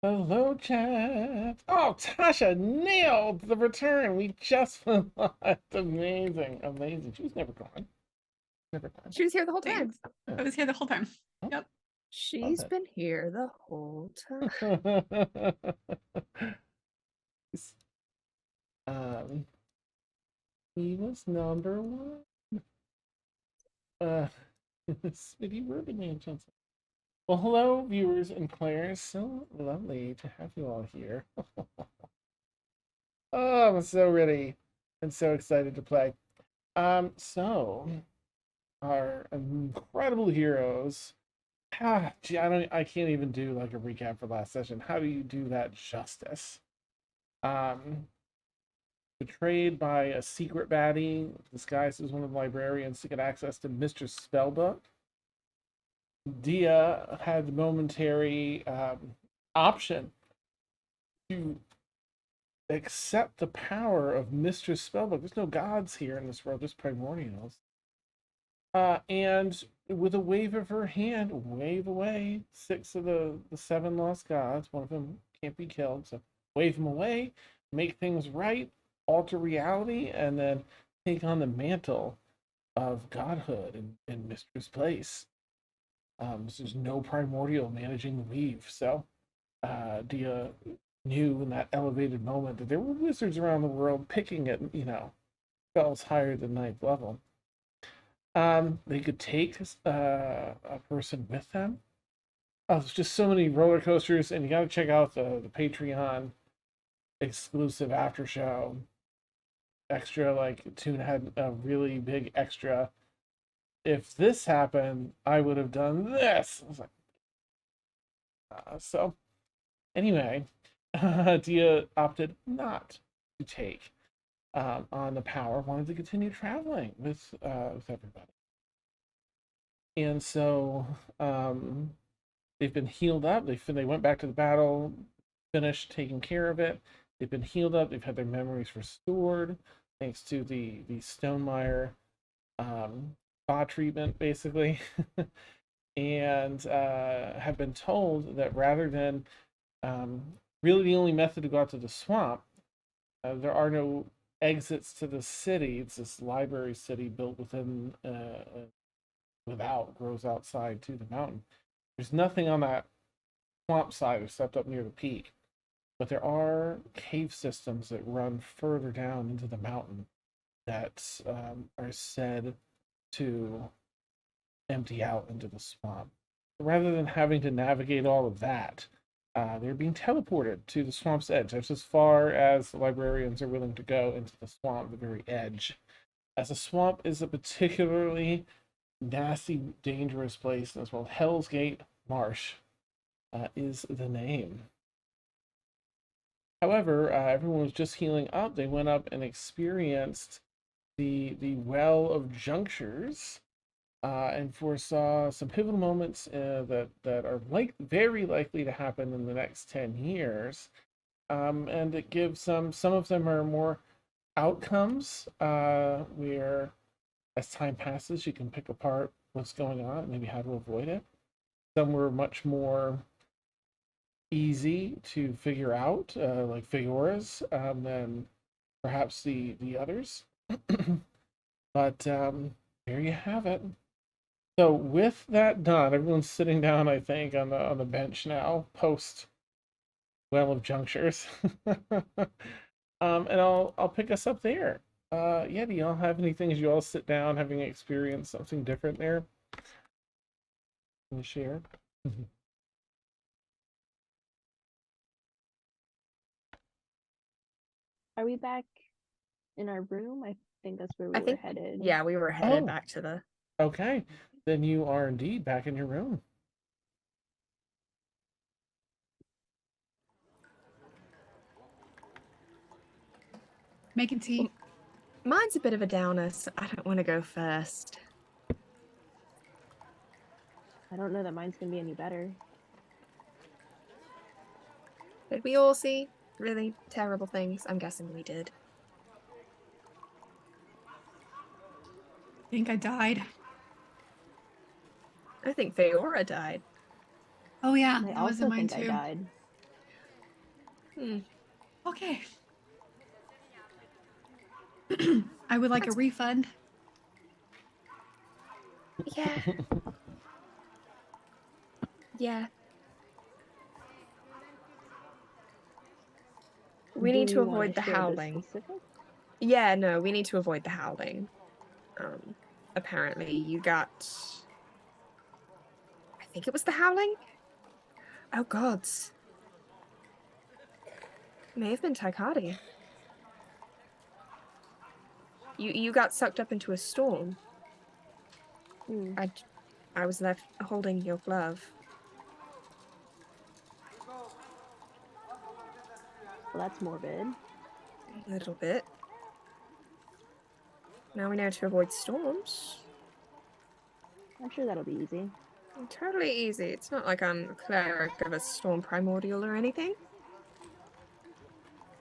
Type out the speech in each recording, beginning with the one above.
Hello, chat. Oh, Tasha nailed the return. We just went live. It's amazing, amazing. She's never gone. Never gone. She was here the whole time. Thanks. I was here the whole time. Oh, Yep. She's been here the whole time. um, he was number one. Smitty Ruben Johnson. Well, hello, viewers and players. So lovely to have you all here. Oh, I'm so ready and so excited to play. So our incredible heroes. Gee, I can't even do like a recap for last session. How do you do that justice? Betrayed by a secret baddie disguised as one of the librarians to get access to Mr. Spellbook. Dia had the momentary option to accept the power of Mr. Spellbook. There's no gods here in this world, just primordials. And with a wave of her hand, wave away 6 of the 7 lost gods. One of them can't be killed, so wave them away, make things right, alter reality, and then take on the mantle of godhood in Mistress Place. There's no primordial managing the weave, so Dia knew in that elevated moment that there were wizards around the world picking at, spells higher than 9th level. They could take a person with them. Oh, there's just so many roller coasters, and you got to check out the Patreon exclusive after show. Extra, like Tune had a really big extra. If this happened, I would have done this. I was like, so anyway, Dia opted not to take on the power. Wanted to continue traveling with everybody. And so they've been healed up. They went back to the battle, finished taking care of it. They've been healed up. They've had their memories restored thanks to the Stonemaier spa treatment, basically, and have been told that rather than really the only method to go out to the swamp, there are no exits to the city. It's this library city built within grows outside to the mountain. There's nothing on that swamp side except up near the peak, but there are cave systems that run further down into the mountain that are said to empty out into the swamp. Rather than having to navigate all of that, they're being teleported to the swamp's edge. That's as far as the librarians are willing to go into the swamp, the very edge. As the swamp is a particularly nasty, dangerous place as well. Hell's Gate Marsh is the name. However, everyone was just healing up. They went up and experienced the Well of Junctures, and foresaw some pivotal moments that are very likely to happen in the next 10 years. And it gives some of them are more outcomes where as time passes, you can pick apart what's going on, maybe how to avoid it. Some were much more easy to figure out, like Feora's, than perhaps the others. But there you have it. So with that done, everyone's sitting down, I think, on the bench now, post Well of Junctures. And I'll pick us up there. Yeah, do y'all have anything as you all sit down, having experienced something different there? Can you share? Are we back in our room? I think that's where we were headed. Yeah, we were headed back to the... Okay, then you are indeed back in your room. Making tea. Mine's a bit of a downer, so I don't want to go first. I don't know that mine's gonna be any better. Did we all see really terrible things? I'm guessing we did. I think I died. I think Feora died. Oh yeah, I that was also in mine think too. I died. Hmm. Okay. I would like a refund. Yeah. Yeah. We Do need to you wanna avoid the share the howling. specifics? Yeah, no, we need to avoid the howling. Apparently you got, I think it was the howling? Oh gods. May have been Taikari. You got sucked up into a storm. Hmm. I was left holding your glove. Well, that's morbid. A little bit. Now we know to avoid storms. I'm sure that'll be easy. Totally easy. It's not like I'm a cleric of a storm primordial or anything.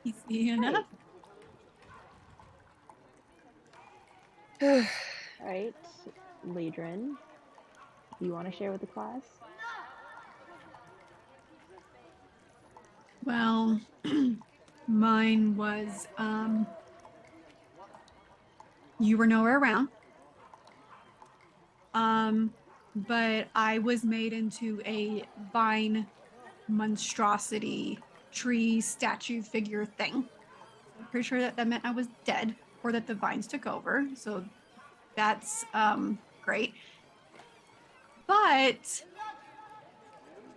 Easy enough. Alright, Ladrin, do you want to share with the class? Well, mine was you were nowhere around. But I was made into a vine monstrosity tree statue figure thing. I'm pretty sure that meant I was dead or that the vines took over. So that's great. But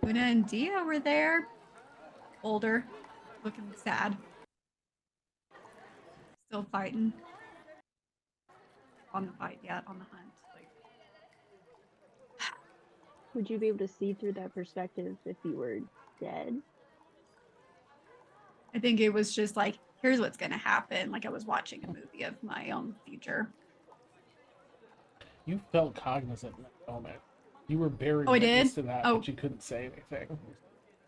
Una and Dia were there, older, looking sad, still fighting. On the fight, yeah, on the hunt. Like, Would you be able to see through that perspective if you were dead? I think it was just like, here's what's gonna happen. Like I was watching a movie of my own future. You felt cognizant in that moment. You were bearing Oh, I witness did? to that, Oh. but you couldn't say anything.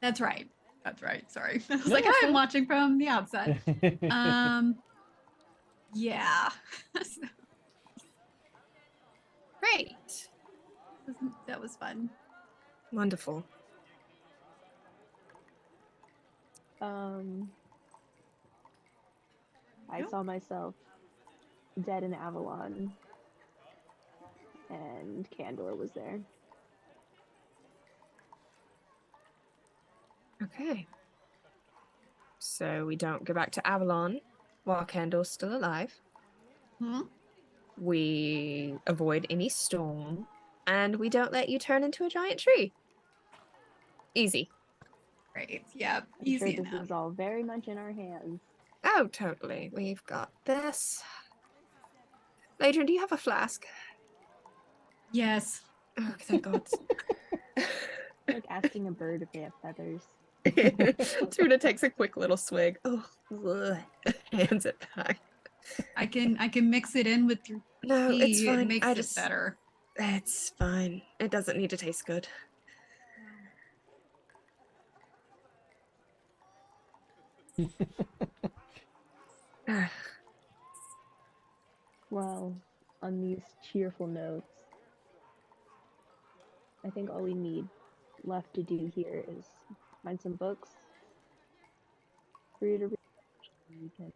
That's right. That's right. Sorry. I was No, like, that's I'm fine. watching from the outside. Yeah. Great. That was fun. Wonderful. I saw myself dead in Avalon, and Candor was there. Okay. So we don't go back to Avalon while Candle's still alive. Hmm? We avoid any storm, and we don't let you turn into a giant tree. Easy. Great. Yeah. I'm Easy sure this enough. is all very much in our hands. Oh, totally. We've got this. Ladrin, do you have a flask? Yes. Oh, thank God. Like asking a bird if they have feathers. Tuna takes a quick little swig. Oh, ugh. Hands it back. I can mix it in with your No, tea. it's fine. It makes I it just better. It's fine. It doesn't need to taste good. Well, on these cheerful notes, I think all we need left to do here is find some books for you to read, and we can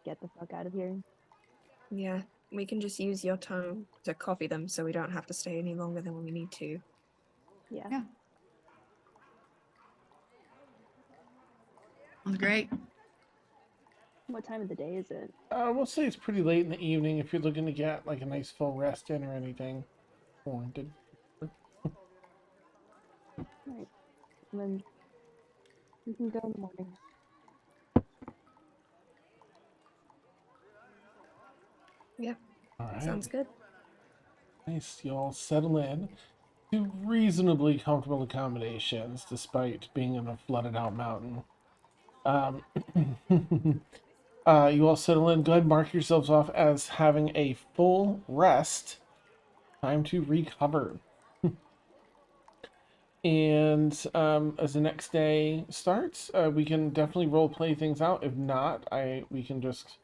get the fuck out of here. Yeah, we can just use your time to copy them so we don't have to stay any longer than we need to. Yeah. Yeah. Sounds great. What time of the day is it? We'll say it's pretty late in the evening if you're looking to get like a nice full rest in or anything warranted. Alright. Then we can go in the morning. Yeah, All right. sounds good. Nice. You all settle in to reasonably comfortable accommodations despite being in a flooded out mountain. You all settle in. Go ahead and mark yourselves off as having a full rest. Time to recover. And as the next day starts, we can definitely role play things out. If not, we can just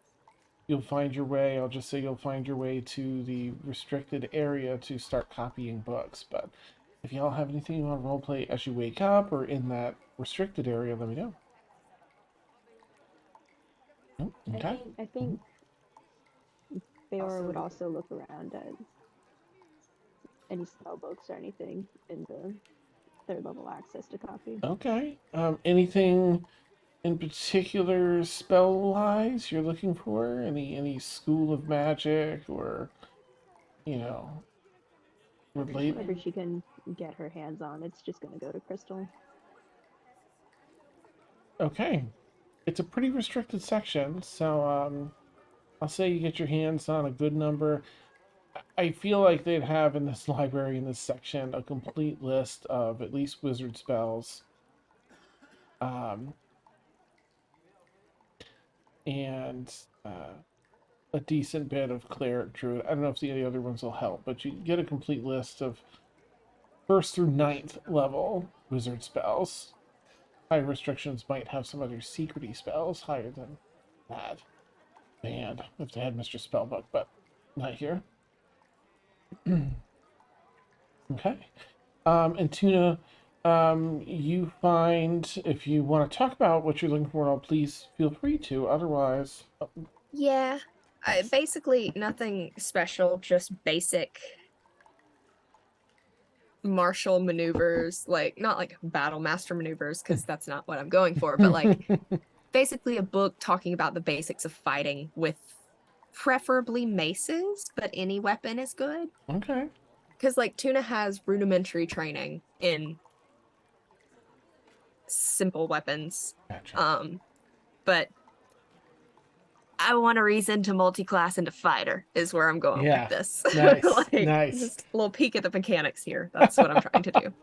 you'll find your way. I'll just say you'll find your way to the restricted area to start copying books. But if y'all have anything you want to role play as you wake up or in that restricted area, let me know. Oh, okay. I think Feora would also look around at any spell books or anything in the third level access to copy. Okay. Anything in particular spell-wise you're looking for? Any school of magic or, you know, Whatever related? she can get her hands on, it's just gonna go to Crystal. Okay. It's a pretty restricted section, so I'll say you get your hands on a good number. I feel like they'd have in this library, in this section, a complete list of at least wizard spells. Um, and a decent bit of cleric druid. I don't know if the other ones will help, but you get a complete list of first through ninth level wizard spells. High restrictions might have some other secrety spells higher than that. Banned if they had Mr. Spellbook, but not here. Okay. And Tuna, you find if you want to talk about what you're looking for, please feel free to. Otherwise, Yeah. Nice. Basically, nothing special, just basic martial maneuvers, like not like battle master maneuvers, because that's not what I'm going for, but like basically a book talking about the basics of fighting with preferably maces, but any weapon is good. Okay. Because like Tuna has rudimentary training in simple weapons. Gotcha. But I want a reason to multi-class into fighter is where I'm going Yeah. with this. Nice. Like Nice. just a little peek at the mechanics here. That's what I'm trying to do.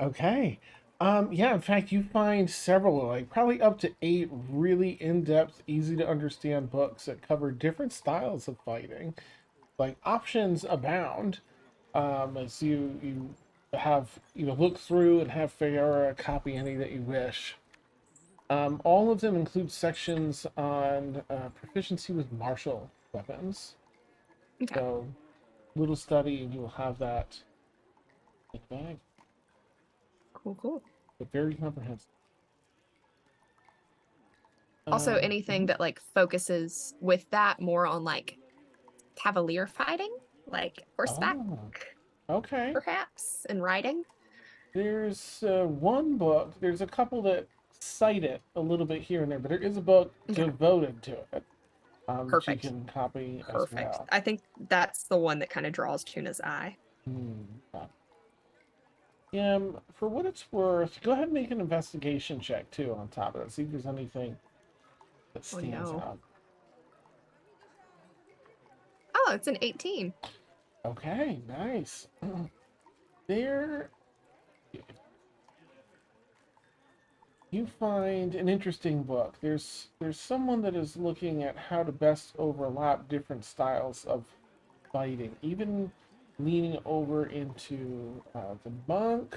Okay. Yeah, in fact, you find several, like probably up to 8 really in-depth, easy to understand books that cover different styles of fighting. Like options abound. As you have look through and have Feyara copy any that you wish. All of them include sections on proficiency with martial weapons. Okay. So little study and you will have that in the bag. Cool. But very comprehensive. Also, anything that like focuses with that more on like cavalier fighting, like horseback, Okay. perhaps, and riding. There's one book. There's a couple that cite it a little bit here and there, but there is a book Okay. devoted to it. Perfect. She can copy Perfect. as well. I think that's the one that kind of draws Tuna's eye. Yeah, for what it's worth, go ahead and make an investigation check too on top of that. See if there's anything that stands out. Oh, it's an 18. Okay, nice. There, you find an interesting book. There's someone that is looking at how to best overlap different styles of fighting, even leaning over into the monk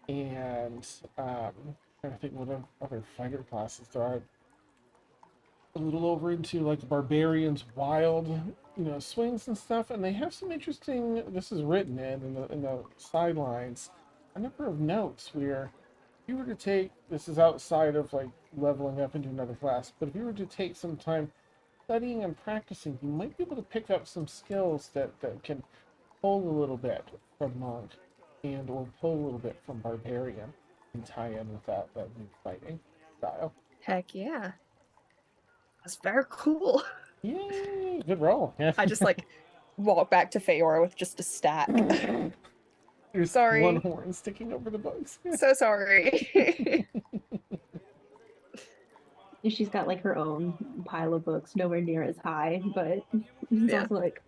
and trying to think what other fighter classes there are. A little over into like barbarians, wild, swings and stuff, and they have some interesting. This is written in the sidelines, a number of notes where if you were to take this is outside of like leveling up into another class, but if you were to take some time studying and practicing, you might be able to pick up some skills that can pull a little bit from monk and or pull a little bit from barbarian and tie in with that new fighting style. Heck yeah. That's very cool. Yay! Good roll. Yeah. I just like walk back to Feora with just a stack. There's Sorry. one horn sticking over the books. So sorry. She's got like her own pile of books, nowhere near as high, but it's also like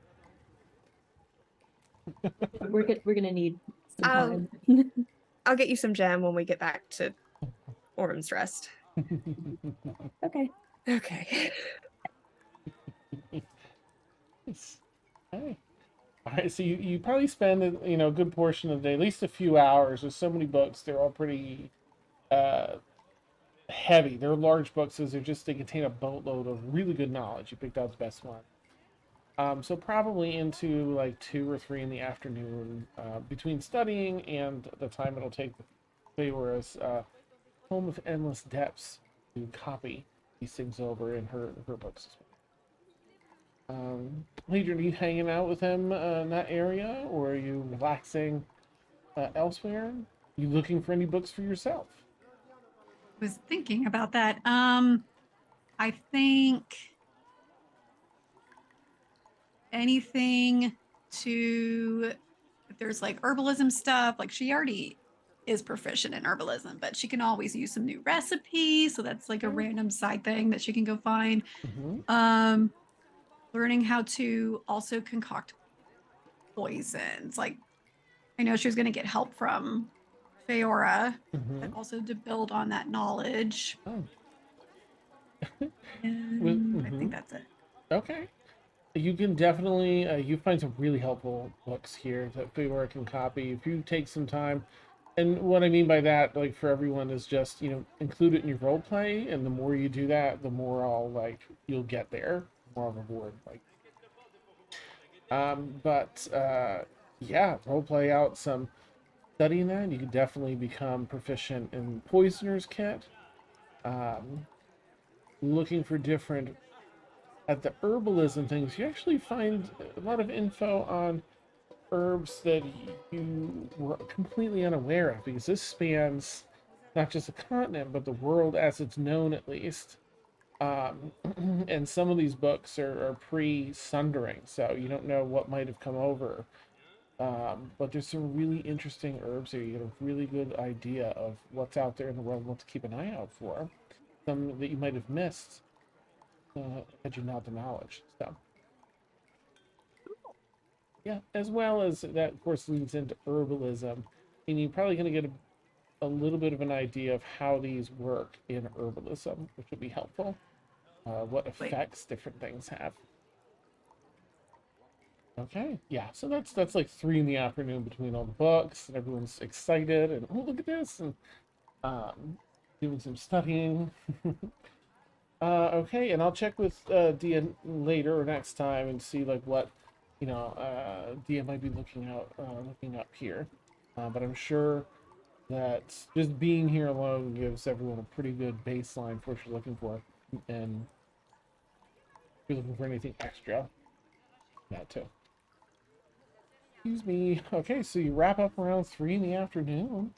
we're gonna need some time. I'll get you some jam when we get back to Orm's Rest. Okay. Okay. Hey. All right, so you probably spend a good portion of the day, at least a few hours. There's so many books; they're all pretty heavy. They're large books, so they contain a boatload of really good knowledge. You picked out the best one. So probably into like 2 or 3 in the afternoon, between studying and the time it'll take Feora's Home of Endless Depths to copy these things over in her books as well. Legion, are you hanging out with him in that area, or are you relaxing elsewhere? You looking for any books for yourself? Was thinking about that. I think anything to, if there's like herbalism stuff, like she already is proficient in herbalism, but she can always use some new recipes. So that's like a random side thing that she can go find. Mm-hmm. Learning how to also concoct poisons. Like I know she was going to get help from Feora, but Mm-hmm. also to build on that knowledge. Oh. And I think that's it. Okay. You can definitely you find some really helpful books here that Feora can copy if you take some time. And what I mean by that, like for everyone, is just include it in your role play, and the more you do that, the more you'll get there, more of a reward. But yeah, role play out some studying that. You can definitely become proficient in Poisoner's Kit. Um, Looking for different at the herbalism things, you actually find a lot of info on herbs that you were completely unaware of, because this spans not just a continent but the world as it's known, at least. And some of these books are pre-sundering, so you don't know what might have come over. But there's some really interesting herbs here. You get a really good idea of what's out there in the world and what to keep an eye out for. Some that you might have missed had you not the knowledge. So yeah, as well as that, of course, leads into herbalism, and you're probably going to get a little bit of an idea of how these work in herbalism, which would be helpful. What effects different things have. Okay, yeah, so that's like 3 in the afternoon between all the books, and everyone's excited, and oh, look at this, and doing some studying. Okay, and I'll check with Dia later or next time and see like what Dia might be looking up here. But I'm sure that just being here alone gives everyone a pretty good baseline for what you're looking for, and if you're looking for anything extra, that too. Excuse me. Okay, so you wrap up around 3 in the afternoon.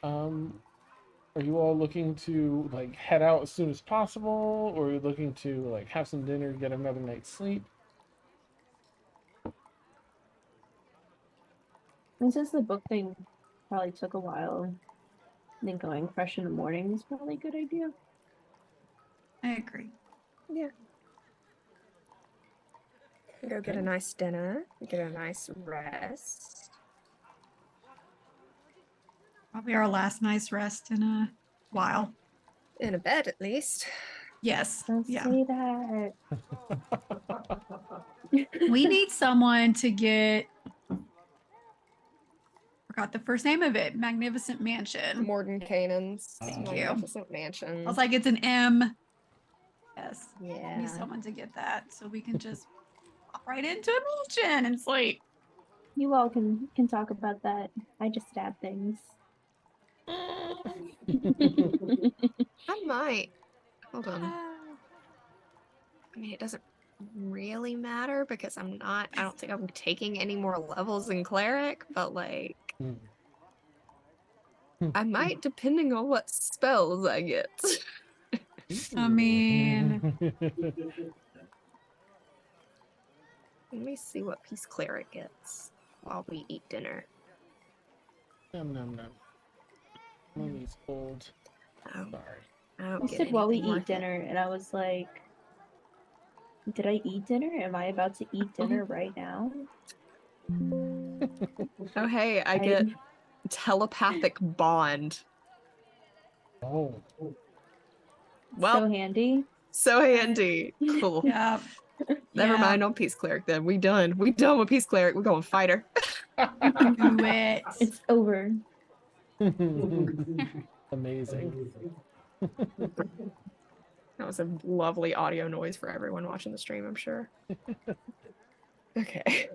Are you all looking to like head out as soon as possible, or are you looking to like have some dinner, get another night's sleep? And since the book thing probably took a while, I think going fresh in the morning is probably a good idea. I agree. Yeah. Go get a nice dinner, get a nice rest. Probably our last nice rest in a while. In a bed, at least. Yes. Don't Yeah. say that. We need someone to get, forgot the first name of it, Magnificent Mansion. Mordenkainen's Thank you. Magnificent Mansion. I was like, it's an M. Yes. Yeah. We need someone to get that so we can just pop right into a mansion and sleep. You all can talk about that. I just stab things. I might. Hold on. I mean, it doesn't really matter because I don't think I'm taking any more levels in cleric, but like I might, depending on what spells I get. I mean, Let me see what Peace Cleric gets while we eat dinner. Nom nom nom. Mommy's old. Oh, Sorry. I don't You get said while we anything eat worth it. dinner, and I was like, did I eat dinner? Am I about to eat dinner right now? Oh, hey, I get telepathic bond. Oh. Well, so handy. so handy. Cool. yeah. Never mind on Peace Cleric then. We done. We done with Peace Cleric. We're going Fighter. Do it. It's over. Amazing. That was a lovely audio noise for everyone watching the stream, I'm sure. Okay.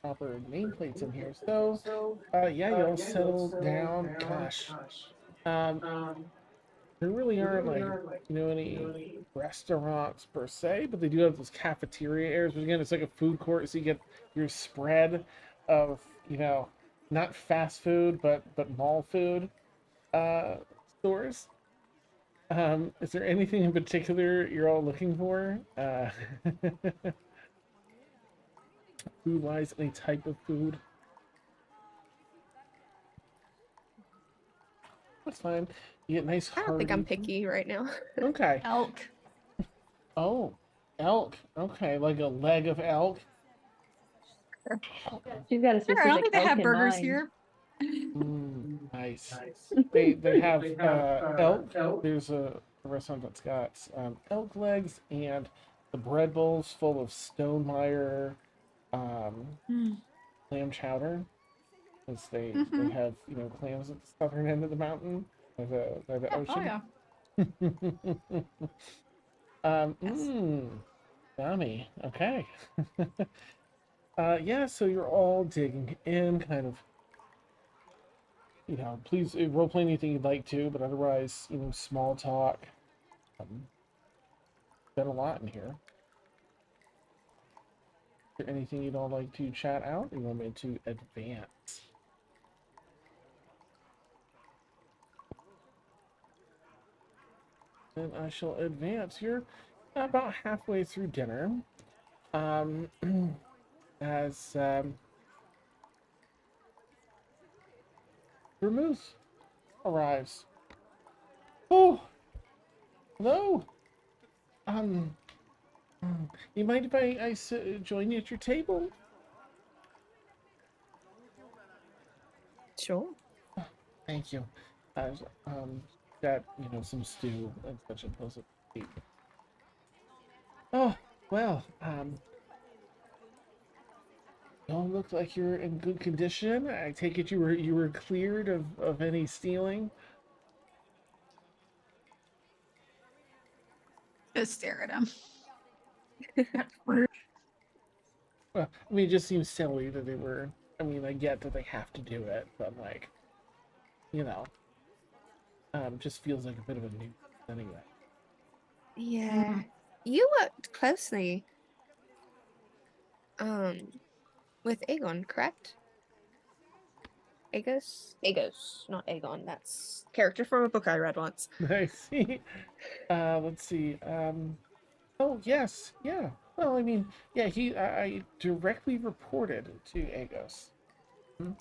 proper nameplates in here. So, yeah, you all settled down. Gosh, um, there really aren't like any restaurants per se, but they do have those cafeteria areas. But again, it's like a food court, so you get your spread of not fast food, but mall food uh, stores. Is there anything in particular you're all looking for? Food-wise, any type of food? That's fine. You get nice I don't think I'm hearty. picky right now. Okay. Elk. Oh, elk. Okay, like a leg of elk. She's got a Sure, I don't specific think they elk have in burgers mind. here. Nice. They have elk. There's a restaurant that's got elk legs and the bread bowls full of Stonemaier Mm. clam chowder. As they Mhm. have clams at the southern end of the mountain by the Yeah, oh ocean. yeah. Yes. Yummy. Okay. Yeah, so you're all digging in, kind of, please role play anything you'd like to, but otherwise, small talk. Been a lot in here. Is there anything you'd all like to chat out, or you want me to advance? Then I shall advance. You're about halfway through dinner. Um, as Vermouth arrives. Oh, hello. Um, you mind if I join you at your table? Sure. Thank you. Got some stew and such a pleasant tea. Oh, well, you all look like you're in good condition. I take it you were cleared of any stealing. Just stare at him. Well, I mean, it just seems silly that they were. I mean, I get that they have to do it, but like, you know, just feels like a bit of a nuisance anyway. Yeah. You worked closely with Aegon, correct? Aegos, not Aegon. That's character from a book I read once. I see. Let's see. Oh yes, yeah. Well, I mean, yeah. I directly reported to Agos. Hmm?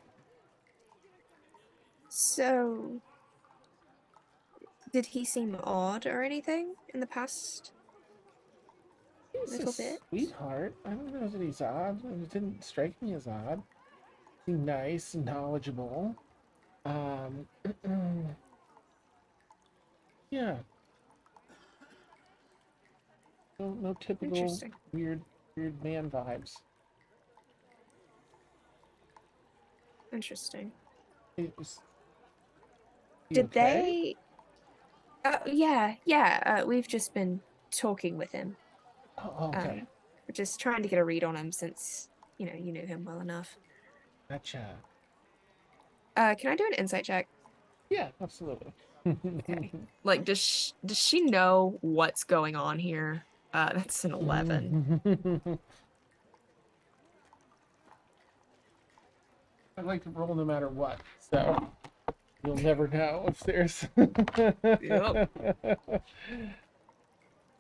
So, did he seem odd or anything in the past He's a little bit? sweetheart. I don't know that he's odd. It didn't strike me as odd. He's nice, knowledgeable. Um, yeah. No typical Interesting. weird man vibes. Interesting. It was. He Did okay? they? We've just been talking with him. Oh, okay. We're just trying to get a read on him since you knew him well enough. Gotcha. Can I do an insight check? Yeah, absolutely. Okay. Like, does she know what's going on here? That's an 11. I like to roll no matter what, so you'll never know if there's. Yep.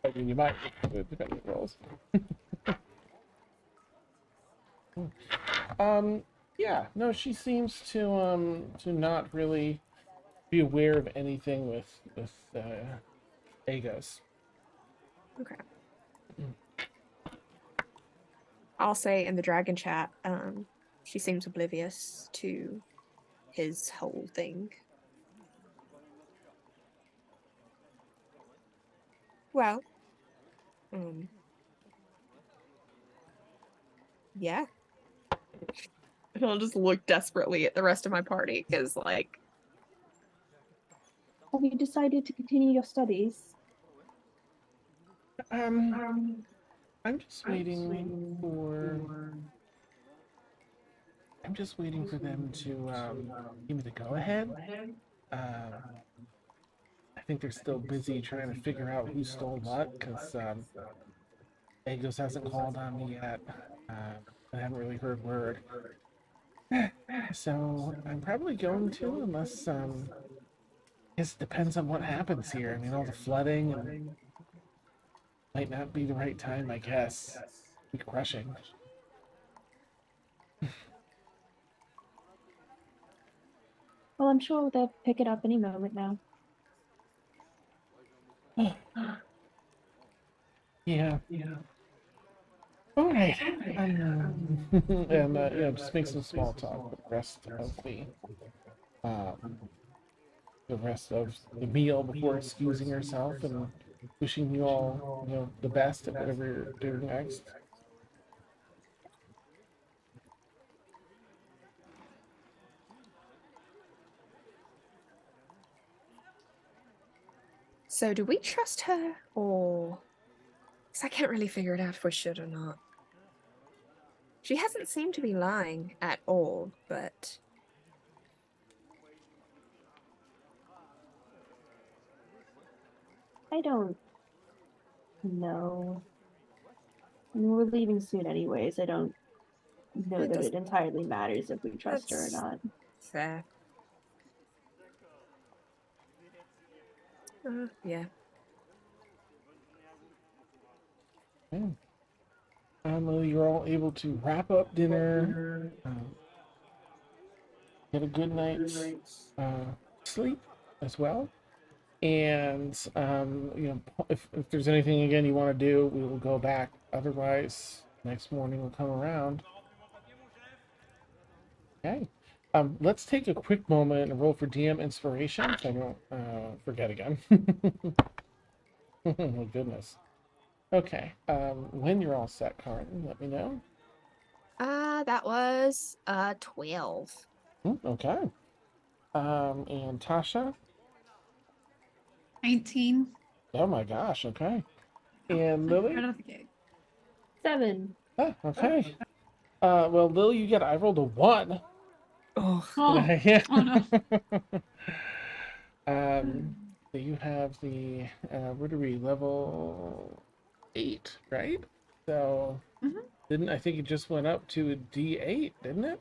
I mean, you might, depending on rolls. Yeah, no, she seems to not really be aware of anything with Agos. Okay. I'll say in the dragon chat, she seems oblivious to his whole thing. Well, yeah. And I'll just look desperately at the rest of my party because, like, Have you decided to continue your studies? I'm just waiting for I'm just waiting for them to give me the go-ahead. I think they're still busy trying to figure out who stole what, because Agos hasn't called on me yet. I haven't really heard word. So I'm probably going to, unless it depends on what happens here. I mean, all the flooding and might not be the right time, I guess. Be crushing. Well, I'm sure they'll pick it up any moment now. Yeah. All right. And just make some small talk with the um, rest of the meal before excusing herself and wishing you all, the best at whatever you're doing next. So do we trust her, or... Because I can't really figure it out if we should or not. She hasn't seemed to be lying at all, but... I don't know. I mean, we're leaving soon anyways. I don't know It that does- it entirely matters if we trust her or That's not. fair. Yeah. Yeah. Well, you're all able to wrap up dinner, get a good night's sleep as well. And if there's anything again you want to do, we will go back. Otherwise, next morning we'll come around. Okay. Let's take a quick moment and roll for DM inspiration, so I don't forget again. Oh my goodness. Okay. When you're all set, Karen, let me know. That was 12. Okay. And Tasha. 19. Oh my gosh. Okay. And Right Lily. out of the gate. 7. Ah, okay. Well, Lily, I rolled a 1. Oh. Oh, Yeah. oh no. So you have the what are we, level 8, right? So Mhm. I think it just went up to a D8, didn't it?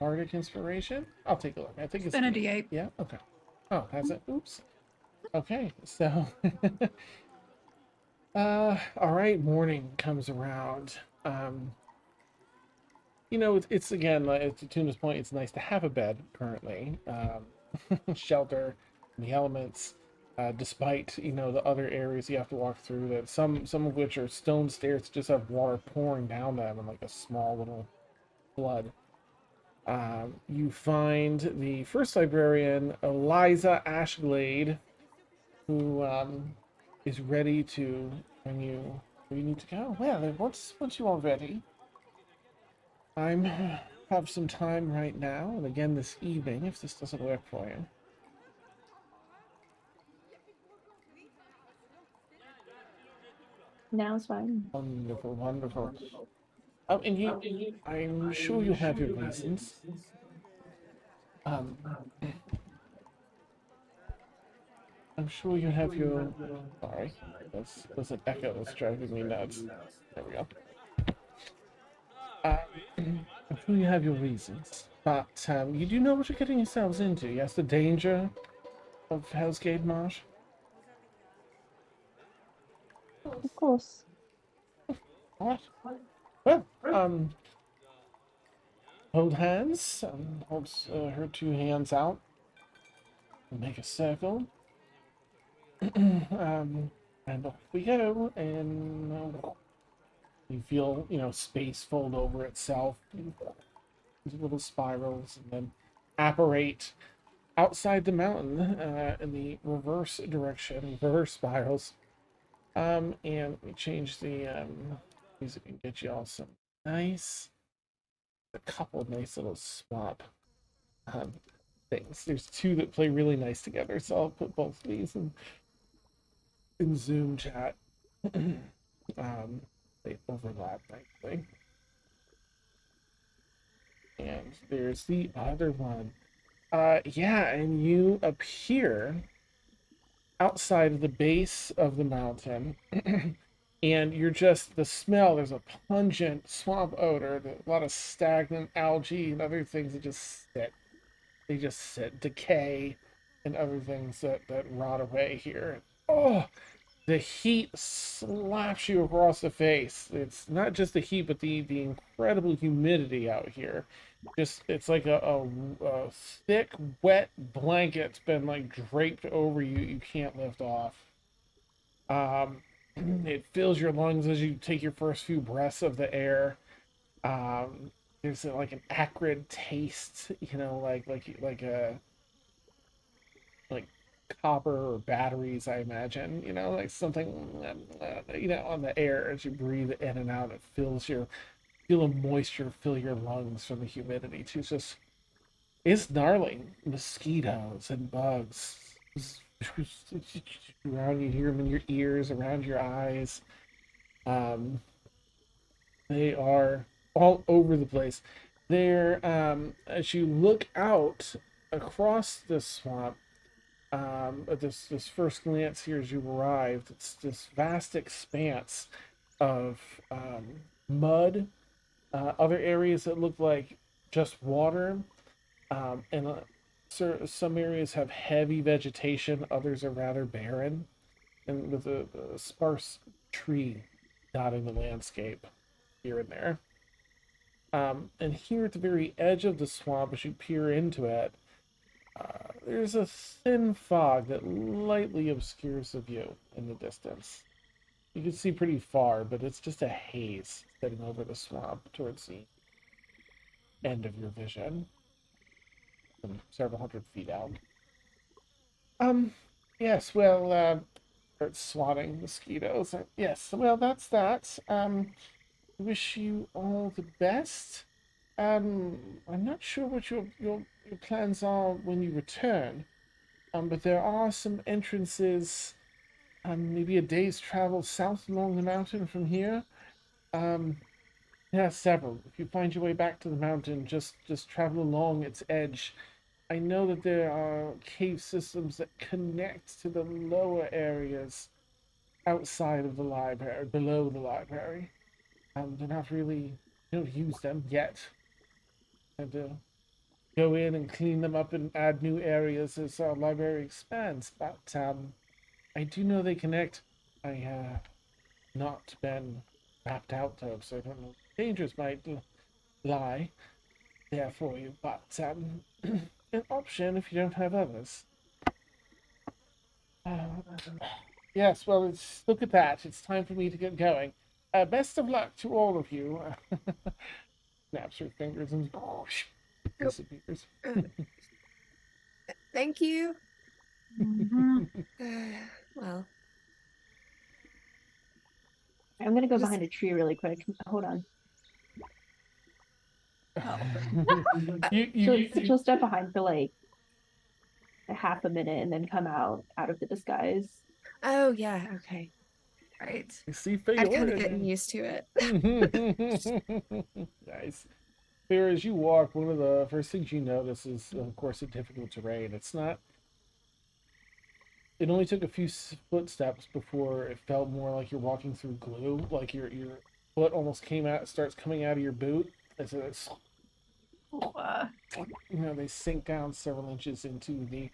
Bardic inspiration. I'll take a look. I think it's Been a D8. Yeah. Okay. Oh, has it? Oops. Okay. So all right. Morning comes around. It's again, like, to Tuna's point, it's nice to have a bed currently, shelter from the elements, despite the other areas you have to walk through. That some of which are stone stairs that just have water pouring down them and like a small little flood. You find the first librarian, Eliza Ashglade, who is ready to bring you where you need to go. Well, then once you are ready. I'm have some time right now, and again this evening, if this doesn't work for you. Now it's fine. Wonderful, wonderful. And I'm sure you have your reasons. Um, I'm sure you have your. Sorry, there's an echo that's driving me nuts. There we go. I'm sure you have your reasons, but you do know what you're getting yourselves into. Yes, the danger of Hell's Gate Marsh. Of course. What? Well, hold hands. Holds her 2 hands out. Make a circle. And off we go. And you feel, space fold over itself. These little spirals, and then apparate outside the mountain in the reverse direction, reverse spirals. And we change the music and get you all some nice, a couple of nice little swap things. There's 2 that play really nice together, so I'll put both of these in Zoom chat. They overlap nicely. And there's the other one. Yeah, and you appear outside of the base of the mountain. And you're just the smell, there's a pungent swamp odor, a lot of stagnant algae and other things that just sit. They just sit, decay, and other things that rot away here. Oh, the heat slaps you across the face. It's not just the heat, but the incredible humidity out here. Just it's like a thick, wet blanket's been like draped over you. You can't lift off. Um, it fills your lungs as you take your first few breaths of the air. Um, there's like an acrid taste, like a like copper or batteries, I imagine, like something, on the air as you breathe in and out. It fills your feel of moisture fill your lungs from the humidity. It's gnarly. Mosquitoes and bugs around you, hear them in your ears, around your eyes. Um, they are all over the place. They're as you look out across the swamp, at this first glance here as you arrived, it's this vast expanse of mud, other areas that look like just water, and some areas have heavy vegetation, others are rather barren, and with a sparse tree dotting the landscape here and there. And here at the very edge of the swamp, as you peer into it, there's a thin fog that lightly obscures the view in the distance. You can see pretty far, but it's just a haze sitting over the swamp towards the end of your vision, from several hundred feet out. Um, yes, well, start swatting mosquitoes. Yes, well, that's that. Wish you all the best. I'm not sure what your plans are when you return. But there are some entrances, maybe a day's travel south along the mountain from here. Um, yeah, several. If you find your way back to the mountain, just travel along its edge. I know that there are cave systems that connect to the lower areas outside of the library, below the library. They're not really, don't use them yet. Had to go in and clean them up and add new areas as our library expands. But I do know they connect. I have not been mapped out though, so I don't know. Dangers might lie there for you, but an option if you don't have others. Uh, yes, well, look at that. It's time for me to get going. Best of luck to all of you. Snaps her fingers and disappears. Thank you. Mhm. Well, I'm gonna go Just- behind a tree really quick. Hold on. She'll step behind for like a half a minute and then come out of the disguise. oh yeah, okay. Right. You see I'm kind Faete of getting again. used to it. Nice. Fair, as you walk, one of the first things you notice is, of course, the difficult terrain. It's not. It only took a few footsteps before it felt more like you're walking through glue. Like your foot almost starts coming out of your boot. As it's, Oh, they sink down several inches into the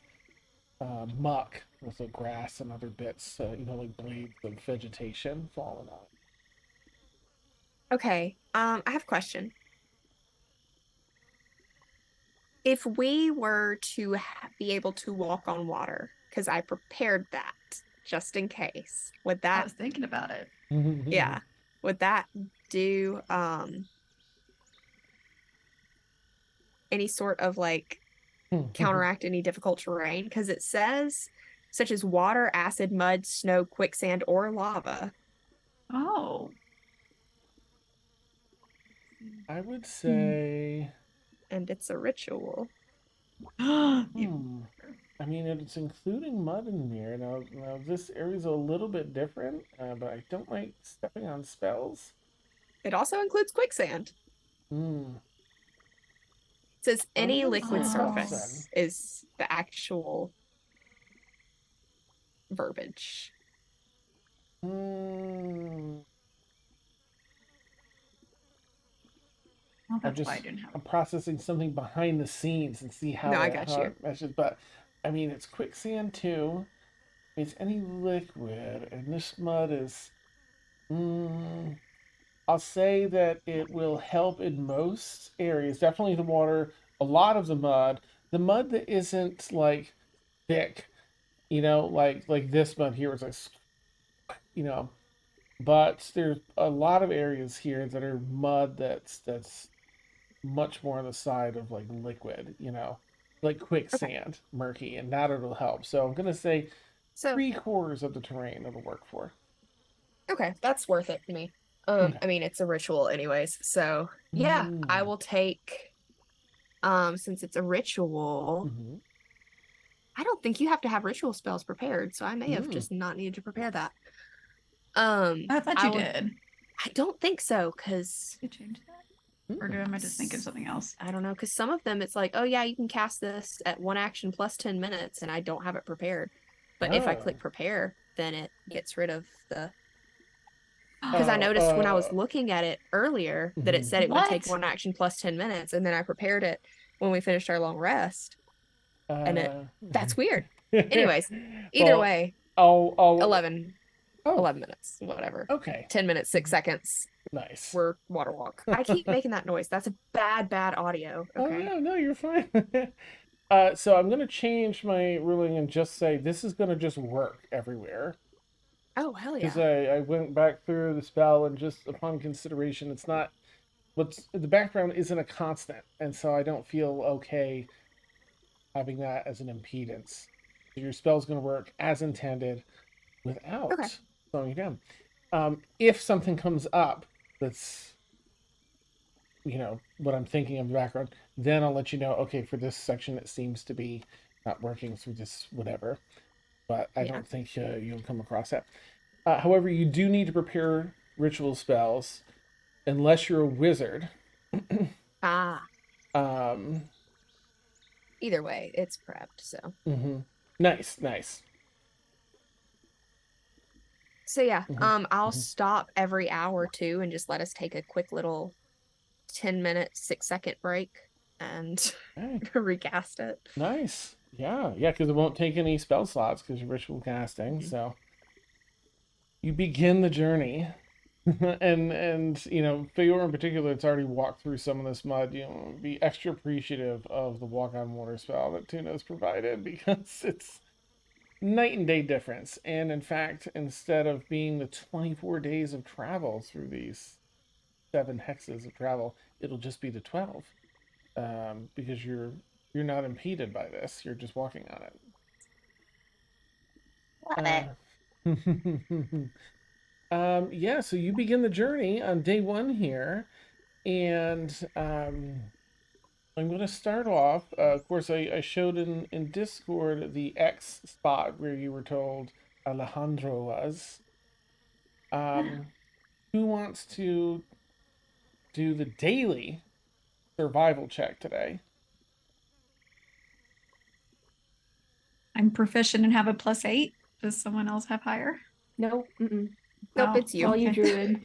muck with the grass and other bits, like blades of vegetation falling on. Okay. I have a question. If we were to be able to walk on water, because I prepared that just in case, would I that, was thinking about it. yeah, would that do any sort of like counteract any difficult terrain? Because it says such as water, acid, mud, snow, quicksand, or lava. Oh. I would say. And it's a ritual. I mean, it's including mud in here. Now this area's a little bit different, but I don't like stepping on spells. It also includes quicksand. Hmm. says any gonna liquid say surface is the actual verbiage. Hmm. Well, I'm that's why I just didn't have. I'm processing something behind the scenes and see No, I got how you. it meshes. But I mean, it's quicksand too. It's any liquid, and this mud is. Mm, I'll say that it will help in most areas. Definitely the water. A lot of the mud. The mud that isn't like thick, like this mud here is like, you know. But there's a lot of areas here that are mud that's much more on the side of like liquid, like Okay. quicksand, murky, and that it'll help. So I'm gonna say So, 3/4 of the terrain it'll work for. okay, that's worth it to me. Okay. I mean, it's a ritual anyways. So, yeah, I Mm. will take since it's a ritual, Mm-hmm. I don't think you have to have ritual spells prepared, so I may have Mm. just not needed to prepare that. I thought I you will did. I don't think so, because Did you change that? Or Mm. am I just thinking of something else? I don't know, because some of them it's like, oh yeah, you can cast this at 1 action plus 10 minutes, and I don't have it prepared. But if I Oh. click prepare, then it gets rid of the. Because I Oh. noticed when I was looking at it earlier that it Mhm. said it would take What? 1 action plus 10 minutes, and then I prepared it when we finished our long rest, and Uh. that's weird. Anyways, either Well, way, I'll. 11, Oh. 11 minutes, whatever. Okay. 10 minutes, 6 seconds. Nice. We're water walk. I keep making that noise. That's a bad audio. Oh Okay. no, you're fine. So I'm gonna change my ruling and just say this is gonna just work everywhere. Oh, hell Because yeah. I went back through the spell and just upon consideration, it's not what's the background isn't a constant, and so I don't feel okay having that as an impedance. So your spell's gonna work as intended Okay. without slowing you down. If something comes up that's what I'm thinking of the background, then I'll let you know. Okay, for this section, it seems to be not working through this whatever, but I Yeah. don't think you'll come across that. However, you do need to prepare ritual spells unless you're a wizard. Ah, um, either way, it's prepped. So, mhm. Nice. so yeah, Mhm, I'll mhm. stop every hour too and just let us take a quick little 10-minute, 6-second break and Okay, recast it. nice. Yeah, because it won't take any spell slots because you're ritual casting. Mhm. So you begin the journey. and Feyor in particular, it's already walked through some of this mud. Be extra appreciative of the walk on water spell that Tuna's provided because it's night and day difference. And in fact, instead of being the 24 days of travel through these 7 hexes of travel, it'll just be the 12, because you're not impeded by this. You're just walking on Love it. it. Yeah, so you begin the journey on day 1 here, and I'm going to start off. Of course, I showed in Discord the X spot where you were told Alejandro was. Who wants to do the daily survival check today? I'm proficient and have a +8. Does someone else have higher? Nope. Nope, Oh, it's you. Call you okay. druid.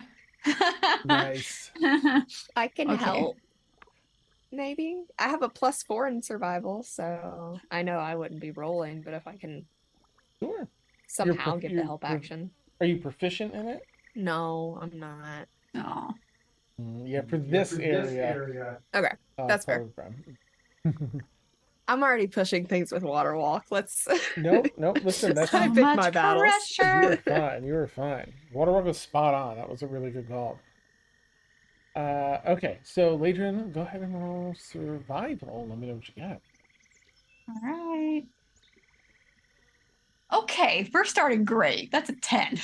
Nice. I can Okay. help. Maybe. I have a +4 in survival, so I know I wouldn't be rolling, but if I can Sure. somehow give the help action. Are you proficient in it? No, I'm not. Oh. Yeah, for this area. Okay, that's fair. probably I'm already pushing things with water walk. Let's Nope. Listen, that's I So pick much my battles. you were pressure. fine. You were fine. Waterwork was spot on. That was a really good call. Okay, so Ladrin, go ahead and roll survival. Let me know what you got. All right. Okay, we're starting great. That's a 10.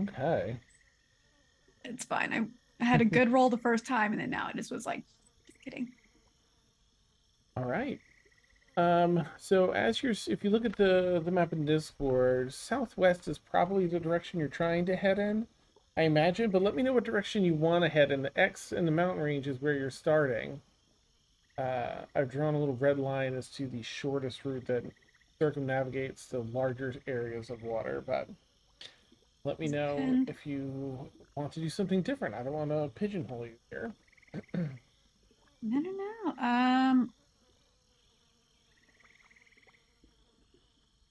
Okay. It's fine. I had a good roll the first time, and then now it just was like, just kidding. All right. So if you look at the map in Discord, southwest is probably the direction you're trying to head in. I imagine, but let me know what direction you want to head. And the X in the mountain range is where you're starting. I've drawn a little red line as to the shortest route that circumnavigates the larger areas of water, but let me know And- if you want to do something different. I don't want to pigeonhole you here. No. I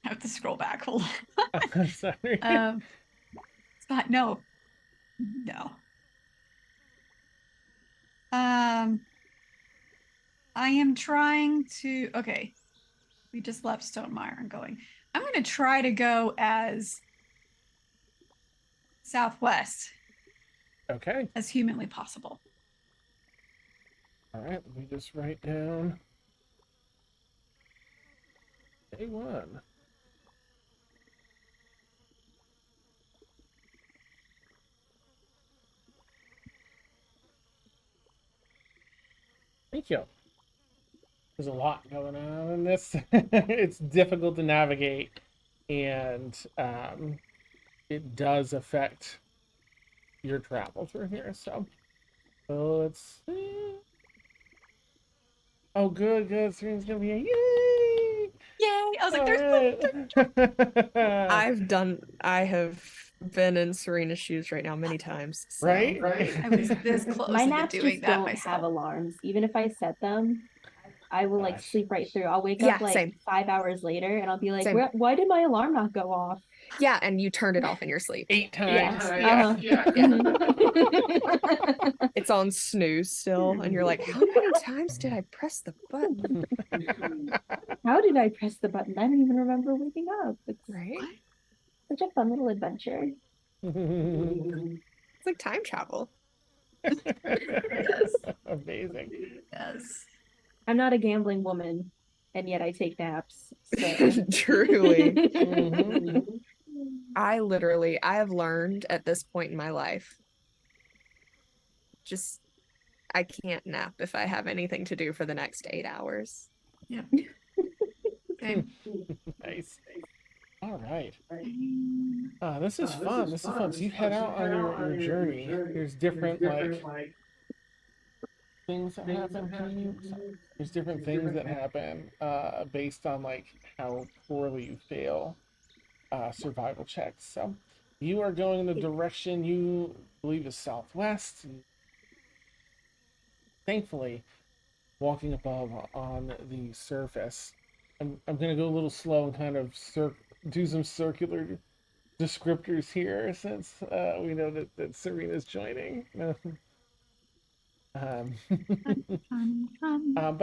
have to scroll back. Hold on. Sorry. Scott, no. I am trying to. Okay, we just left Stonemire and going. I'm going to try to go as southwest Okay. as humanly possible. All right. Let me just write down day 1. Thank you. There's a lot going on in this. It's difficult to navigate, and it does affect your travel through here. So let's see. Oh, good. Serena's gonna be a yay! Yay! I was like, there's I have been in Serena's shoes right now many times. So. Right? I was this close My to naps doing just that don't myself. have alarms. Even if I set them, I will like Gosh. sleep right through. I'll wake Yeah, up like same. 5 hours later and I'll be like, Same. why did my alarm not go off? Yeah, and you turned it off in your sleep. 8 times. Yeah. It's on snooze still, and you're like, how many times did I press the button? How did I press the button? I don't even remember waking up. It's Right? such a fun little adventure. It's like time travel. Yes. Amazing. Yes. I'm not a gambling woman, and yet I take naps. So. Truly. Mhm. I have learned at this point in my life, just, I can't nap if I have anything to do for the next 8 hours. Yep. Same. Nice. All right. This is fun. So you head out on your journey. There's different like things that happen to you. There's different things that happen based on like how poorly you fail survival checks. So you are going in the direction you believe is southwest. Thankfully, walking above on the surface. I'm gonna go a little slow and kind of do some circular descriptors here since we know that Serena's joining. But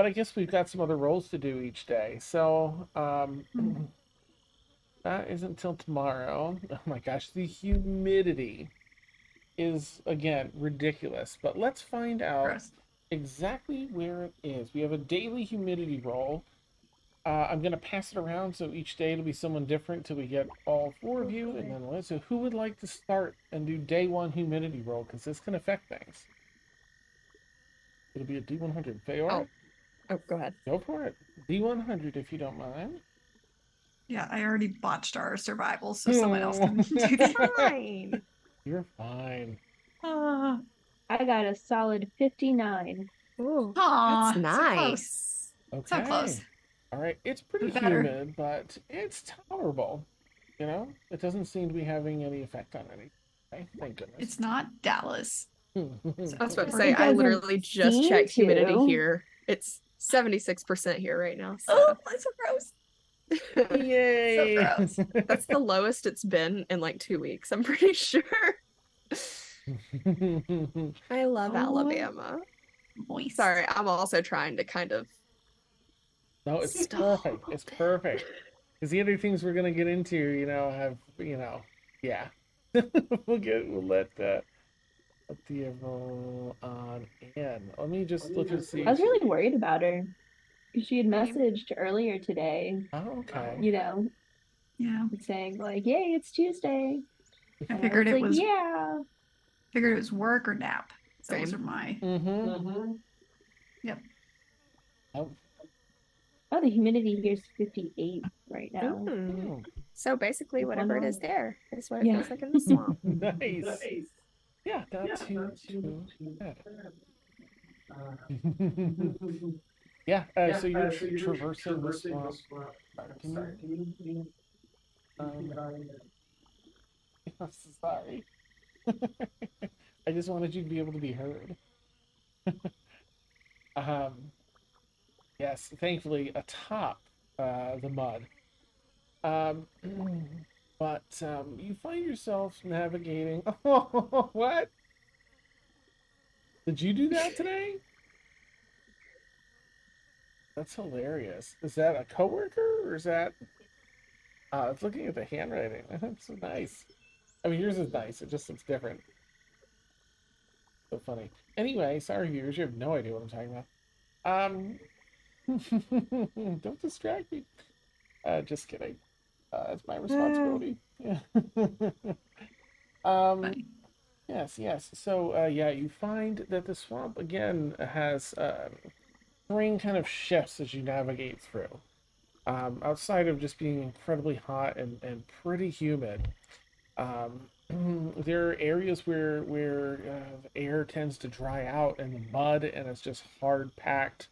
I guess we've got some other roles to do each day. So that isn't until tomorrow. Oh my gosh, the humidity is again ridiculous. But let's find out Gross. exactly where it is. We have a daily humidity roll. I'm gonna pass it around so each day it'll be someone different till we get all 4 of you, and then so who would like to start and do day 1 humidity roll, because this can affect things. It'll be a D100. Fayor, Oh, go ahead. go for it. D100 if you don't mind. Yeah, I already botched our survival, so someone else can do that. Fine. You're fine. I got a solid 59. Ooh, Aw, that's so close. nice. Okay. So close. All right. It's pretty Better. humid, but it's tolerable. You know, it doesn't seem to be having any effect on anything. Okay? Thank goodness. It's not Dallas. I was about to It say, I doesn't literally just seem checked humidity to. here. It's 76% here right now. So. Oh, that's so gross. Yay! gross. That's the lowest it's been in like 2 weeks, I'm pretty sure. I love Oh. Alabama. Moist. Sorry, I'm also trying to kind of. No, it's Stop. perfect. It's perfect. Because the other things we're gonna get into, you know, have yeah. we'll let the roll on in. Let me just look and see. I was really worried about her. She had messaged earlier today, Oh, okay. you know, Yeah. saying like, "Yay, it's Tuesday." I And figured was it like, was yeah. figured it was work or nap. Those Same. are my Mm-hmm. Yep. Oh, Oh, the humidity here is 58 right now. So basically, whatever it is there is what it Yeah. feels like in the swamp. nice. Yeah, not too bad. Yeah, so you're traversing the swamp. Can you, I'm so sorry. I just wanted you to be able to be heard. Um, yes, thankfully atop the mud. Um, but you find yourself navigating. Oh, what? Did you do that today? That's hilarious. Is that a coworker or is that? I was looking at the handwriting. That's so nice. I mean, yours is nice. It just looks different. So funny. Anyway, sorry viewers, you have no idea what I'm talking about. Don't distract me. Just kidding. It's my responsibility. Yeah. Funny. Yes. So, yeah, you find that the swamp again has terrain kind of shifts as you navigate through. Outside of just being incredibly hot and pretty humid, there are areas where the air tends to dry out in the mud, and it's just hard packed,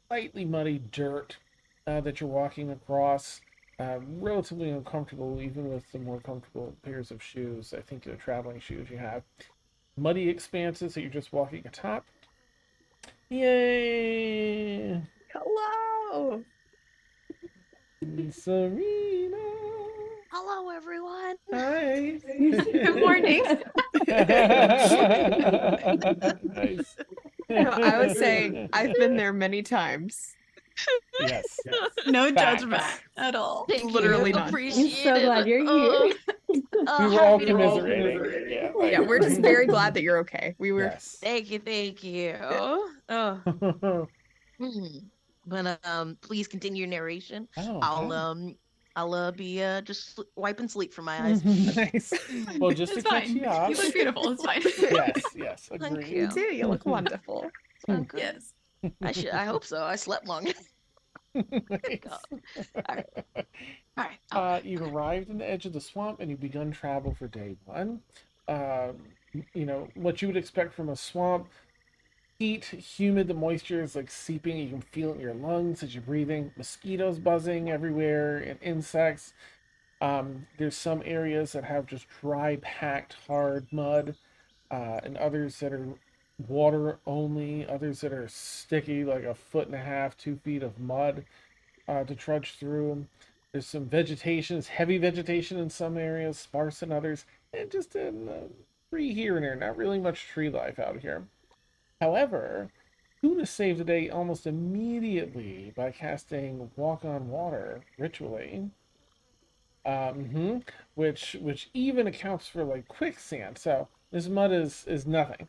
slightly muddy dirt that you're walking across. Relatively uncomfortable, even with the more comfortable pairs of shoes. I think the traveling shoes you have. Muddy expanses that you're just walking atop. Yay! Hello. Serena! Hello, everyone. Hi! Good morning. Nice. No, I would say I've been there many times. Yes. No Facts. judgment at all. Thank Literally you. none. Appreciate I'm so glad you're here. We were all happy to be commiserating. here. Yeah, Yeah, we're just very glad that you're okay. We were. Yes. Thank you. Oh. But please continue your narration. Oh, I'll be just wiping sleep from my eyes. nice. Well, just It's to catch fine. you up. You look beautiful. It's fine. Yes, Thank agreed. you. You do. You look wonderful. Okay. Yes. I hope so. I slept long. Nice. God. All right. You've arrived in the edge of the swamp and you've begun travel for day one. What you would expect from a swamp: heat, humid, the moisture is like seeping. You can feel it in your lungs as you're breathing. Mosquitoes buzzing everywhere and insects. There's some areas that have just dry, packed, hard mud, and others that are water only. Others that are sticky, like a foot and a half, 2 feet of mud to trudge through. There's some vegetation, it's heavy vegetation in some areas, sparse in others, and just in tree here and there. Not really much tree life out here. However, Tuna saved the day almost immediately by casting Walk on Water ritually, which even accounts for like quicksand. So this mud is nothing,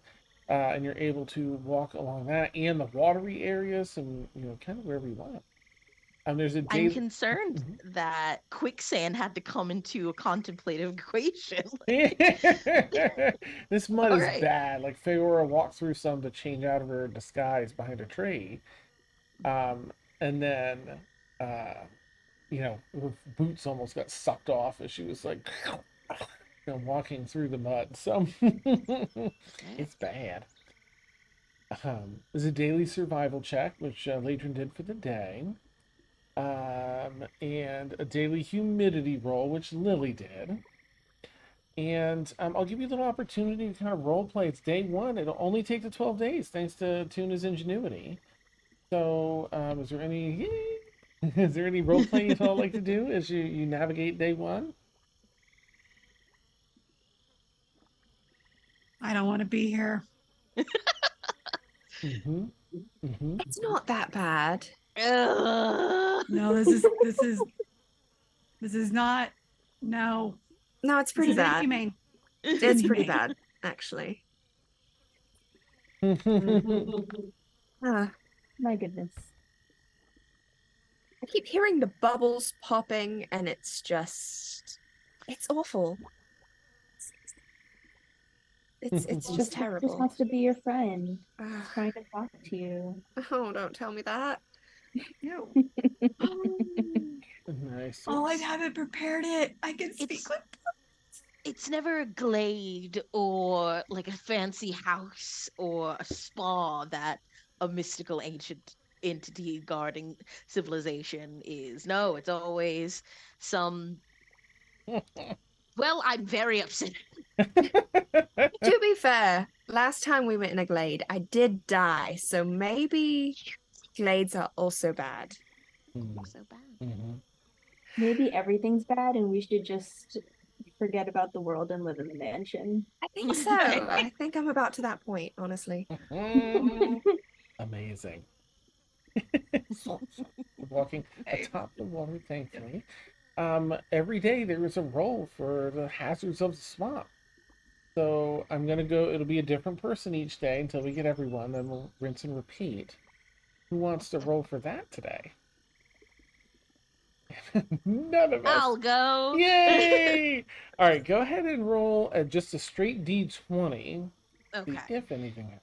and you're able to walk along that and the watery areas, and kind of wherever you want. There's a I'm daily. concerned that quicksand had to come into a contemplative equation. This mud All is right. bad. Like Feora walked through some to change out of her disguise behind a tree, and then her boots almost got sucked off as she was like walking through the mud. So it's bad. There's a daily survival check, which Ladrin did for the day. And a daily humidity roll, which Lily did. And I'll give you a little opportunity to kind of role play. It's day one. It'll only take the 12 days, thanks to Tuna's ingenuity. So, is there any role play you'd all like to do as you navigate day one? I don't want to be here. It's not that bad. No, this is not. No, No, it's pretty this is bad. inhumane. It's pretty Inhumane. bad, actually. My goodness. I keep hearing the bubbles popping, and it's awful. It's just Just terrible. wants to be your friend. Ugh. Trying to talk to you. Oh, don't tell me that. Ew. Nice. Oh, I haven't prepared it. I can speak It's- with. it's never a glade or like a fancy house or a spa that a mystical ancient entity guarding civilization is. No, it's always some. Well, I'm very upset. To be fair, last time we went in a glade, I did die, so maybe glades are also bad. So bad. Mhm. Maybe everything's bad and we should just forget about the world and live in the mansion. I think so. I think I'm about to that point, honestly. Amazing. Walking atop the water, thankfully. Every day there is a roll for the hazards of the swamp. So I'm gonna go. It'll be a different person each day until we get everyone. Then we'll rinse and repeat. Who wants to roll for that today? None of us. I'll go. Yay! All right, go ahead and roll just a straight D20. See Okay. if anything happens.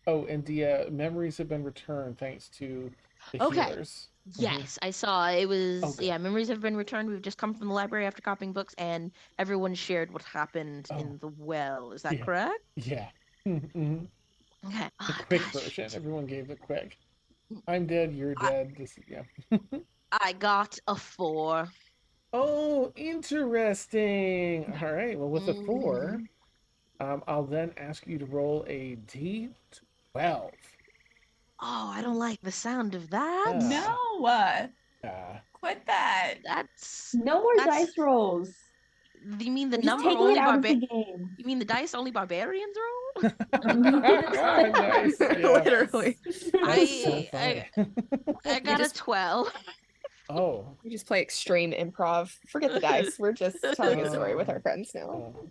Oh, and the memories have been returned thanks to the Okay. healers. Yes, I saw it was Okay. yeah, memories have been returned. We've just come from the library after copying books and everyone shared what happened Oh. in the well. Is that Yeah. correct? Yeah. Mm-hmm. Okay. The Ah, quick gosh. version. Everyone gave the quick. I'm dead, you're dead. This yeah. I got a 4. Oh, interesting. All right. Well, with a 4, I'll then ask you to roll a D12. Oh, I don't like the sound of that. Ah. No, Uh, quit that. That's No more That's- dice rolls. you mean the We're just number taking only it out of the barbar game. You mean the dice only barbarians roll? nice. Yeah. Literally. That's so I funny. I got a just- 12. Oh. We just play extreme improv. Forget the dice. We're just telling a story with our friends now. Oh.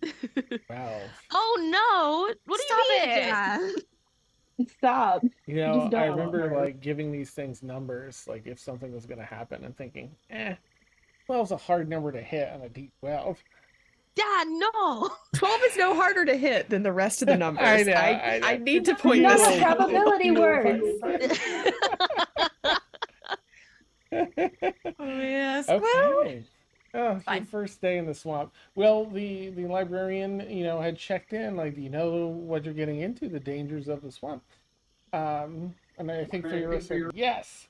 Wow. Oh no! What Stop do you mean? it. Yeah. Stop. You You know, just don't I want remember her. like giving these things numbers, like if something was going to happen, and thinking, 12's a hard number to hit on a D12. Yeah, no. 12 is no harder to hit than the rest of the numbers. I know, I know. I need to point Not this a out. probability words. Oh, yes. Okay. Oh, your Fine. first day in the swamp. Well, the librarian, had checked in. Like, do you know what you're getting into? The dangers of the swamp. And I think Feyre said yes.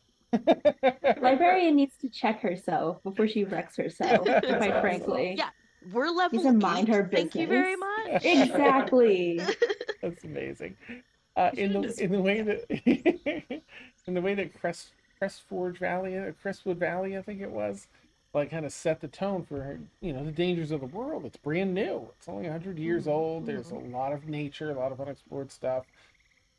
Librarian needs to check herself before she wrecks herself, quite frankly. Yeah, we're level Needs to mind 8. her Thank you very business. much. Exactly. That's amazing. You In should've the just- in the way that in the way that Crestwood Valley, I think it was, like kind of set the tone for the dangers of the world. It's brand new. It's only 100 years old. There's a lot of nature, a lot of unexplored stuff.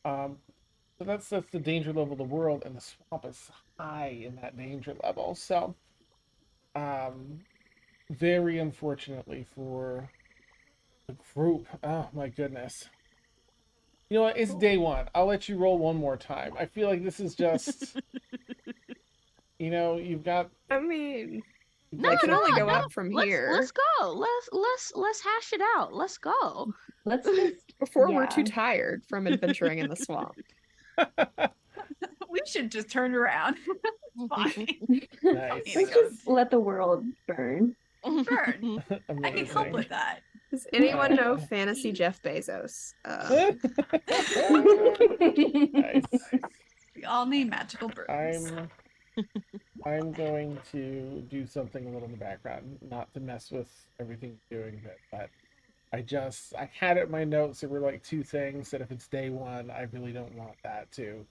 So that's the danger level of the world, and the swamp is high in that danger level. So, very unfortunately for the group. Oh my goodness. You know what? It's day one. I'll let you roll one more time. I feel like this is just, you've got. I mean, No, I can no, only go no. up from here Let's go. Let's hash it out. Let's go. Let's just before we're too yeah. tired from adventuring in the swamp. We should just turn around. Fine. Nice. Let's just let the world burn. Burn. I can help Amazing. with that. Does anyone know Fantasy Jeff Bezos? Nice. We all need magical birds. I'm going to do something a little in the background, not to mess with everything you're doing, but I had it in my notes. There were like 2 things that if it's day one, I really don't want that to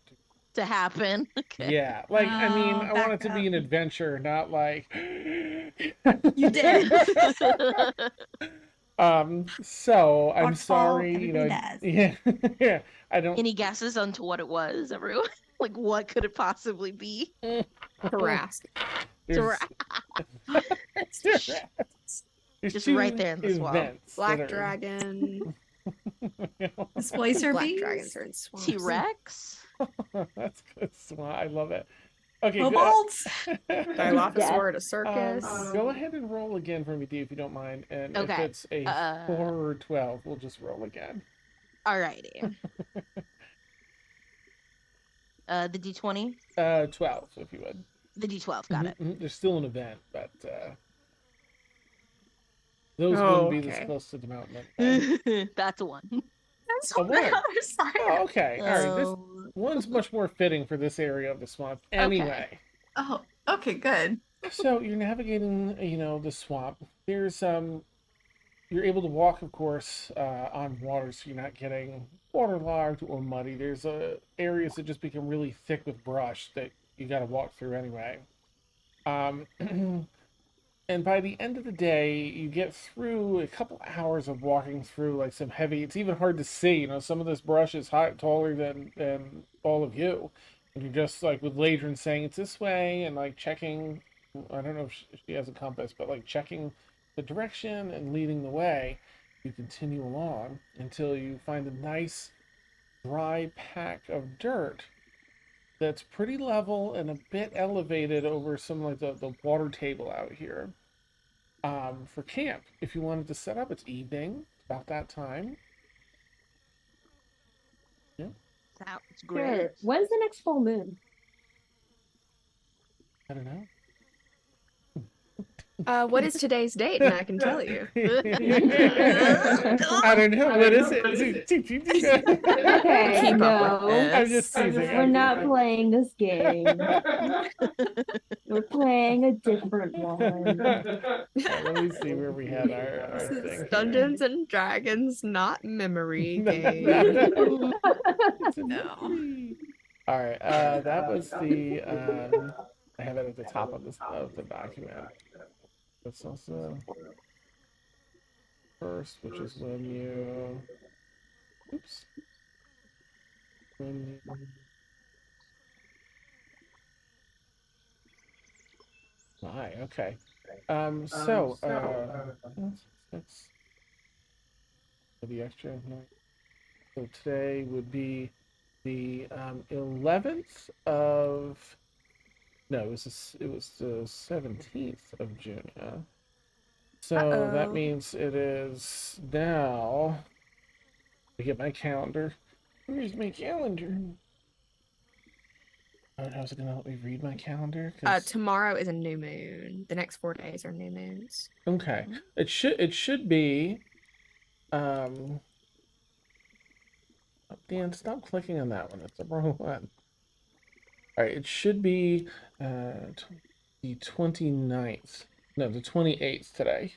To happen. Okay. yeah, like I mean, Oh, I want it to back be an up. adventure, not like You did. So I'm Watch fall, sorry, everybody dies. yeah, yeah. I don't. Any guesses onto what it was, everyone? Like, what could it possibly be? Harass. There's, there's Just 2 right there in the swamp. events Black that are- dragon. Displacer Black bees. dragons are in swamps. T-Rex? That's good. I love it. Okay, Kobolds. Dilophosaur at a circus. go ahead and roll again for me, D, if you don't mind. And if Okay. it's a 4 or 12, we'll just roll again. Alrighty. The D20? 12, if you would. The D12, got it. There's still an event, but Those Oh, wouldn't be this okay. close to the mountain. Anyway. That's a one. That's A on the one. other side. Oh, okay. All right. This Oh. one's much more fitting for this area of the swamp. Anyway, Oh, okay, good. so you're navigating, the swamp. There's you're able to walk, of course, on water, so you're not getting waterlogged or muddy. There's areas that just become really thick with brush that you got to walk through anyway. Um, and by the end of the day, you get through a couple hours of walking through like some heavy. It's even hard to see. Some of this brush is taller than all of you, and you're just like with Ladrin saying it's this way and like checking. I don't know if she has a compass, but like checking the direction and leading the way. You continue along until you find a nice dry pack of dirt that's pretty level and a bit elevated over some like the water table out here. For camp, if you wanted to set up, it's evening, it's about that time. Yeah, Sounds Sure. great. When's the next full moon? I don't know. What is today's date? And I can tell you. I don't know. What is it? Okay, Keep up no. with I'm this. just teasing. We're not playing this game. We're playing a different one. Let me see where we had our This thing. is here. Dungeons and Dragons, not memory No, game. no. It's a No. memory. All right. That was the. I have it at the top of the document. That's also first, which is when you. Oops. When you. My, okay. So, that's for the extra. So today would be the 11th of. No, it was the 17th of June. Yeah. So that Uh-oh. means it is now. I get my calendar. Where's my calendar? Oh, how's it gonna let me read my calendar? 'Cause- Tomorrow is a new moon. The next 4 days are new moons. Okay. It should be um Dan, stop clicking on that one. That's the wrong one. Alright, it should be the 29th. No, the 28th today.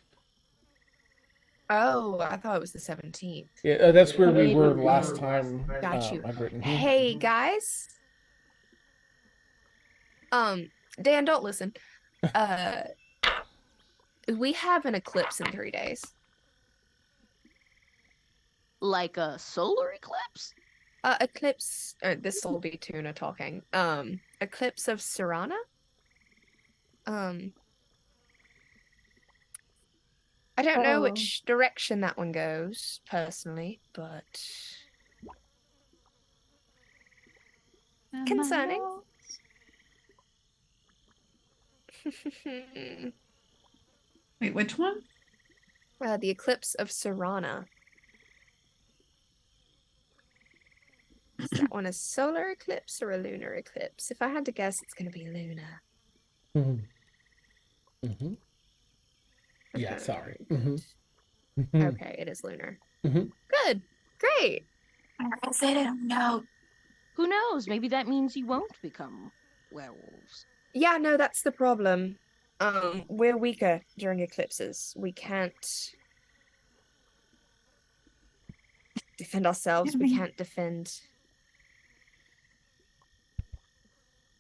Oh, I thought it was the 17th. Yeah, that's where we were last time. Got you. I've written here. Hey, guys. Dan, don't listen. We have an eclipse in 3 days. Like a solar eclipse? Eclipse. This will be Tuna talking. Eclipse of Serana. I don't know Oh. which direction that one goes personally, but concerning. Wait, which one? The eclipse of Serana. Is that one a solar eclipse or a lunar eclipse? If I had to guess, it's going to be lunar. Mm-hmm. Yeah, Okay. sorry. Okay, it is lunar. Mhm. Good. Great. I said it. No. Who knows? Maybe that means you won't become werewolves. Yeah, no, that's the problem. We're weaker during eclipses. We can't defend ourselves. We can't defend.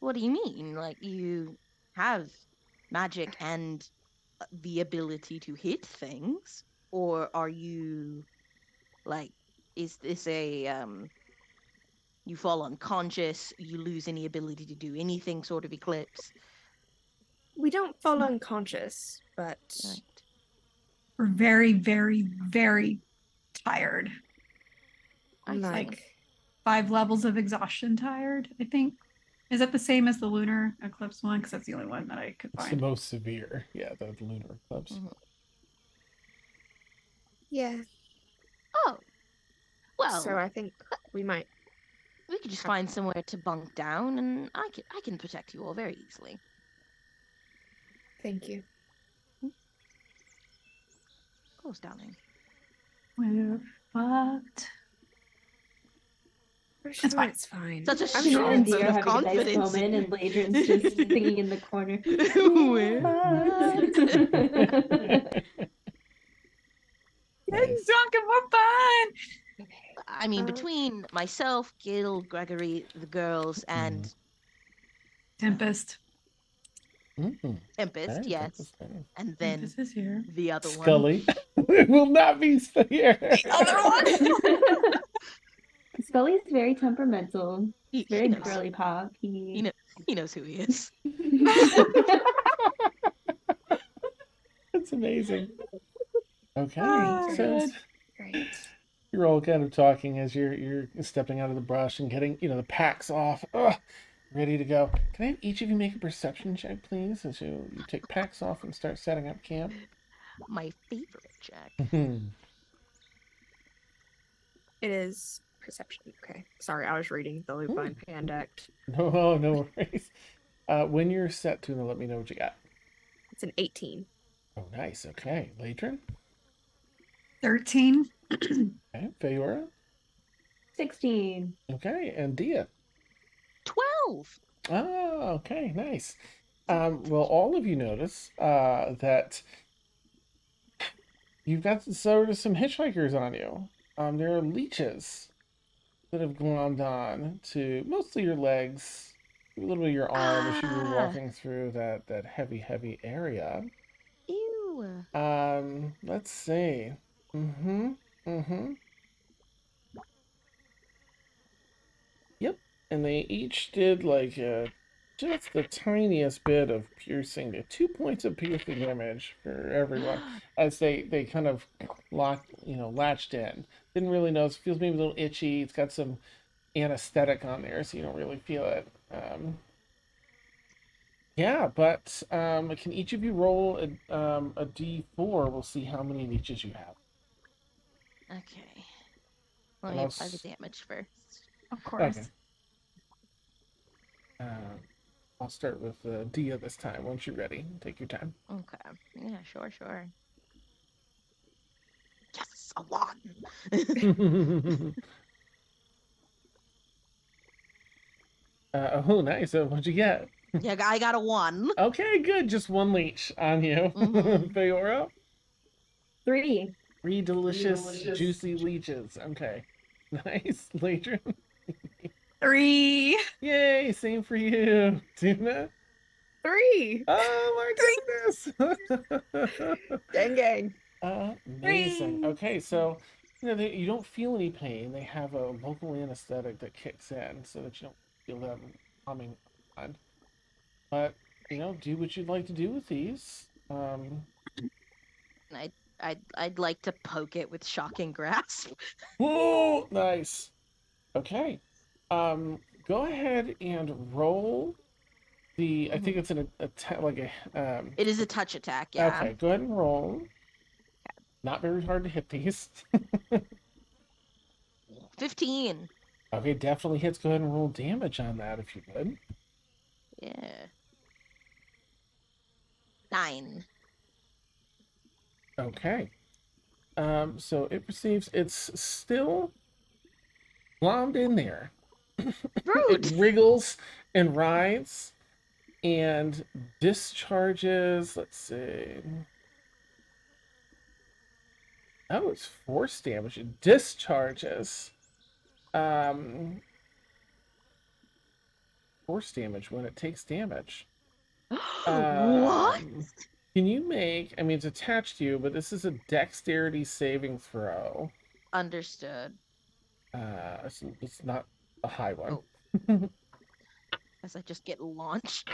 What do you mean? Like you have magic and the ability to hit things? Or are you like, is this a you fall unconscious, you lose any ability to do anything sort of eclipse? We don't fall unconscious, but Right. We're very, very, very tired. I'm like like 5 levels of exhaustion tired, I think. Is that the same as the lunar eclipse one? Because that's the only one that I could It's the find. most severe. Yeah, the lunar eclipse. Mhm. yeah. Oh. Well, So I think we might. we could just find somewhere to bunk down and I can protect you all very easily. Thank you. close, darling. We're fucked. I'm It's sure fine. it's fine. Such a I'm Tina sure strong and it's Dee are vote of having a nice confidence. moment, and Ladrin's just singing in the corner. We're Getting Nice. drunk and we're fine. okay. I mean, between myself, Gil, Gregory, the girls, and Tempest. Tempest, Alright, yes, and then Tempest is here. the other one. Scully. It will not be here. Other one. Scully's very temperamental. He, He's very knows. girly pop. He, know, he knows who he is. That's amazing. Okay, Oh, so God. Great. you're all kind of talking as you're stepping out of the brush and getting the packs off. Ugh, ready to go. Can I have each of you make a perception check, please, as you take packs off and start setting up camp? My favorite check. It is perception. Okay. Sorry, I was reading the Lupine Pandect. No worries. When you're set, Tuna, let me know what you got. It's an 18. Oh, nice. Okay, Latrin. 13. Okay, Feora. 16. Okay, and Dia. 12. Oh, okay, nice. Well, all of you notice that you've got sort of some hitchhikers on you. There are leeches that have glommed on to mostly your legs, a little bit of your arm as you were walking through that heavy area. Ew. Let's see. Yep, and they each did like just the tiniest bit of piercing, 2 points of piercing damage for everyone as they kind of latched in. Didn't really notice. Feels maybe a little itchy. It's got some anesthetic on there, so you don't really feel it. Yeah, but can each of you roll a d4? We'll see how many leeches you have. Okay. Let And me I'll apply the s- damage first. Of course. Okay. I'll start with Dia this time. Once you're ready, take your time. Okay. Yeah, sure. Yes, a lot. Oh, nice. What'd you get? Yeah, I got a 1. Okay, good. Just one leech on you. Mhm. Feora? 3. 3 delicious, juicy leeches. Okay. Nice. Latrin? 3. Yay, same for you. Tuna? 3. Oh my goodness. Gang. Amazing. 3. Okay, so you don't feel any pain. They have a local anesthetic that kicks in so that you don't feel them coming on. But do what you'd like to do with these. I'd like to poke it with shocking grasp. Whoa, nice. Okay. Go ahead and roll the. I think it's an attack, like a. It is a touch attack, yeah. Okay, go ahead and roll. Not very hard to hit these. 15. Okay, definitely hits. Go ahead and roll damage on that if you would. Yeah. 9. Okay. So it receives. It's still glommed in there. Rude. It wriggles and writhes and discharges. Let's see. Oh, it's force damage. It discharges. Force damage when it takes damage. What? Can you make? I mean, it's attached to you, but this is a dexterity saving throw. Understood. It's not a high one. Oh. As I just get launched.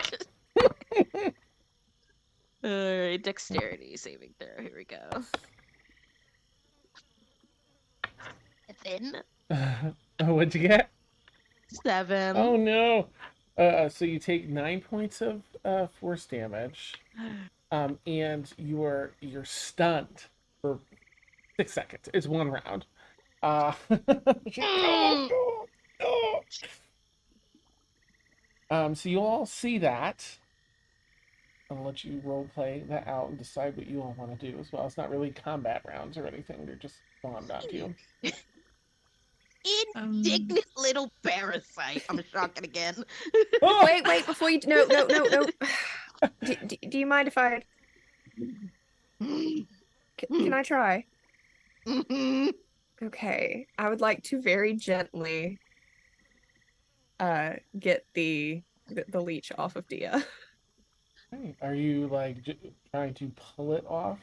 Alright, dexterity saving throw. Here we go. And then What'd you get? 7. Oh no! So you take 9 points of force damage, and you're stunned for 6 seconds. It's 1 round. So you all see that. I'll let you role play that out and decide what you all want to do as well. It's not really combat rounds or anything. They're just fun about you. Indignant little parasite. I'm shocking again. Wait, before you no. Do you mind if I can I try? Okay. I would like to very gently get the leech off of Dia. Hey, are you like trying to pull it off?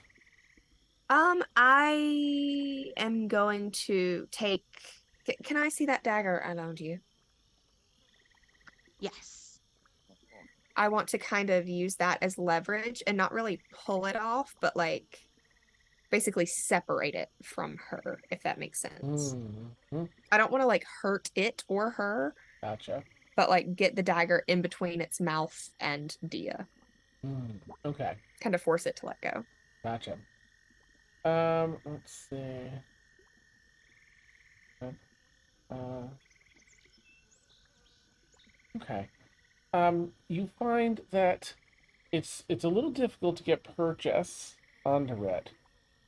I am going to take can I see that dagger around you? Yes. I want to kind of use that as leverage and not really pull it off, but like basically separate it from her, if that makes sense. Mm-hmm. I don't want to like hurt it or her, Gotcha. but like get the dagger in between its mouth and Dia. Okay. Kind of force it to let go. Gotcha. Let's see. Uh, okay. You find that it's a little difficult to get purchase onto it.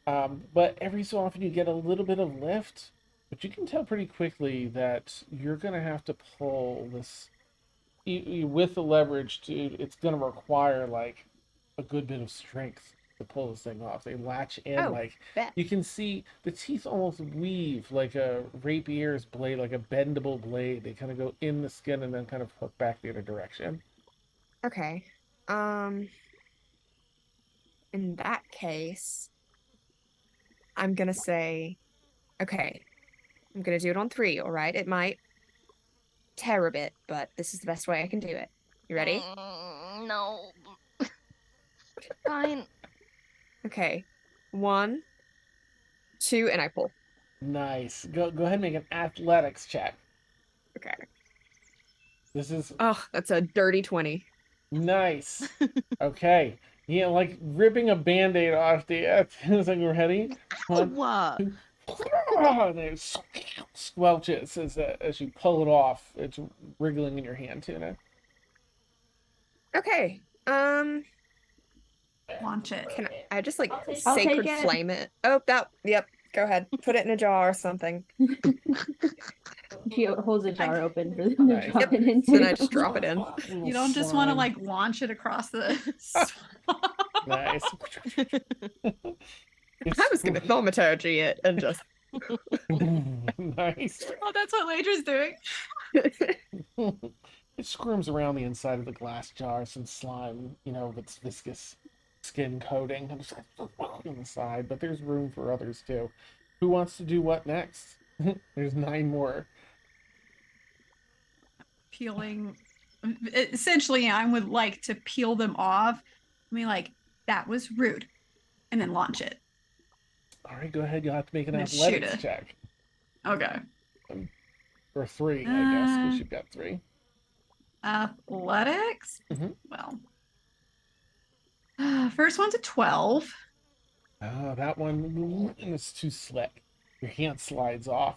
But every so often you get a little bit of lift, but you can tell pretty quickly that you're gonna have to pull this with the leverage to. It's gonna require like a good bit of strength to pull this thing off. They latch in Oh, like bet. you can see the teeth almost weave like a rapier's blade, like a bendable blade. They kind of go in the skin and then kind of hook back the other direction. Okay. In that case, I'm gonna say, okay, I'm gonna do it on 3, all right? It might tear a bit, but this is the best way I can do it. You ready? No. Fine. Okay. 1, 2, and I pull. Nice. Go ahead and make an athletics check. Okay. This is Oh, that's a dirty 20. nice. Okay. Yeah, like ripping a band-aid off the it's like we're ready. One, Ow! two, and it squelches as you pull it off. It's wriggling in your hand, Tuna. Okay. Launch it. Can I just like I'll take sacred it. flame it? Oh, yep. Go ahead. Put it in a jar or something. She holds a jar open for them to Nice. drop Yep. it into. Then I just drop it in. Little You don't just want to slime. like launch it across the swamp. Nice. I was gonna thaumaturgy it and just Nice. Oh, that's what Ladra's doing. It squirms around the inside of the glass jar, some slime, with its viscous skin coating, and just on the side. But there's room for others too. Who wants to do what next? There's 9 more. Peeling. Essentially, I would like to peel them off. I mean, like, that was rude. And then launch it. All right, go ahead. You'll have to make an And then shoot athletics it. check. Okay. Or 3, I guess, because you've got 3. Athletics? Mhm. Well. First one's a 12. Oh, that one is too slick. Your hand slides off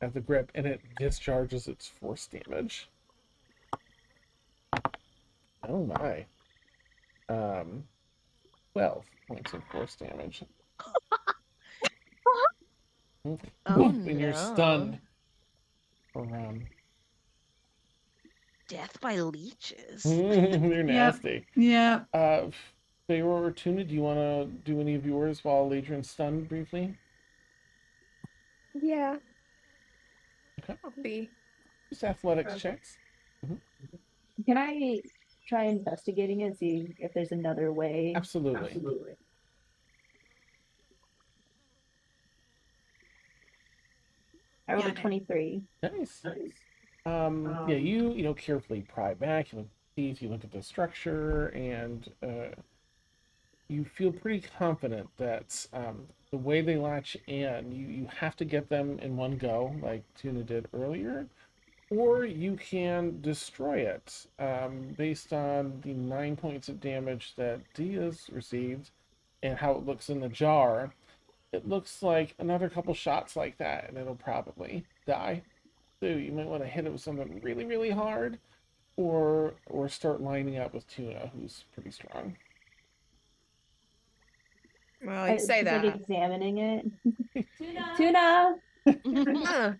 at the grip, and it discharges its force damage. Oh my. 12 points of force damage. Oh, And you're no. stunned for Death by leeches. they're nasty. Yeah. Faye or Tuna, do you want to do any of yours while Ladron's stunned briefly? yeah. Okay. I'll be. Just athletics checks. Can I try investigating it, see if there's another way? Absolutely. I rolled a Yeah. 23. Nice. Yeah, you carefully pry back, you look at the teeth, you look at the structure, and you feel pretty confident that the way they latch in, you have to get them in one go, like Tuna did earlier, or you can destroy it based on the 9 points of damage that Diaz received and how it looks in the jar. It looks like another couple shots like that, and it'll probably die. So you might want to hit it with something really, really hard, or start lining up with Tuna, who's pretty strong. Well, you say She's that. like examining it. Tuna.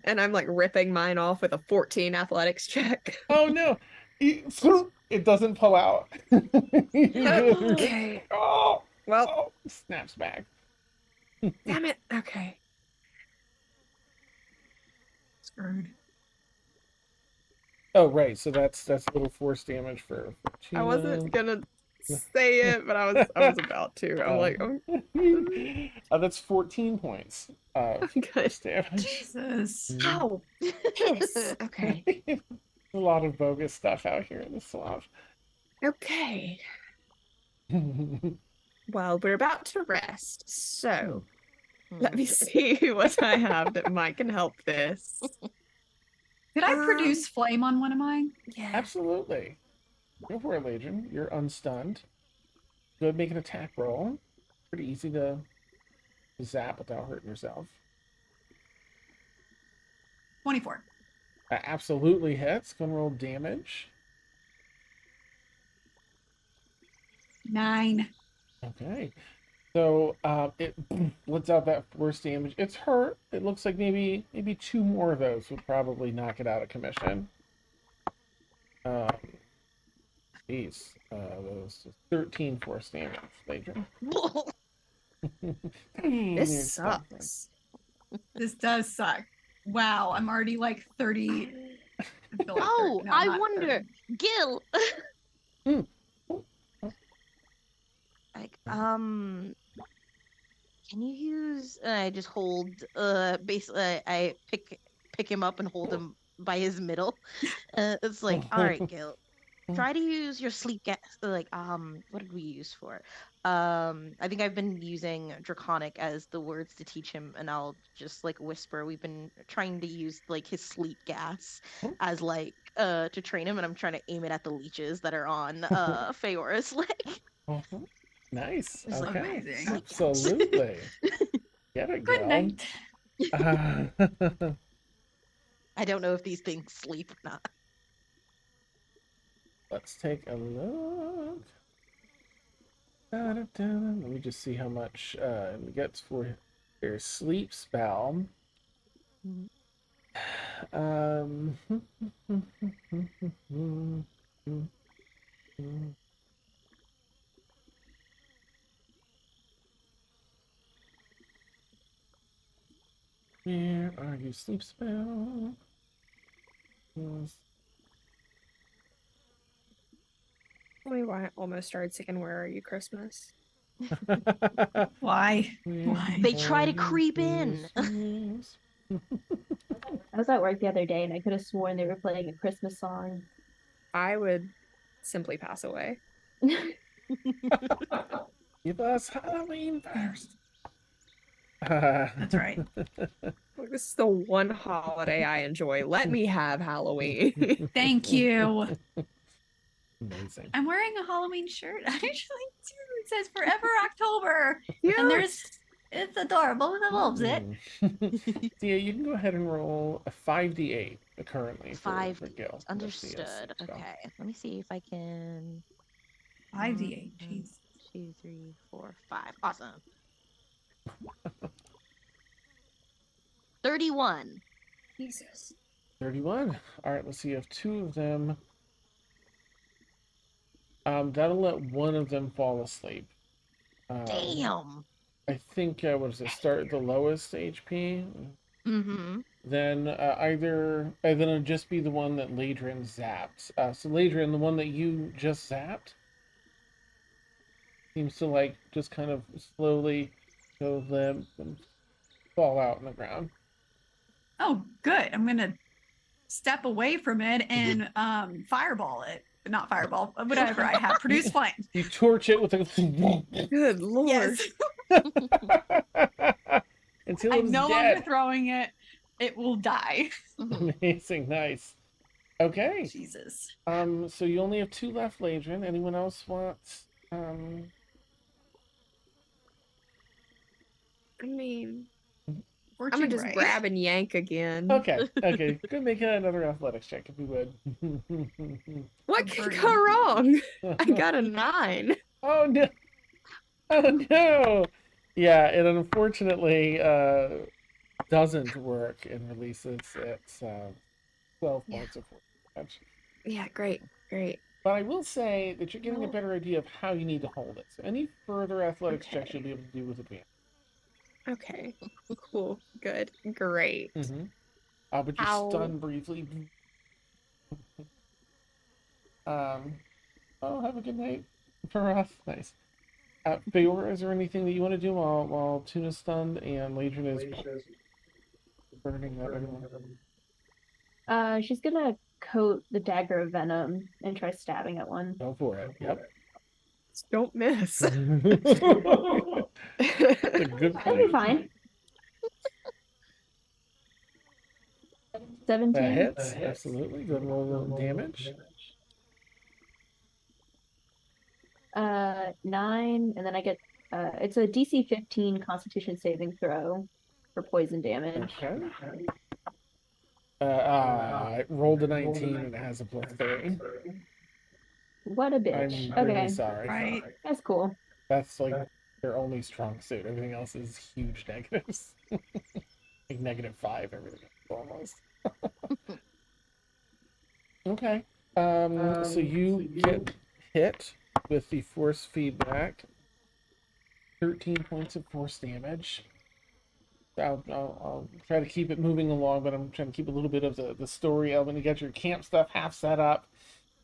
And I'm like ripping mine off with a 14 athletics check. Oh no! It doesn't pull out. Okay. Oh, Well, oh, snaps back. damn it. Okay. Screwed. Oh right, so that's a little force damage for I wasn't Tuna. gonna say it, but I was about to. I'm like, oh, That's 14 points of good. force damage. Jesus. Ow. Piss. Okay. A lot of bogus stuff out here in the swamp. Okay. Well, we're about to rest, so let me see what I have that might can help this. Could I produce flame on one of mine? Yeah. Absolutely. Go for it, Legion. You're unstunned. Go ahead and make an attack roll. Pretty easy to zap without hurting yourself. 24. Absolutely hits. Go and roll damage. 9. Okay. So it lets out that force damage. It's hurt. It looks like maybe 2 more of those would probably knock it out of commission. Jeez. Those 13 force damage, Adrian. This sucks. This does suck. Wow, I'm already like 30. I feel like Oh, 30. No, I not wonder, 30. Gil. Mm. Like, can you use? I just hold. Basically, I pick him up and hold him by his middle. It's like, all right, Gil. Try to use your sleep gas. Like, what did we use for? I think I've been using Draconic as the words to teach him, and I'll just like whisper. We've been trying to use like his sleep gas as like to train him, and I'm trying to aim it at the leeches that are on Feora's leg. Nice. It's like, Okay. amazing. Absolutely. Get it, Good girl. night. I don't know if these things sleep or not. Let's take a look. Da-da-da. Let me just see how much it gets for their sleep spell. Where are you, sleep spell? Why I almost started singing Where Are You Christmas? Why? Why? They try to creep in. I was at work the other day and I could have sworn they were playing a Christmas song. I would simply pass away. Give us Halloween first. That's right. Like, this is the one holiday I enjoy. Let me have Halloween. Thank you. Amazing. I'm wearing a Halloween shirt. I actually do. It says Forever October. Yeah. And it's adorable and I loves it. So yeah, you can go ahead and roll a 5d8 currently for 5 Gil. Let's see, Understood. yes, so. Okay. Let me see if I can. 5d8. Jeez. 2, 3, 4, 5. Awesome. 31. Jesus. 31. All right, let's see. You have 2 of them. That'll let one of them fall asleep. Damn. I think what does it start at the lowest HP? Mm-hmm. Then then it'll just be the one that Ladrin zapped. So Ladrin, the one that you just zapped, seems to like just kind of slowly go limp and fall out on the ground. Oh, good. I'm gonna step away from it and fireball it. Not fireball, whatever I have. Produce flames. You torch it with a Good lord. Yes. until I'm it's no dead. longer throwing it. It will die. Amazing, nice. Okay. Jesus. So you only have 2 left, Ladrin. Anyone else wants? I mean, I'm gonna just grab and yank again. Okay. Go make another athletics check if you would. What could go wrong? I got a 9. Oh no! Oh no! Yeah, it unfortunately doesn't work in releases. It's 12 Yeah. points of force damage. Yeah, great. But I will say that you're getting a Oh. better idea of how you need to hold it. So any further athletics checks you'll be able to do with advantage. Okay. Cool. Good. Great. Mm-hmm. But you're How? stunned briefly. Oh, have a good night for us. Nice. Feora, is there anything that you want to do while Tuna's stunned and Ladrin is burning that everyone? She's gonna coat the dagger of venom and try stabbing at one. Go for it. Yep. Don't miss. It's a good That'll be plan. fine. 17. That hits. Absolutely. Good roll of damage. 9, and then I get it's a DC 15 Constitution saving throw for poison damage. Okay. It rolled a 19 and it has a +3. What a bitch. I'm Okay, really sorry. Right. that's cool. That's like their only strong suit. Everything else is huge negatives. Like -5, everything almost. Okay. So you get hit with the force feedback. 13 points of force damage. I'll try to keep it moving along, but I'm trying to keep a little bit of the story element. You got your camp stuff half set up.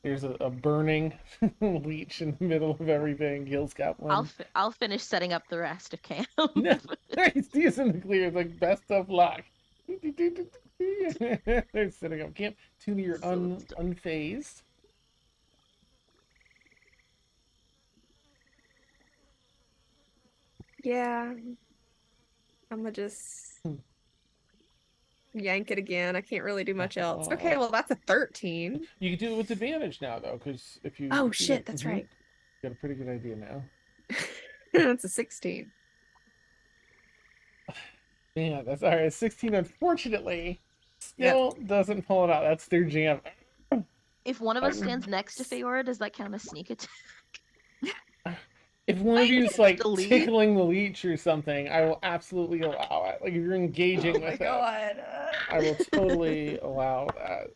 There's a burning leech in the middle of everything. Gil's got one. I'll finish setting up the rest of camp. No, nice. He's in the clear. It's like best of luck. They're setting up camp. Tuna, you're unfazed. Yeah. I'm gonna just yank it again. I can't really do much else. Okay, well that's a 13. You can do it with advantage now, though, because if you. Oh if you shit, get- that's mhm, right. Got a pretty good idea now. That's a 16. Yeah, that's all right. 16, unfortunately, still doesn't pull it out. That's their jam. If one of us stands next to Feora, does that count as sneak attack? If one of you is like The leech? tickling the leech or something, I will absolutely allow it. Like if you're engaging with it, I will totally allow that.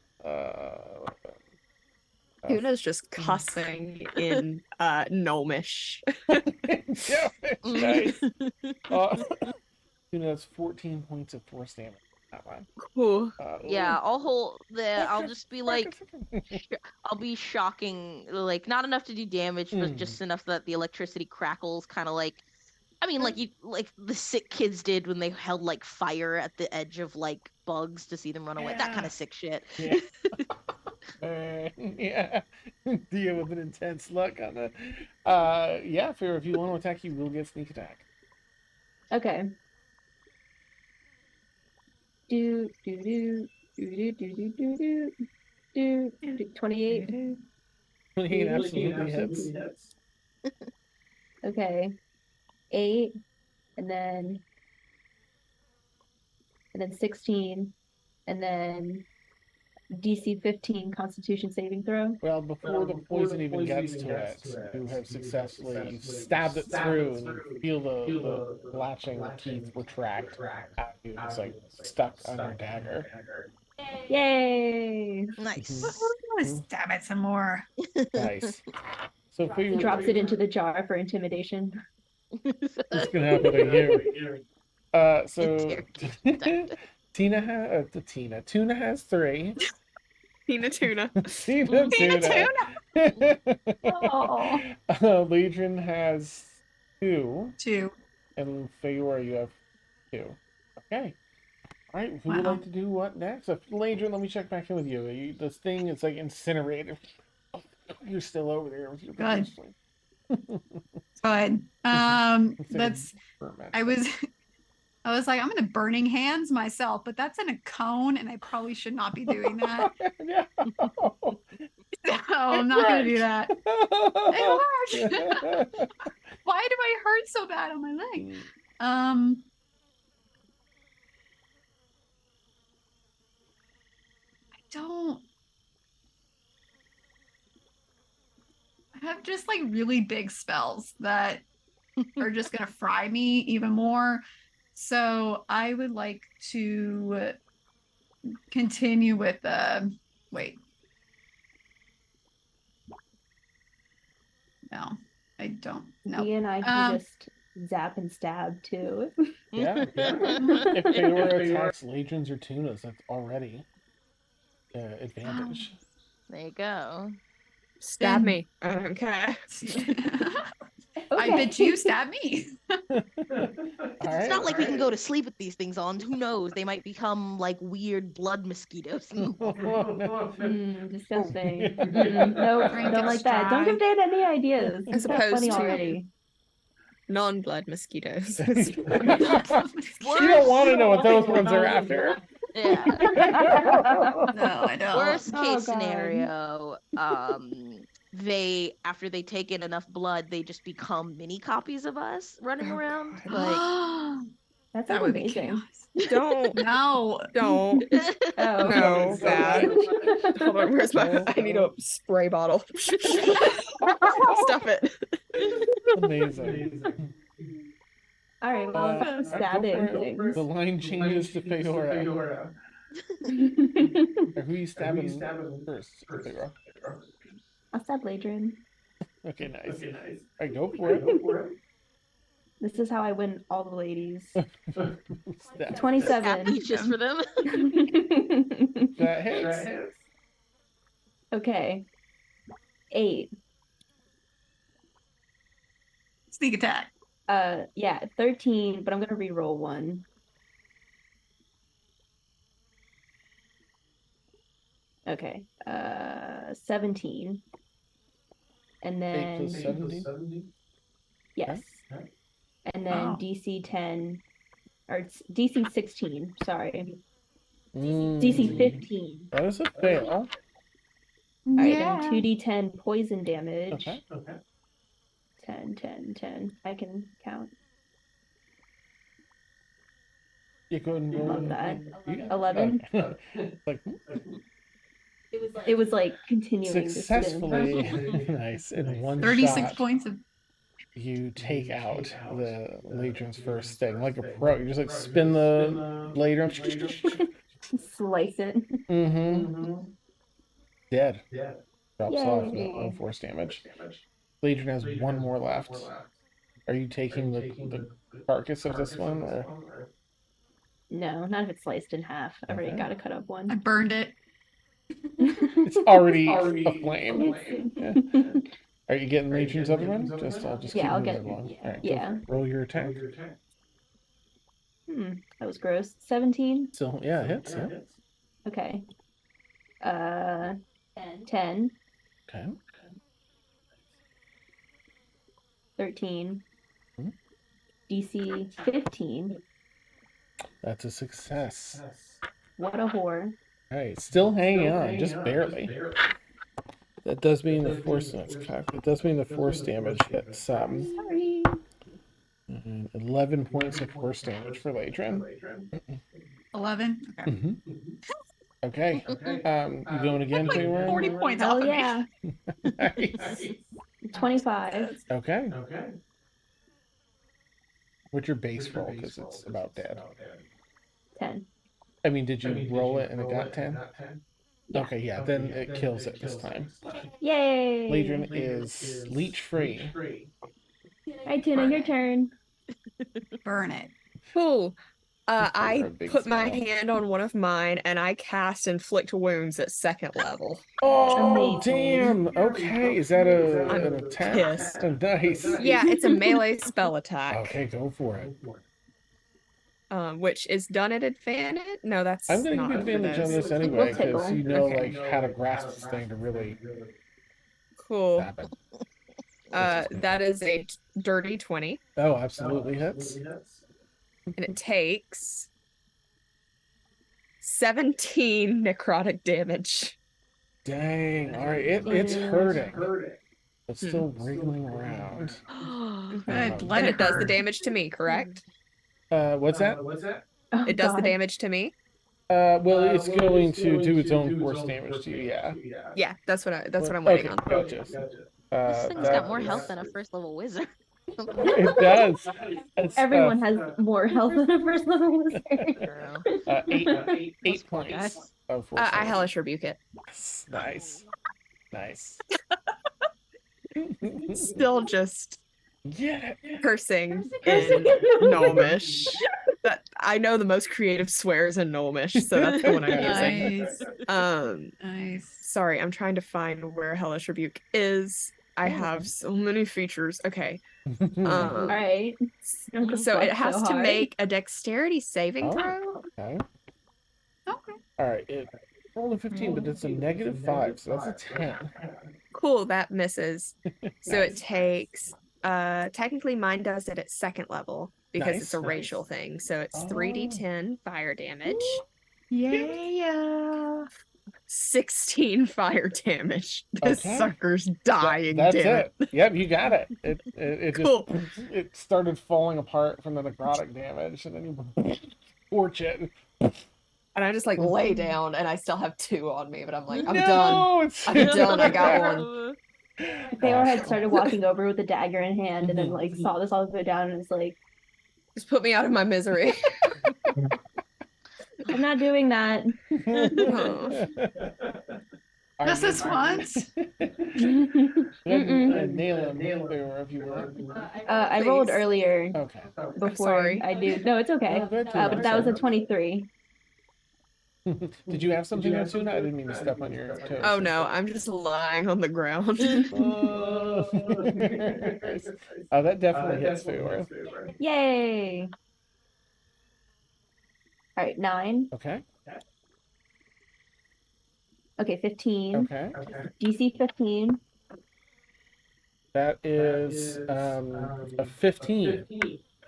Tuna's just cussing in gnomish. Yeah, nice. Tuna, that's 14 points of force damage. That one. Cool. Yeah, I'll hold there. I'll just be like, I'll be shocking, like not enough to do damage, but just enough that the electricity crackles, kind of like, I mean, like the sick kids did when they held like fire at the edge of like bugs to see them run away. That kind of sick shit. Yeah. Yeah. Deal with an intense look on the. Yeah, Fair. If you want to attack, you will get sneak attack. Okay. Do 28. 28 absolutely hits. Okay. 8, and then 16, and then DC 15 Constitution saving throw. Well, before the poison even gets to it, you have successfully stabbed it through, and you feel the latching teeth retract at you. It's like stuck on your dagger. Yay! Nice. I'm gonna stab it some more. Nice. So for He your, drops it into the jar for intimidation. what's gonna happen to you? So Tuna has 3. Tina Tuna. Tina Tuna. Oh. Legion has 2. 2. And Feora, you have 2. Okay. All right. Who would Wow. like to do what next? Legion, let me check back in with you. This thing is like incinerated. You're still over there with your Good. position. Good. It's like That's. a ferment. I was like, I'm gonna burning hands myself, but that's in a cone, and I probably should not be doing that. No. No, I'm not gonna do that. It worked. Why do I hurt so bad on my leg? I have just like really big spells that are just gonna fry me even more. So I would like to continue with wait. No, I don't know. He and I can just zap and stab too. Yeah. If Faora attacks legions or tunas, that's already advantage. There you go. Stab Then- me. I don't care. I bet you stab me. It's not like we can go to sleep with these things on. Who knows? They might become like weird blood mosquitoes. Disgusting. Oh, No, Drink don't it like that. Don't give dry. Dan any ideas. As He's got opposed plenty to- already. Non-blood mosquitoes. You don't want to know what those ones are after. Yeah. No, I don't. Worst Oh, case God. scenario, they after they take in enough blood, they just become mini copies of us running Oh, around. God. Like That that sounds would be amazing. chaos. Don't. No. Don't. Oh. No, bad. Hold on, where's my... I need a spray bottle. Stuff it. Amazing. All right, well, stabbing things. The line changes to Faora. Or who you stabbing first? Faora. I'll stab Ladrin. Okay, nice. I go for it. This is how I win all the ladies. Stab. 27. just for them. That hits. Okay. 8. Sneak attack. Yeah, 13, but I'm gonna re-roll one. Okay. 17. And 8 then plus 17. yes. Okay. And then Oh. DC 10 or it's DC 16, sorry. Mm, DC 15. That is a fail. All right, Yeah. then 2d10 poison damage. Okay. 10, 10, 10. I can count. You go and roll. Love that. You- 11. Okay. Like It was like continuing to spin. successfully, nice. In one 36 shot, points of you take out the Legion's first sting like a pro. You just like spin the blade around. Slice it. Mm-hmm. Dead. Drops off. Yay. No force damage. Legion has one more left. Are you taking the carcass of this one, or No, not if it's sliced in half. I've already Okay. got to cut up I one. burned it. it's already aflame? Yeah. Are you getting Legion's other one? I'll just keep Yeah, I'll moving get- along. All right, yeah. roll your attack. That was gross. 17. So yeah, it hits. Yeah. Okay. 10, Okay. 13, Mhm. DC 15. That's a success. What a whore. All right, still hanging on, just barely. That does mean the force. That's cocked. It does mean the force damage hits. Sorry. 11 points of force damage for Ladrin. 11. Okay. Mm-hmm. Okay. You going again, Like Taylor? 40 points Hell off of me. yeah. Nice. 25. Okay. What's your base roll? Because it's about dead. 10. I mean, did you roll it and it got 10? Yeah. Okay, yeah, then it kills it this time. Yay. Ladrin is leech free. Alright, Tuna, your turn. Burn it. Cool. Those are I a big put my spell. hand on one of mine and I cast inflict wounds at 2nd level. Oh, Amazing. damn. Okay, is that I'm an attack? pissed. Nice. Yeah, it's a melee spell attack. Okay, go for it. Which is done at advantage. No, that's I'm gonna not give you for advantage on this. this anyway, We'll tickle. because you know Okay. like how to grasp this thing to really Cool. stab it. That is a dirty 20, Oh, absolutely hits. and it takes 17 necrotic damage. Dang. All right, it's hurting. It's Hmm. still wriggling around. Good. Let And it it does the burn. damage to me, correct? What's that? Oh, It does the God. damage to me. Well, it's going to do its own force damage to you. Yeah. Yeah, that's what I'm waiting on. Gotcha. This thing's got more health than a first level wizard. It does. It's, Everyone has more health than a first level wizard. True. eight Those poor points guys. of force I damage. hellish rebuke it. Nice. Nice. Still just Yeah. cursing in Gnomish. That I know the most creative swears in Gnomish, so that's the one I'm using. Nice. Um, Nice. sorry, I'm trying to find where hellish rebuke is. I Oh, have okay. so many features. Okay. All right. You don't have to So it flex has so to hard. make a dexterity saving Oh. throw. Okay. Okay. All right. It rolled a 15, but it's a -5, so that's a 10. Cool, that misses. So it takes technically mine does it at second level because it's a Nice. racial thing. So it's Oh. 3d10 fire damage. Yeah. 16 fire damage. This Okay. sucker's dying, That's damn it. Yep, you got it. It Cool. just it started falling apart from the necrotic damage, and then you torch it. And I just like lay down and I still have 2 on me, but I'm like, I'm no, done. It's... I'm done. I got one. Theor had started walking over with a dagger in hand and then like saw this all go down and was like, Just put me out of my misery. I'm not doing that. Just this once. Nail him, if you were. I rolled Please. earlier Okay. before sorry. I do. No, it's okay. Oh, good. But that was a 23. Did you have something there, Tuna? I didn't mean to step on your toes. Oh no, I'm just lying on the ground. Oh, oh, that definitely hits Feor. Yay! All right, 9. Okay. Okay, 15. Okay. DC 15. That is a 15.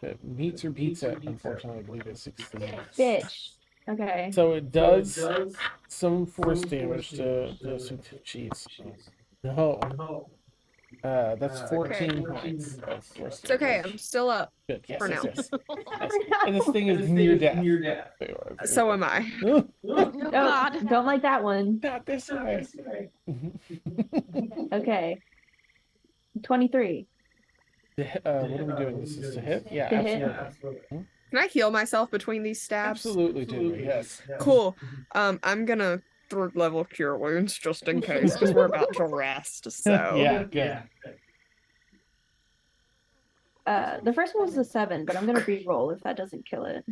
It meets or beats it. Unfortunately, I believe it's 16. Bitch. Okay. So it does some force damage to some cheats. No. That's 14 points of force It's okay, damage. I'm still up. Good. Yes, for yes, now. yes. Yes. And this thing is near death. So am I. Oh, Oh, Oh, God. don't like that one. not this way. Okay. 23. What are we doing? This is to hit? Yeah, To hit. absolutely. Can I heal myself between these stabs? Absolutely do. Yes. Cool. I'm gonna 3rd level cure wounds just in case, because we're about to rest. So Yeah, good. The first one was a 7, but I'm gonna re-roll if that doesn't kill it.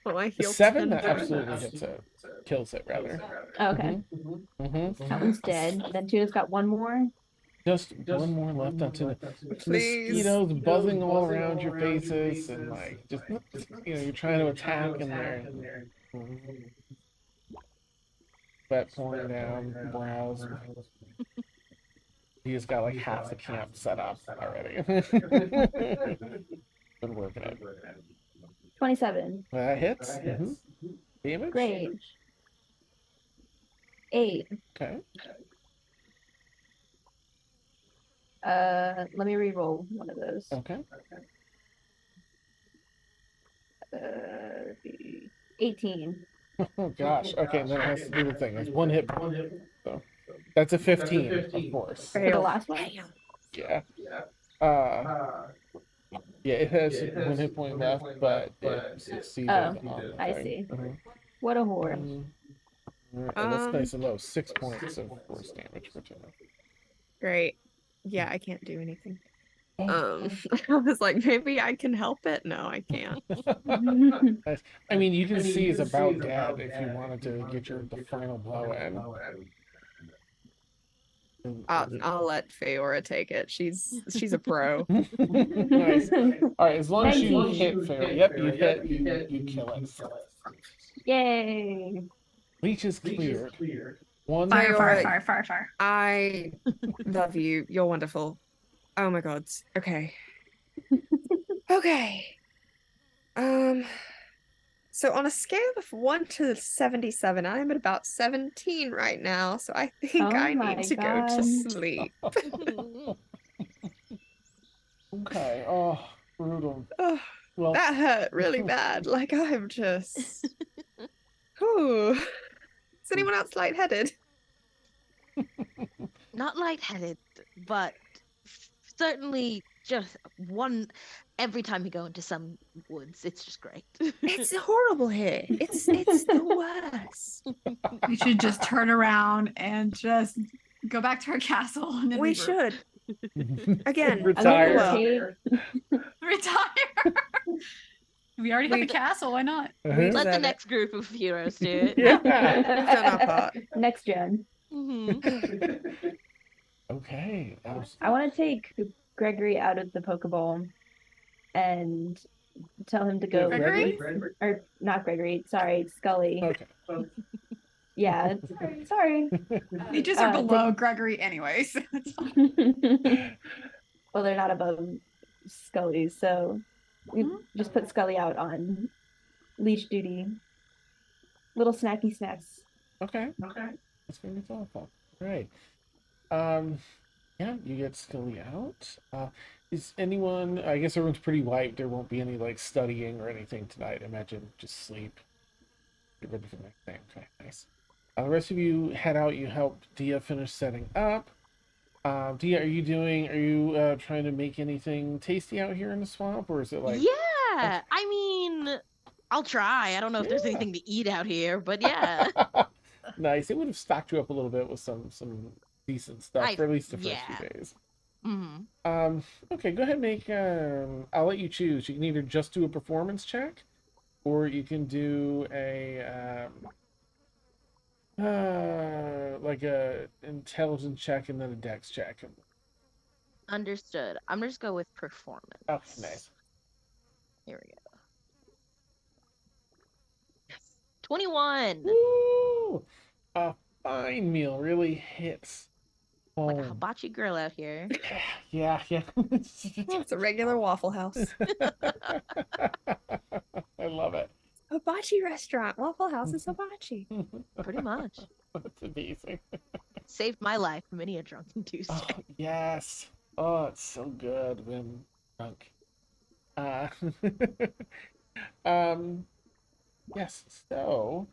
well, I The healed 7 10 that times. absolutely hits it. Kills it, rather. Okay. Mm-hmm. That one's dead. Then Tuna's got one more. Just one more left onto the Please. mosquitoes buzzing all around your faces, and like just you're trying to attack, and they're sweat pouring down, brows. He has got like half the camp set up already. Been working it. 27. That hits. Damage. Great. 8. Okay. Let me re-roll one of those. Okay. 18. Oh gosh. Okay, and then it has to do the thing. It's one hit point. So that's a 15, of course. For the last one? Yeah. Yeah, it has 1 hit point left, but it succeeded on the I thing. see. Mhm. What a whore. And that's nice and low. 6 points of force damage for Tuna. Great. Yeah, I can't do anything. Oh. I was like, maybe I can help it. No, I can't. Nice. I mean, you can see it's about dead if you wanted to get the final blow in. I'll let Feora take it. She's a pro. Nice. All right, as long as Thank you you. hit Fair. Yep, you hit. You kill it. Yay. Leech is cleared. One. Fire, Alright. fire, fire, fire, fire. I love you. You're wonderful. Oh my god. Okay. Okay. So on a scale of 1 to 77, I'm at about 17 right now. So I think Oh I my need to go God. to sleep. Okay. Oh, brutal. Oh, Well, that hurt really bad. Like I'm just. Ooh. Is anyone else lightheaded? Not lightheaded, but certainly just one every time we go into some woods. It's just great. It's horrible here. It's the worst. We should just turn around and just go back to our castle and then We regroup. should. Again, I Retire. want to Retire. We already have We- a castle. Why not? We Let the deserve it. next group of heroes do it. Yeah. We've done our part. Next gen. Mhm. Okay. That was- I want to take Gregory out of the Pokeball and tell him to go. Gregory? Or not Gregory. Sorry, Scully. Okay. Yeah. Sorry. Ages are take- below Gregory anyways. It's fine. Well, they're not above Scully, so we Mhm. just put Scully out on leash duty. Little snacky snacks. Okay. That's very thoughtful. Right. Yeah, you get Scully out. Is anyone, I guess everyone's pretty wiped. There won't be any like studying or anything tonight. I imagine just sleep. Get ready for the next day. Okay, nice. The rest of you head out. You help Dia finish setting up. Dia, are you trying to make anything tasty out here in the swamp, or is it like Yeah, I mean, I'll try. I don't know if there's Yeah. anything to eat out here, but yeah. Nice? It would have stocked you up a little bit with some decent stuff for at least the first yeah. few days. Hmm. Okay, go ahead and make I'll let you choose. You can either just do a performance check, or you can do a like a intelligence check and then a dex check. Understood. I'm gonna just go with performance. Okay, nice. Here we go. Yes. 21. Woo! A fine meal really hits Like a home. hibachi grill out here. Yeah. It's a regular Waffle House. I love it. Hibachi restaurant. Waffle House is hibachi. Pretty much. That's amazing. Saved my life many a drunken Tuesday. Oh, yes. Oh, it's so good when drunk. Uh, yes, so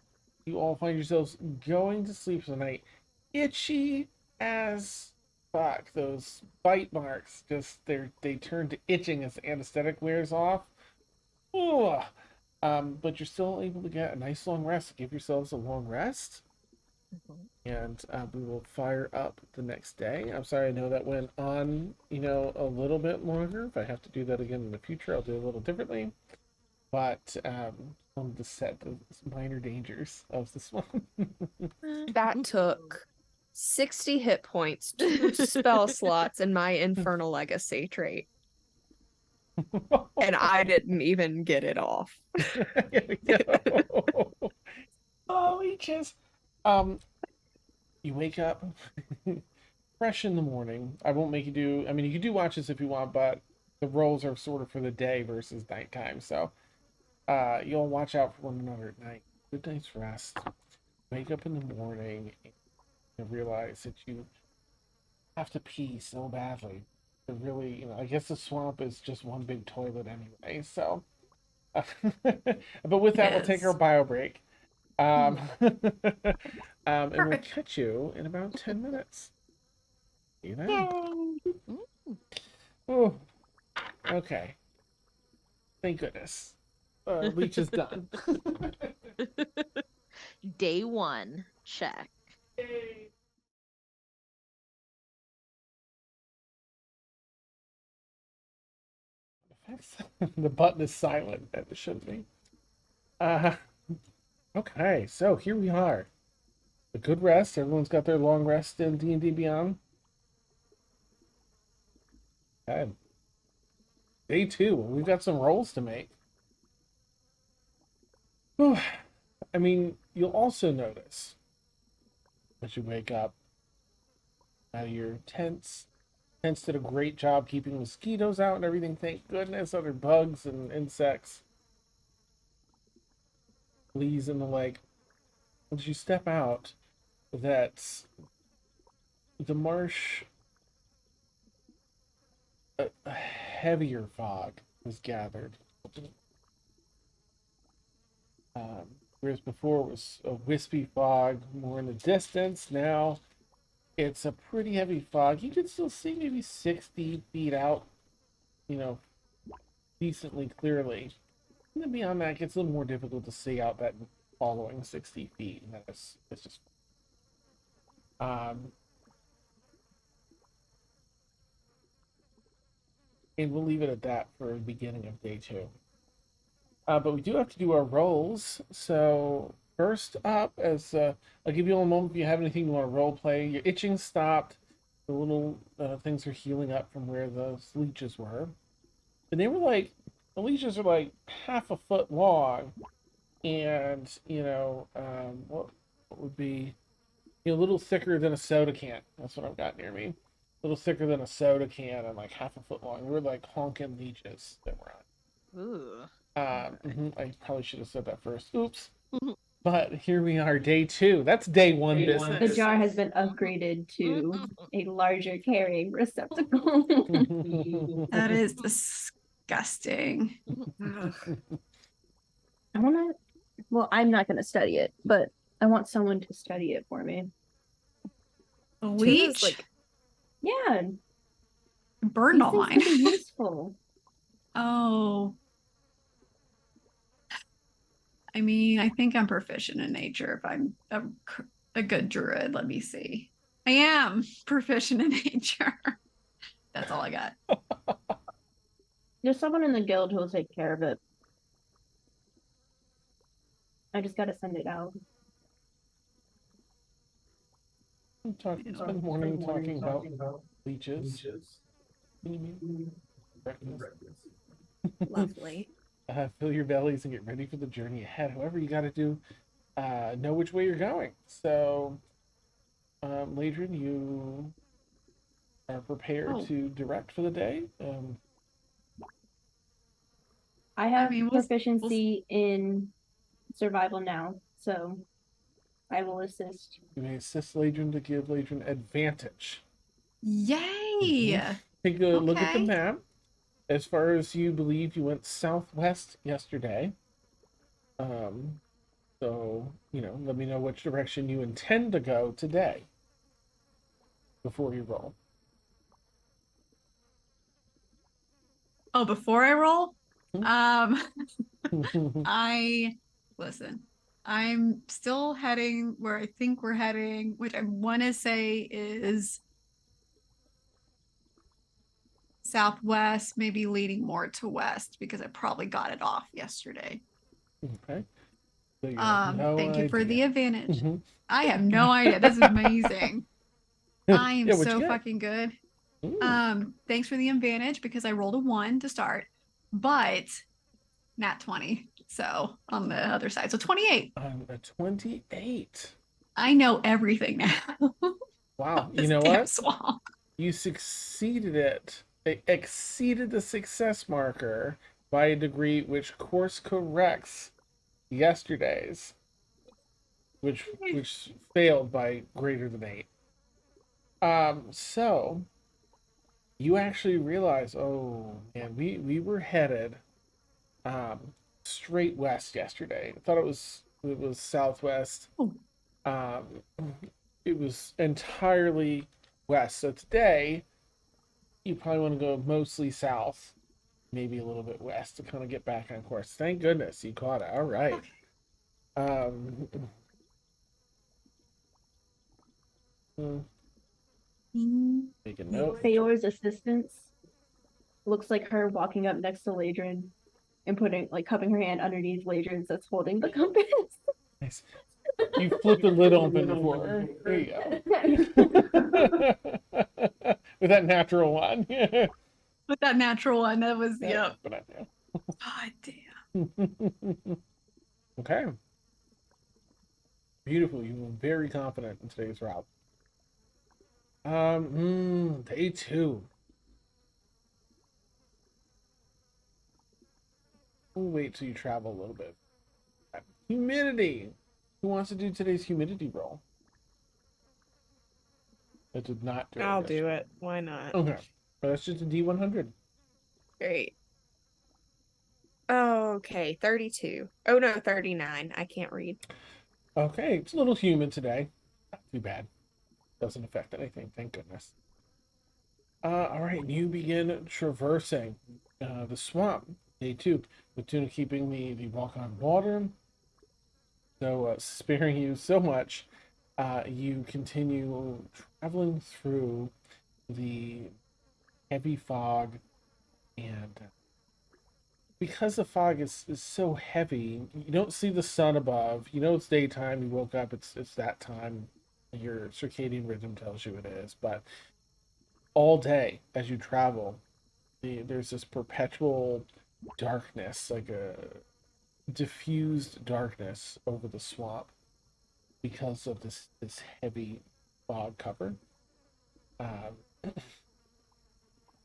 you all find yourselves going to sleep tonight, itchy as fuck. Those bite marks they turn to itching as the anesthetic wears off. Ugh. But you're still able to get a nice long rest. Give yourselves a long rest. And we will fire up the next day. I'm sorry, I know that went on, a little bit longer. If I have to do that again in the future, I'll do it a little differently. But wanted to set the minor dangers of this one. That took 60 hit points, 2 spell slots, and my Infernal Legacy trait. And I didn't even get it off. Here we go. Oh, leeches. You wake up fresh in the morning. I won't make you do. I mean, you can do watches if you want, but the rolls are sort of for the day versus nighttime. So, you'll watch out for one another at night. Good night's rest. Wake up in the morning and realize that you have to pee so badly. To really, I guess the swamp is just one big toilet anyway. So, but with that, we'll take Yes. our bio break. And we'll Perfect. catch you in about 10 minutes. See you then. Oh, okay. Thank goodness. Leech is done. Day 1, check. The button is silent, and it shouldn't be. Okay, so here we are. A good rest. Everyone's got their long rest in D&D Beyond. Okay. Day 2. We've got some rolls to make. Whew. I mean, you'll also notice as you wake up out of your tents. Tents did a great job keeping mosquitoes out and everything. Thank goodness. Other bugs and insects. Fleas and the like. As you step out, that the marsh, a heavier fog was gathered. Whereas before it was a wispy fog more in the distance, now it's a pretty heavy fog. You can still see maybe 60 feet out decently clearly. And then beyond that, it gets a little more difficult to see out that following 60 feet. And it's just. And we'll leave it at that for the beginning of day 2. But we do have to do our rolls. So first up, I'll give you all a moment if you have anything you want to role play. Your itching stopped. The little things are healing up from where the leeches were. And they were like, the leeches are like half a foot long. And, what would be, a little thicker than a soda can. That's what I've got near me. A little thicker than a soda can and like half a foot long. We're like honking leeches that we're on. Ooh. I probably should have said that first. Oops. But here we are, day 2. That's day 1 business. The jar has been upgraded to a larger carrying receptacle. That is disgusting. I want to. Well, I'm not going to study it, but I want someone to study it for me. A leech? Like, Yeah, burned all these mine. things can be useful. Oh. I mean, I think I'm proficient in nature if I'm a good druid. Let me see. I am proficient in nature. That's all I got. There's someone in the guild who will take care of it. I just got to send it out. Spend the morning talking about leeches. Breakfast. lovely. Fill your bellies and get ready for the journey ahead. However, you got to do know which way you're going. So, Ladrin, you are prepared to direct for the day. I have mean, proficiency in survival now, so I will assist. You may assist Ladrin to give Ladrin advantage. Yay! Take a look at the Okay. map. As far as you believe, you went southwest yesterday. So, let me know which direction you intend to go today before you roll. Oh, before I roll? Okay. I'm still heading where I think we're heading, which I want to say is southwest, maybe leading more to west because I probably got it off yesterday. So you have no Thank you for the idea. advantage. I have no idea. This is amazing. I am Yeah, what'd you so get? fucking good. Ooh. Thanks for the advantage because I rolled a 1 to start, but nat 20. So on the other side. So 28. I'm a 28. I know everything now. Wow. You This know damn what? swamp. You succeeded it. It exceeded the success marker by a degree, which course corrects yesterday's, which failed by greater than 8. So you actually realize, oh man, we were headed straight west yesterday. I thought it was southwest. Oh. It was entirely west. So today you probably want to go mostly south, maybe a little bit west to kind of get back on course. Thank goodness you caught it. All right. Okay. Make a note. Feor's assistance looks like her walking up next to Ladrin and cupping her hand underneath Ladrin's that's holding the compass. Nice. You flip the lid open for her. There you go. With that natural one. With that natural one, that was, yep. Good idea. God damn. Okay. Beautiful. You were very confident in today's route. Day 2. We'll wait till you travel a little bit. Humidity. Who wants to do today's humidity roll? I did not do it. I'll do it. Why not? Okay. Well, that's just a D100. Great. Okay, 32. Oh no, 39. I can't read. Okay, it's a little humid today. Not too bad. Doesn't affect anything, thank goodness. All right, you begin traversing the swamp. Day two, with Tuna keeping the walk on water, so sparing you so much. You continue traveling through the heavy fog, and because the fog is so heavy, you don't see the sun above. You know it's daytime. You woke up. It's that time. Your circadian rhythm tells you it is. But all day as you travel, there's this perpetual darkness, like a diffused darkness over the swamp because of this heavy fog cover. Um,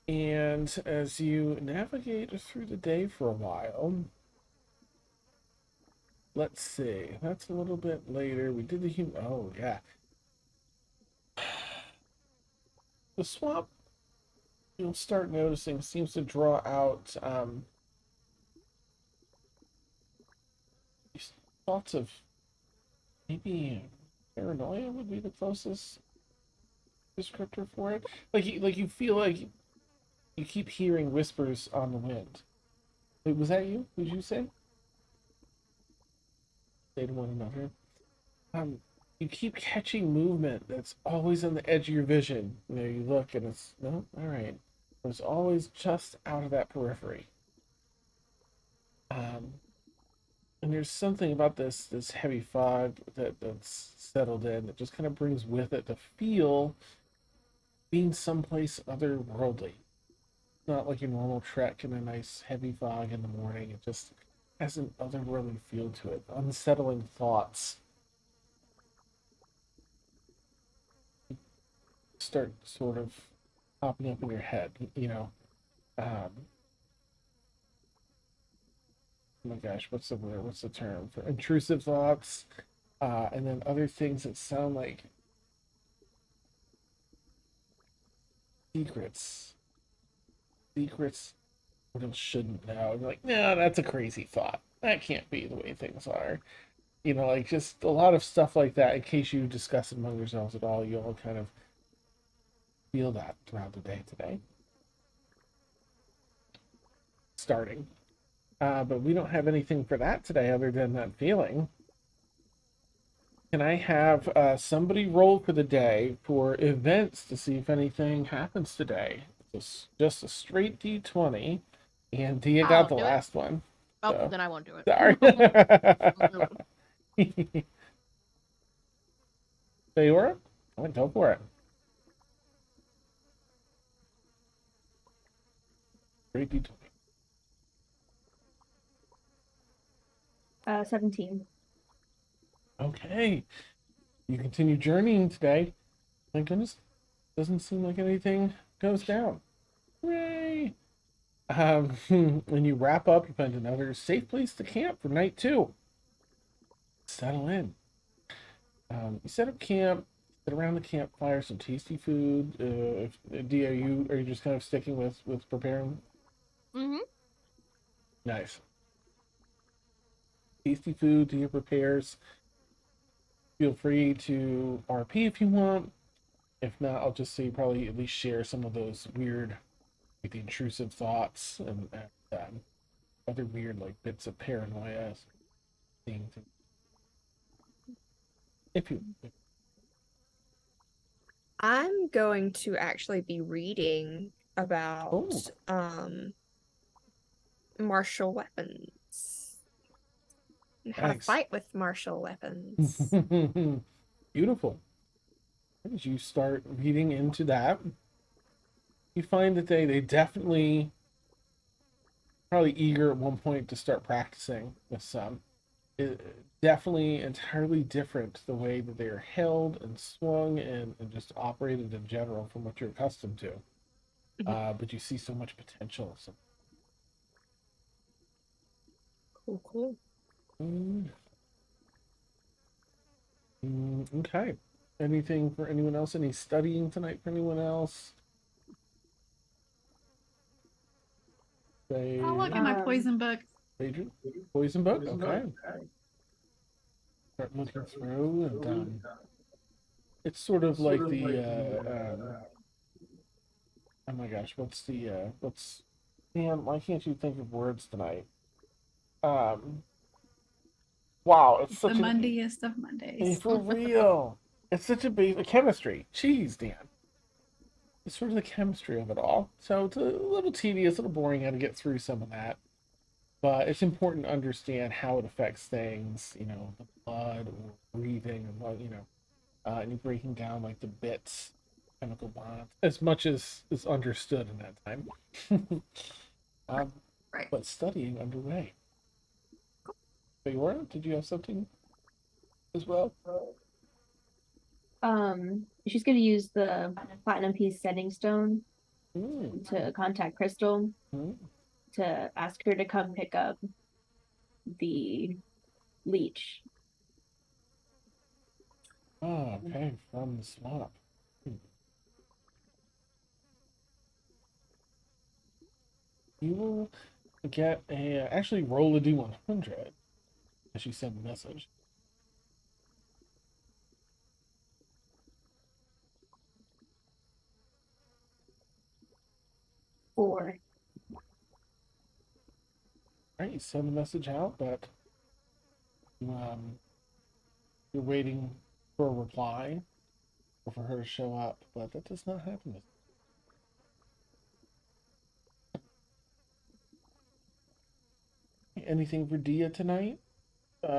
and as you navigate through the day for a while, let's see. That's a little bit later. We did the human. Oh yeah, the swamp. You'll start noticing seems to draw out these thoughts of maybe paranoia would be the closest descriptor for it. Like you feel like you keep hearing whispers on the wind. Wait, was that you? Did you say to one another? Um, you keep catching movement that's always on the edge of your vision. You know, you look and it's no, all right. It's always just out of that periphery. Um, and there's something about this heavy fog that's settled in that just kind of brings with it the feel being someplace otherworldly. Not like your normal trek in a nice heavy fog in the morning. It just has an otherworldly feel to it. Unsettling thoughts start sort of popping up in your head. You know, oh my gosh, what's the word? What's the term for intrusive thoughts? And then other things that sound like secrets. Secrets people shouldn't know. You're like, no, that's a crazy thought. That can't be the way things are. You know, like just a lot of stuff like that. In case you discuss it among yourselves at all, you'll kind of feel that throughout the day today. Starting. But we don't have anything for that today other than that feeling. Can I have somebody roll for the day for events to see if anything happens today? Just a straight D20. And Dia got the do it. last one. Oh, So. then I won't do it. Sorry. Feora? Go for it. Straight D20. 17. Okay. You continue journeying today. Thank goodness. Doesn't seem like anything goes down. Yay! When you wrap up, you find another safe place to camp for night 2. Settle in. You set up camp, sit around the campfire, some tasty food. D, are you just kind of sticking with preparing? Mm-hmm. Nice. Tasty food, Dia prepares. Feel free to RP if you want. If not, I'll just say probably at least share some of those weird, like the intrusive thoughts and other weird like bits of paranoia. Things. If you. I'm going to actually be reading about Oh. Martial weapons and how to Nice. fight with martial weapons. Beautiful. As you start reading into that, you find that they definitely probably eager at one point to start practicing with some. Definitely entirely different the way that they are held and swung and just operated in general from what you're accustomed to. But you see so much potential. So. Cool. Okay. Anything for anyone else? Any studying tonight for anyone else? I'll look at my poison book. Adrian? Poison book? Okay. Start looking through, and it's sort of like the Oh my gosh, what's man, why can't you think of words tonight? Um wow, it's The such an Monday-est of Mondays. for real. It's such a basic chemistry. Jeez, Dan. It's sort of the chemistry of it all. So it's a little tedious, a little boring how to get through some of that. But it's important to understand how it affects things, the blood or breathing and and you're breaking down like the bits, chemical bonds, as much as is understood in that time. um, Right. but studying underway. Fiora, did you have something as well? She's gonna use the platinum piece setting stone Mm, to contact Crystal mm. to ask her to come pick up the leech. Ah, okay, from the swamp. Hmm. You will get actually roll a d100 as you send the message. 4. All right, you send the message out, but um, you're waiting for a reply or for her to show up, but that does not happen. Anything for Dia tonight?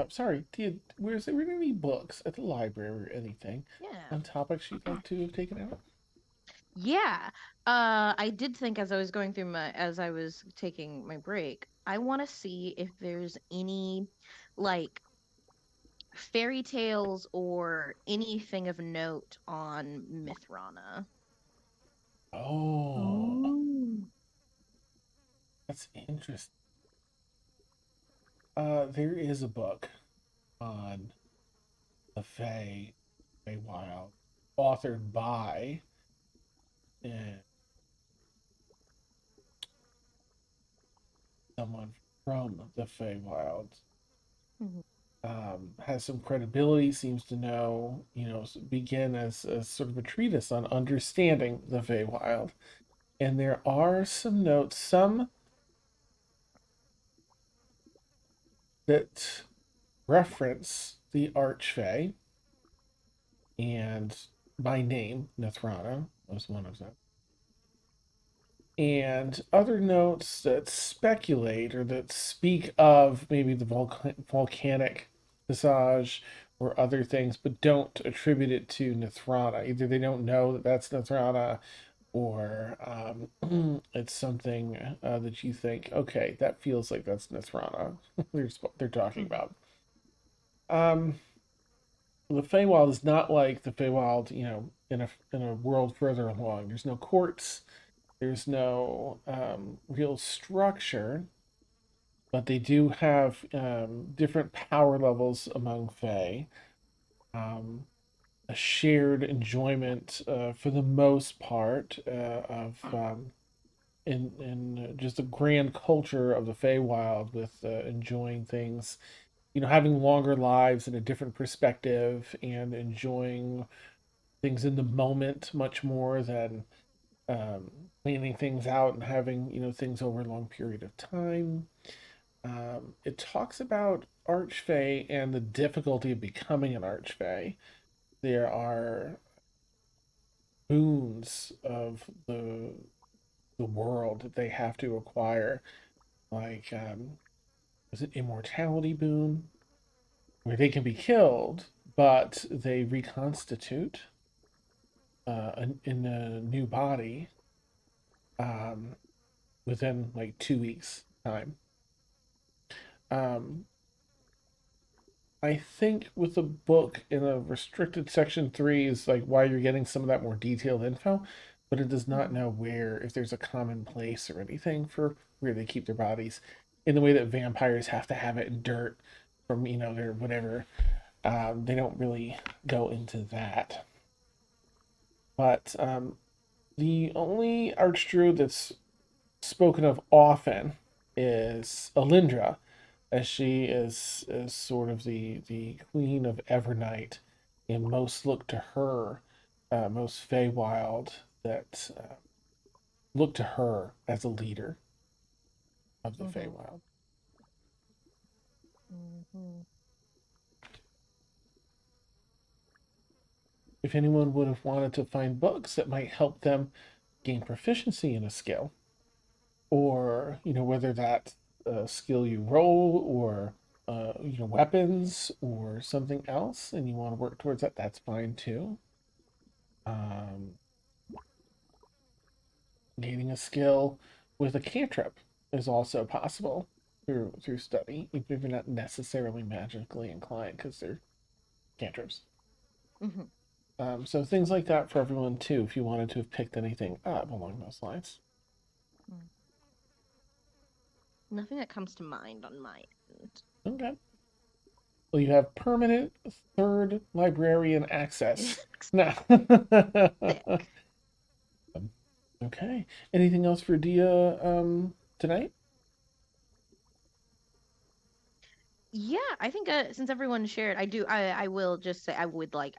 Sorry, Dia, were there any books at the library or anything Yeah. on topics you'd like to have taken out? Yeah. I did think as I was going through as I was taking my break, I want to see if there's any like fairy tales or anything of note on Mithrana. Oh, Oh. that's interesting. There is a book on the Feywild, authored by uh, someone from the Feywild. Mhm. Has some credibility, seems to know, begin as sort of a treatise on understanding the Feywild. And there are some notes, some that reference the Archfey, and by name, Nethrana was one of them. And other notes that speculate or that speak of maybe the volcanic visage or other things, but don't attribute it to Nethrana. Either they don't know that that's Nethrana, or it's something that you think, okay, that feels like that's Nethrana. they're talking Mhm. about. Um, the Feywild is not like the Feywild, in a world further along. There's no courts. There's no real structure, but they do have different power levels among Fae. Um, a shared enjoyment, for the most part, of in just the grand culture of the Feywild, with enjoying things, having longer lives and a different perspective, and enjoying things in the moment much more than um, planning things out and having things over a long period of time. It talks about Archfey and the difficulty of becoming an Archfey. There are boons of the world that they have to acquire, like is it immortality boon, where they can be killed, but they reconstitute in a new body um, within like 2 weeks time. Um, I think with the book in a restricted section 3 is like why you're getting some of that more detailed info, but it does not know where, if there's a common place or anything for where they keep their bodies, in the way that vampires have to have it in dirt from their whatever. They don't really go into that. But the only archdruid that's spoken of often is Alindra, as she is sort of the queen of Evernight, and most look to her, most Feywild, that look to her as a leader of the Mhm. Feywild. If anyone would have wanted to find books that might help them gain proficiency in a skill, or whether that's a skill you roll or weapons or something else, and you want to work towards that, that's fine too. Gaining a skill with a cantrip is also possible through study, even if you're not necessarily magically inclined, because they're cantrips. So things like that for everyone too, if you wanted to have picked anything up along those lines. Nothing that comes to mind on my end. Okay. Well, you have permanent third librarian access now. Sick. Okay. Anything else for Dia tonight? Yeah, I think since everyone shared, I will just say I would like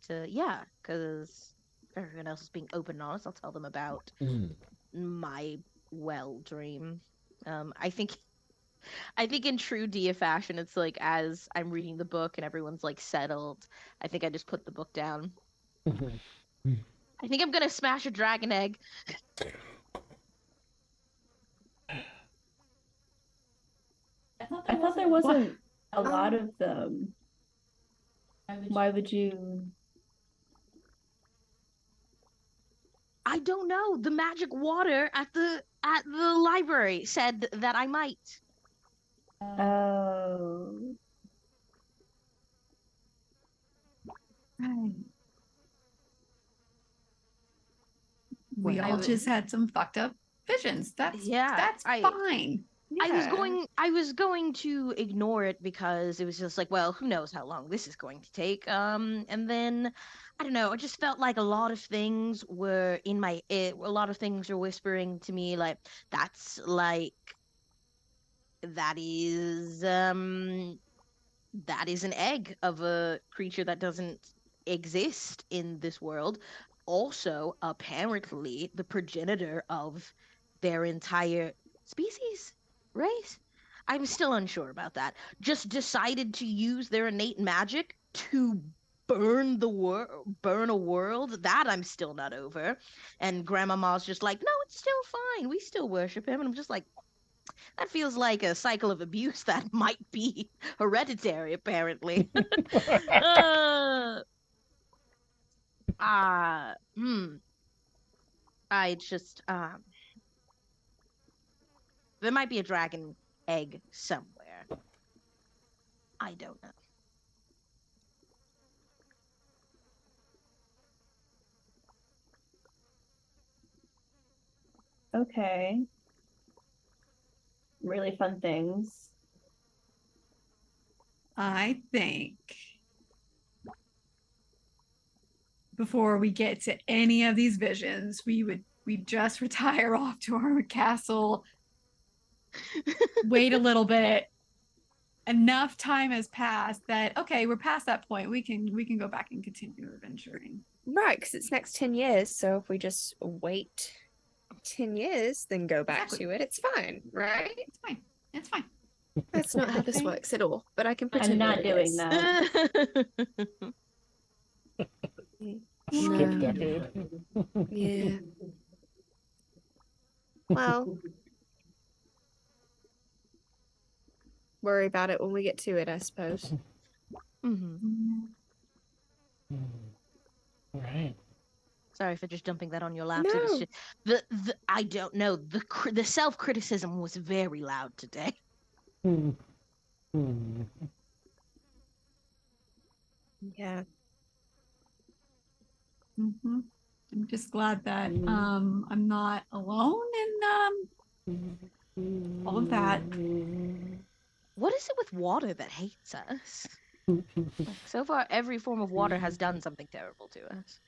to, yeah, because everyone else is being open and honest, I'll tell them about my dream. I think in true Dia fashion, it's like as I'm reading the book and everyone's like settled, I think I just put the book down. I think I'm gonna smash a dragon egg. I thought there wasn't a lot of them. Why would you? I don't know. The magic water at the library said that I might. Oh. We all would- just had some fucked up visions. That's fine. I was going to ignore it because it was just like, well, who knows how long this is going to take. And then I don't know, I just felt like a lot of things were in my a lot of things were whispering to me like that's like that is an egg of a creature that doesn't exist in this world. Also, apparently, the progenitor of their entire species, race. I'm still unsure about that. Just decided to use their innate magic to burn burn a world. That I'm still not over. And Grandmama's just like, no, it's still fine. We still worship him. And I'm just like, that feels like a cycle of abuse that might be hereditary, apparently. I just there might be a dragon egg somewhere. I don't know. Okay. Really fun things. I think before we get to any of these visions, we'd just retire off to our castle, wait a little bit. Enough time has passed that okay, we're past that point. We can go back and continue adventuring. Right, because it's next 10 years. So if we just wait 10 years, then go back to it, it's fine, right? It's fine. It's fine. That's not how this Okay. works at all. But I can pretend I'm not that it doing is. that. Skip No. decade. Yeah. Well, worry about it when we get to it, I suppose. All right. Sorry for just dumping that on your lap. No. It was just, the I don't know. The self-criticism was very loud today. Yeah. I'm just glad that I'm not alone in all of that. What is it with water that hates us? Like, so far, every form of water has done something terrible to us.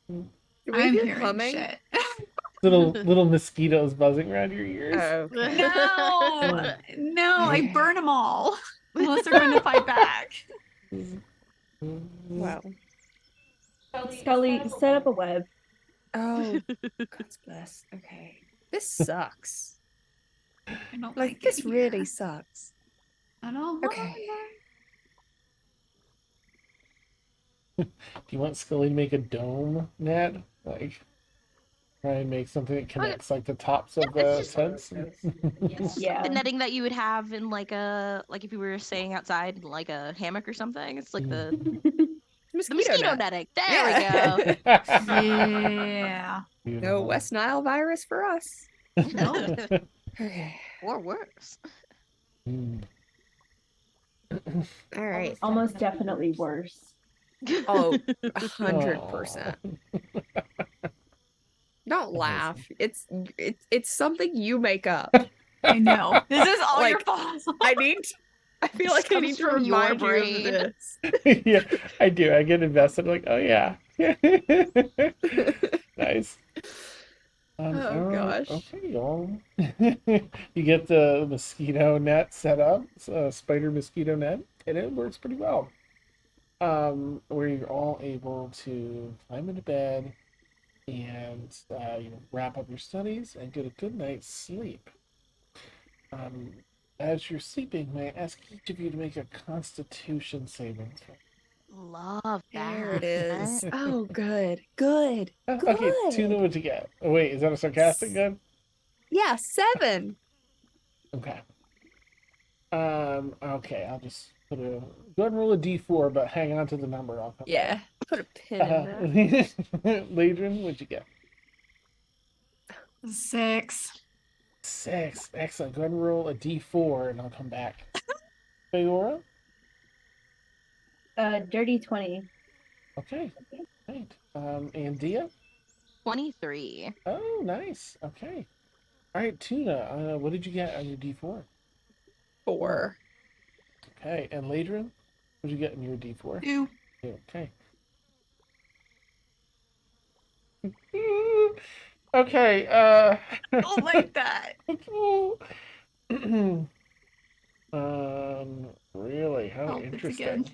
I'm hear hearing humming? shit. little mosquitoes buzzing around your ears. Oh, okay. No, I burn them all unless they're going to fight back. Well, Scully, set up a web. Oh, God's bless. Okay. This sucks. I don't Like, like this it really here. sucks. I don't Okay. like it. Do you want Scully to make a dome net? Like, try and make something that connects like the tops of It's the just- tents? It's Yeah. like the netting that you would have in like if you were staying outside in like a hammock or something. It's like the mosquito net. netting. There Yeah. we go. Yeah. No Beautiful. West Nile virus for us. No. Okay. Or worse. Mm. All right. Almost definitely worse. Oh, 100%. Don't Amazing. laugh. It's something you make up. I know. This is all your Like, fault. I feel This like I comes need to from your remind you brain. of this. Yeah, I do. I get invested. Like, oh yeah. Nice. Oh, gosh. Okay, y'all. You get the mosquito net set up, spider mosquito net, and it works pretty well. Where you're all able to climb into bed and wrap up your studies and get a good night's sleep. As you're sleeping, may I ask each of you to make a Constitution saving throw? Love that. There it is. Oh, good. Good. Okay, Good. Tuna, what'd you get? Oh, wait, is that a sarcastic good? Yeah, 7. Okay. Okay, I'll just go ahead and roll a d4, but hang on to the number. I'll come Yeah. Put a pin in that. back. Ladrin, what'd you get? 6. 6. Excellent. Go ahead and roll a d4, and I'll come back. Feora? Dirty 20. Okay. Right. And Dia? 23. Oh, nice. Okay. All right, Tuna, what did you get on your d4? 4. Okay, and Ladrin, what did you get in your d4? 2. Okay. Okay, Don't like that. Really? How Oh, it's interesting. again.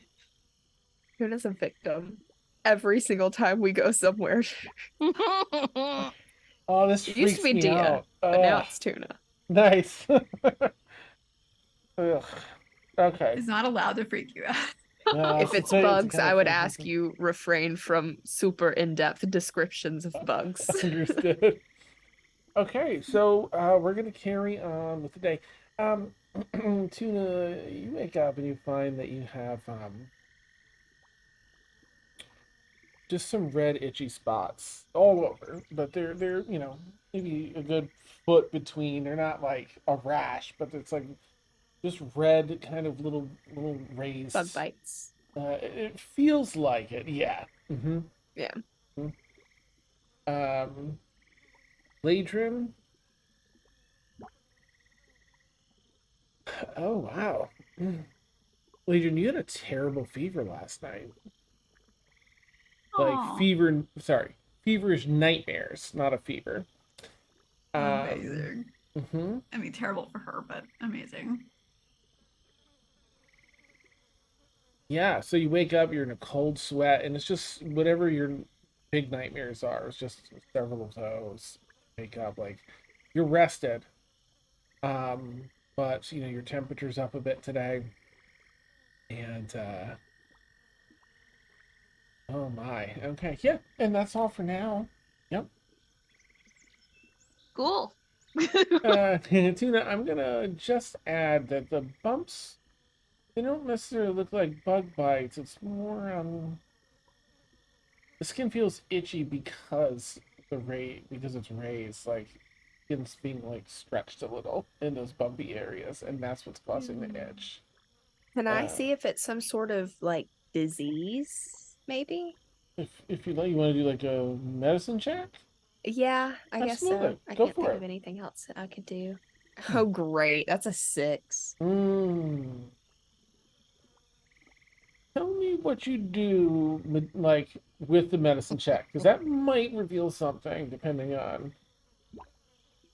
Tuna's a victim. Every single time we go somewhere. Oh, this It used to freaks be me Dia, out. but now Ugh, it's Tuna. nice. Ugh. Okay. It's not allowed to freak you out. If it's bugs, I would ask you refrain from super in-depth descriptions of bugs. Understood. Okay, so we're gonna carry on with the day. Tuna, you wake up and you find that you have just some red itchy spots all over, but they're maybe a good foot between. They're not like a rash, but it's like just red kind of little raised Bug bites. It feels like it, yeah. Mm-hmm. Yeah. Ladrim. Oh wow. Ladrim, you had a terrible fever last night. Aw. Feverish nightmares, not a fever. Amazing. Mm-hmm. I mean, terrible for her, but amazing. Yeah, so you wake up, you're in a cold sweat, and it's just whatever your big nightmares are. It's just several of those. Wake up like you're rested, but your temperature's up a bit today, and oh my, okay, yeah, and that's all for now. Yep. Cool. Tuna, I'm gonna just add that the bumps, they don't necessarily look like bug bites. It's more the skin feels itchy because it's raised, like skin's being like stretched a little in those bumpy areas, and that's what's causing the itch. Can I see if it's some sort of like disease, maybe? If you like, you want to do like a medicine check? Yeah, I guess so. Absolutely. I Go can't for think it. of anything else that I could do. Oh, great. That's a 6. Tell me what you do like with the medicine check, because that might reveal something depending on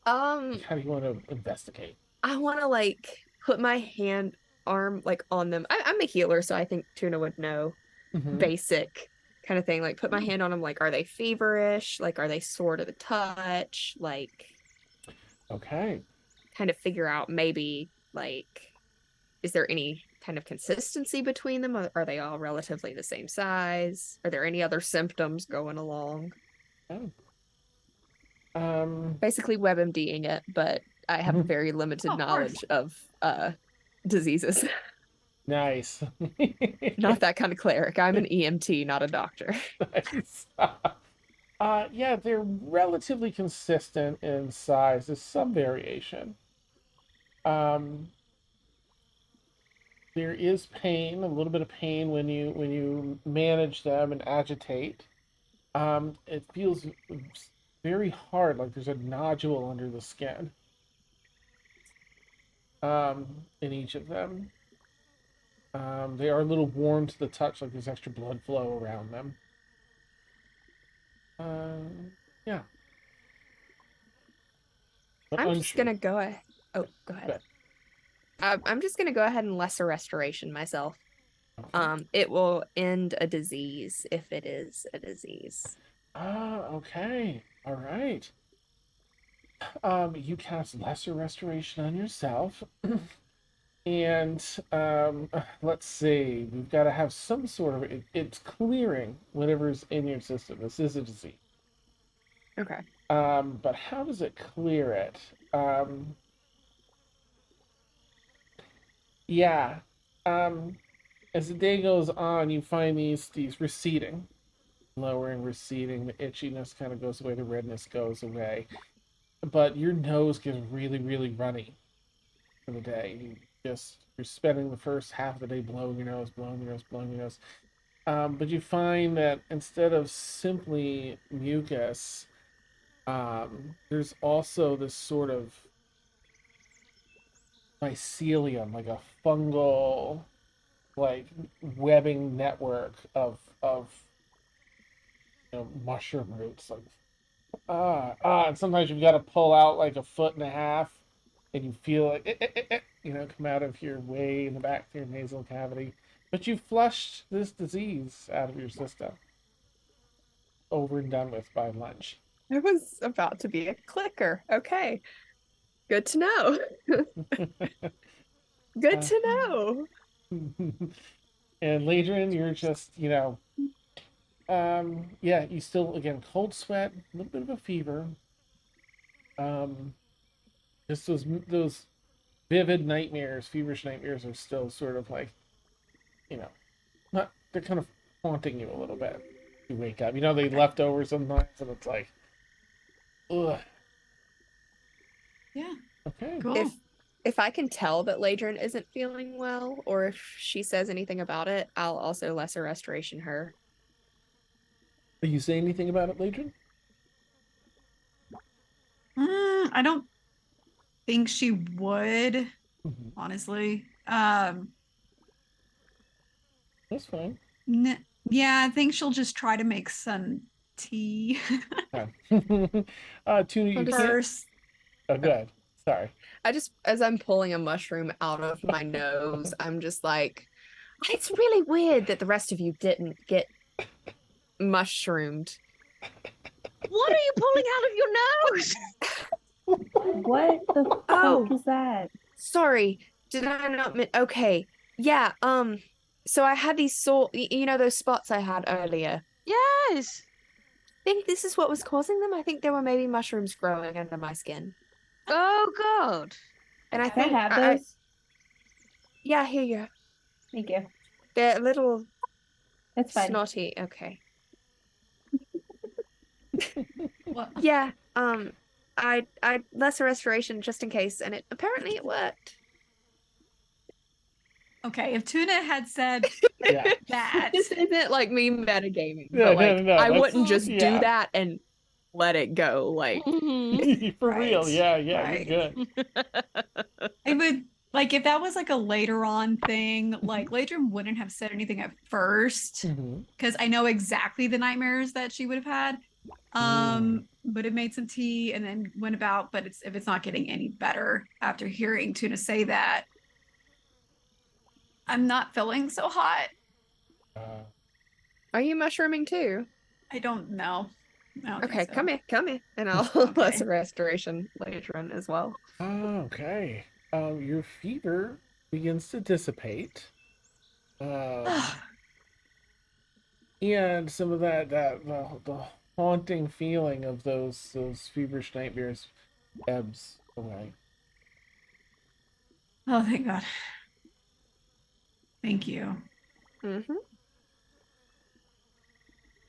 how you want to investigate. I want to like put my arm like on them. I'm a healer, so I think Tuna would know Mhm. basic kind of thing. Like put my hand on them. Like, are they feverish? Like, are they sore to the touch? Like, Okay. kind of figure out maybe like, is there any kind of consistency between them? Are they all relatively the same size? Are there any other symptoms going along? Oh. Basically WebMDing it, but I have very limited Oh, of knowledge of diseases. Nice. Not that kind of cleric. I'm an EMT, not a doctor. Nice. Yeah, they're relatively consistent in size. There's some variation. There is pain, a little bit of pain when you manage them and agitate. It feels very hard, like there's a nodule under the skin. In each of them. They are a little warm to the touch, like there's extra blood flow around them. Yeah. But I'm just unsure. gonna go ahead. Oh, go ahead. I'm just gonna go ahead and lesser restoration myself. Okay. It will end a disease if it is a disease. Okay. All right. You cast lesser restoration on yourself. And let's see, we've got to have some sort of it's clearing whatever's in your system. This is a disease. Okay. But how does it clear it? Yeah. As the day goes on, you find these receding, lowering, receding. The itchiness kind of goes away, the redness goes away. But your nose gets really, really runny for the day. You're spending the first half of the day blowing your nose, blowing your nose, blowing your nose. But you find that instead of simply mucus, there's also this sort of mycelium, like a fungal, like webbing network of mushroom roots. Like and sometimes you've got to pull out like a foot and a half, and you feel like come out of your way in the back of your nasal cavity. But you flushed this disease out of your system. Over and done with by lunch. It was about to be a clicker. Okay. Good to know. Good to know. And Ladrin, you're just, yeah, you still, again, cold sweat, a little bit of a fever. Just those vivid nightmares, feverish nightmares are still sort of like, not, they're kind of haunting you a little bit. You wake up, they left over sometimes, and it's like, ugh. Yeah. Okay. Cool. If I can tell that Ladrin isn't feeling well, or if she says anything about it, I'll also lesser restoration her. Are you saying anything about it, Ladrin? I don't think she would, Mm-hmm. honestly. That's fine. Yeah, I think she'll just try to make some tea Tuna, you can't. first. Oh, good. Sorry. As I'm pulling a mushroom out of my nose, I'm just like, it's really weird that the rest of you didn't get mushroomed. What are you pulling out of your nose? What the fuck is that? Sorry, did I not okay. Yeah, so I had these those spots I had earlier. Yes. I think this is what was causing them. I think there were maybe mushrooms growing under my skin. Oh God. And I Can I think have those? yeah, here you go. Thank you. They're a little That's fine. snotty. Okay. What? Yeah, I lesser restoration just in case, and apparently it worked. Okay, if Tuna had said Yeah. that, This isn't like me metagaming, No, but like no, I that's- wouldn't just yeah. do that and let it go. Like For real, Right, yeah, right. you're good. it would like if that was like a later on thing, like Ladrum wouldn't have said anything at first Mhm. because I know exactly the nightmares that she would have had. But it made some tea and then went about. But if it's not getting any better after hearing Tuna say that, I'm not feeling so hot. Are you mushrooming too? I don't know. I don't Okay, think so. come here, and I'll Okay. less restoration later on as well. Okay. Your fever begins to dissipate. And some of the haunting feeling of those feverish nightmares ebbs away. Oh, thank God. Thank you. Mm-hmm.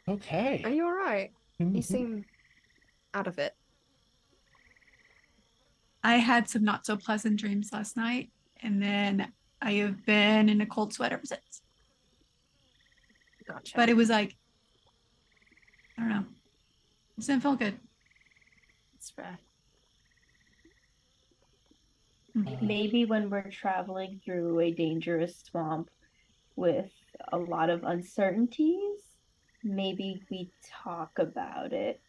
Are Okay. you all right? You seem out of it. I had some not so pleasant dreams last night, and then I have been in a cold sweat ever since. Gotcha. But it was like, I don't know. It didn't feel good. It's fair. Maybe when we're traveling through a dangerous swamp with a lot of uncertainties, maybe we talk about it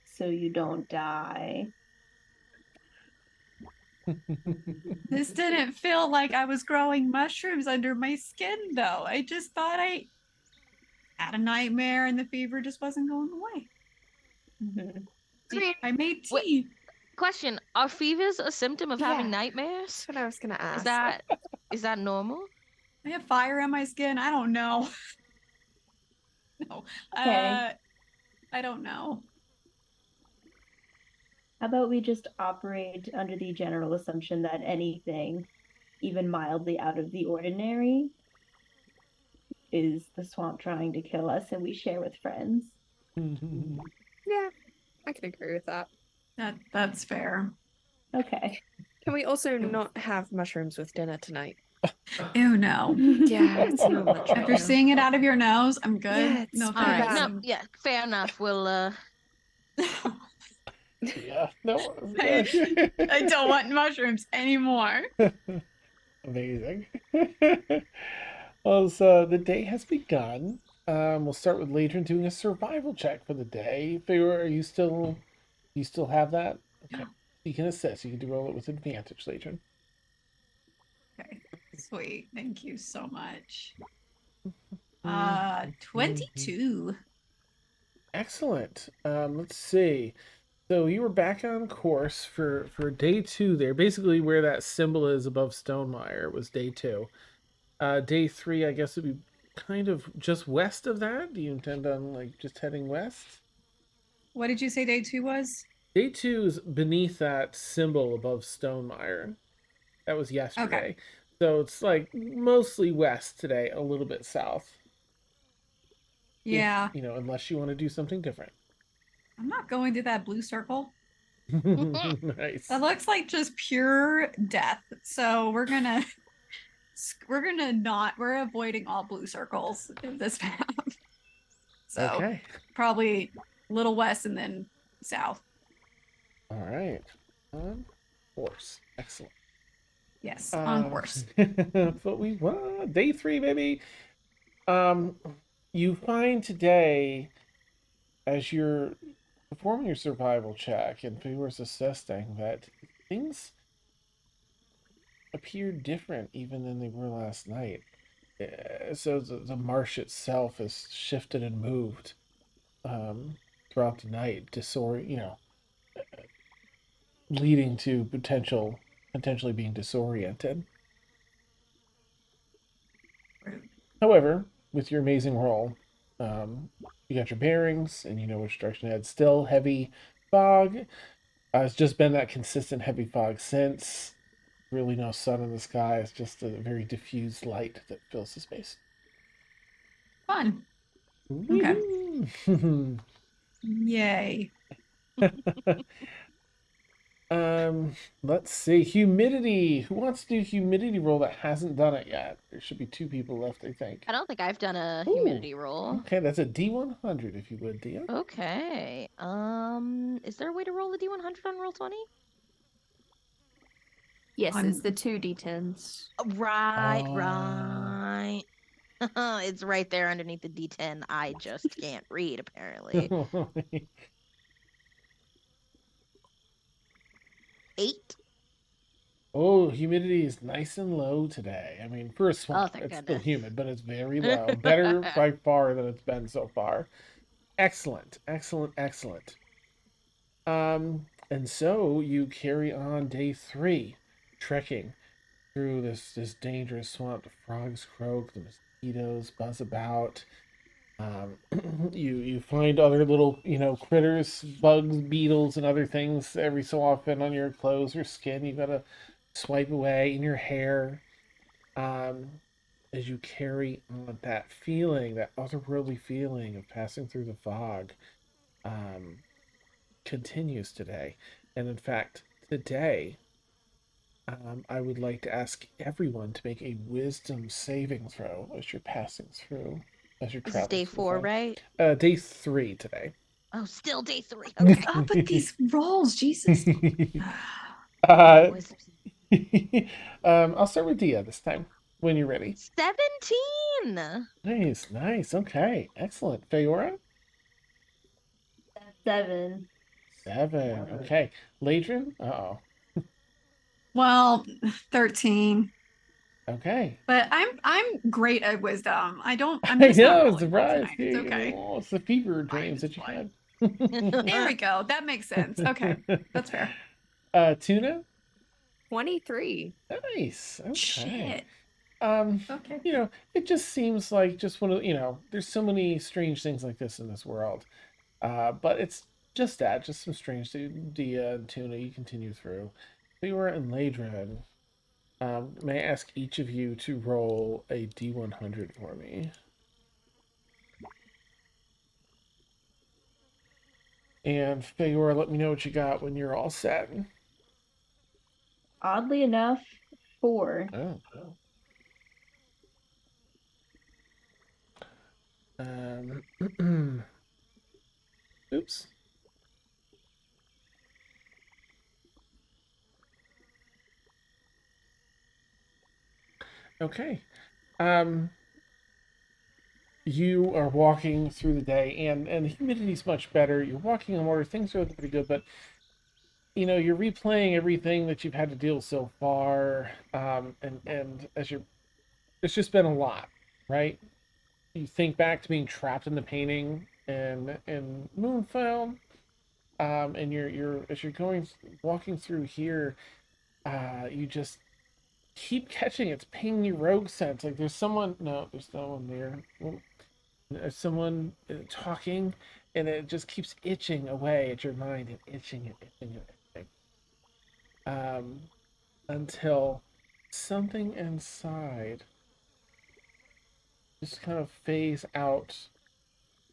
so you don't die. This didn't feel like I was growing mushrooms under my skin, though. I just thought I had a nightmare and the fever just wasn't going away. Mhm. I mean, I made Wait. tea. Question: are fevers a symptom of having Yeah. nightmares? that's what I was gonna ask. Is that normal? I have fire on my skin. I don't know. No. Okay. I don't know. How about we just operate under the general assumption that anything, even mildly out of the ordinary, is the swamp trying to kill us and we share with friends? Yeah, I can agree with that. That's fair. Okay. Can we also not have mushrooms with dinner tonight? Ew, no. Yeah, it's not much. right After now. seeing it out of your nose, I'm good. Yeah, it's no pretty All right. thanks. bad. No, yeah, fair enough. We'll Yeah. No. I don't want mushrooms anymore. Amazing. Well, so the day has begun. We'll start with Ladron doing a survival check for the day. Figure, are you still have that? Okay. You can assess. You can roll it with advantage, Ladron. Okay, sweet. Thank you so much. Mm-hmm. 22. Excellent. Let's see. So you were back on course for day 2 there. Basically where that symbol is above Stonemire was day 2. Day 3, I guess, would be kind of just west of that. Do you intend on like just heading west? What did you say day 2 was? Day 2 is beneath that symbol above Stonemire. That was yesterday. So it's like mostly west today, a little bit south. Yeah. If, unless you want to do something different. I'm not going to that blue circle. Nice. That looks like just pure death. So we're avoiding all blue circles in this map. So Okay. probably a little west and then south. All right. On course. Excellent. Yes, on course. But day 3, baby. You find today, as you're performing your survival check and Fewar's assessing, that things appear different even than they were last night. So the marsh itself has shifted and moved throughout the night, leading to potentially being disoriented. However, with your amazing roll, you got your bearings and you know which direction to head. Still heavy fog. It's just been that consistent heavy fog since. Really no sun in the sky. It's just a very diffused light that fills the space. Fun. Okay. Woohoo! Yay. Let's see. Humidity. Who wants to do humidity roll that hasn't done it yet? There should be 2 people left, I think. I don't think I've done a Ooh. humidity roll. Okay, that's a D100 if you would, Dia. Okay. Is there a way to roll a D100 on roll 20? Yes, On- it's the 2d10s. Right, Oh. right. It's right there underneath the D10. I just can't read, apparently. 8. Oh, humidity is nice and low today. I mean, for a Oh, swamp, thank it's still goodness. humid, but it's very low. Better by far than it's been so far. Excellent, excellent, excellent. And so you carry on day 3, trekking through this dangerous swamp. The frogs croak, the mosquitoes buzz about. Um, you find other little critters, bugs, beetles, and other things every so often on your clothes or skin. You gotta swipe away in your hair. Um, as you carry on that feeling, that otherworldly feeling of passing through the fog, um, continues today. And in fact, today, I would like to ask everyone to make a wisdom saving throw as you're passing through, as you're This is traveling day through the 4, fog. right? Day 3 today. Oh, still day 3. What's Okay. up with these rolls, Jesus? uh, Wisdom. I'll start with Dia this time when you're ready. 17. Nice, nice. Okay, excellent. Feora? 7. 7. Okay. Ladrin? Uh-oh. Well, 13. Okay. But I'm great at wisdom. I'm I just not know, rolling well surprised. tonight. It's okay. Oh, it's the fever Fine, dreams it's that you fine. had. There we go. That makes sense. Okay. That's fair. Tuna? 23. Nice. Okay. Shit. Um, Okay. it just seems like just one of there's so many strange things like this in this world. But it's just some strange Dia and Tuna. You continue through. Feora and Ladrin. May I ask each of you to roll a D100 for me? And Feora, let me know what you got when you're all set. Oddly enough, 4. Oh. Oops. Okay. You are walking through the day, and the humidity's much better. You're walking on water. Things are looking pretty good, but you're replaying everything that you've had to deal with so far. And it's just been a lot, right? You think back to being trapped in the painting and Moonfell, and you're as you're going walking through here, you just keep catching its pinging rogue sense. Like there's someone. No, there's no one there. Well, there's someone talking, and it just keeps itching away at your mind and itching and itching and itching. Until something inside just kind of phase out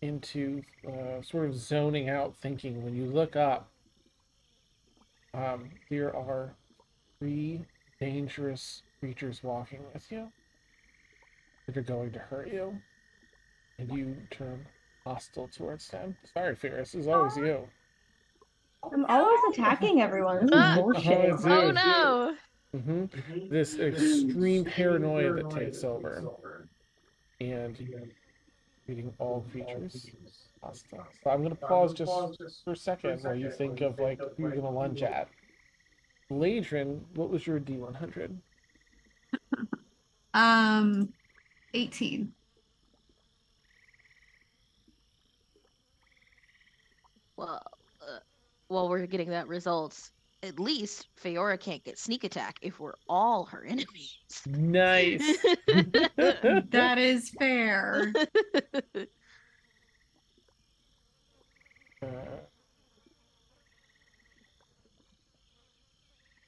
into sort of zoning out thinking. When you look up, there are 3 dangerous creatures walking with you that are going to hurt you, and you turn hostile towards them. Sorry, Ferris, it's always you. I'm always attacking everyone. This is Ah. bullshit. It's Oh you. no. This extreme paranoia that takes over, and treating all creatures hostile. So I'm gonna pause just for a second while you think of like who you're gonna lunge at. Ladrin, what was your D100? 18. Well, while we're getting that results, at least Feora can't get sneak attack if we're all her enemies. Nice. That is fair. Uh,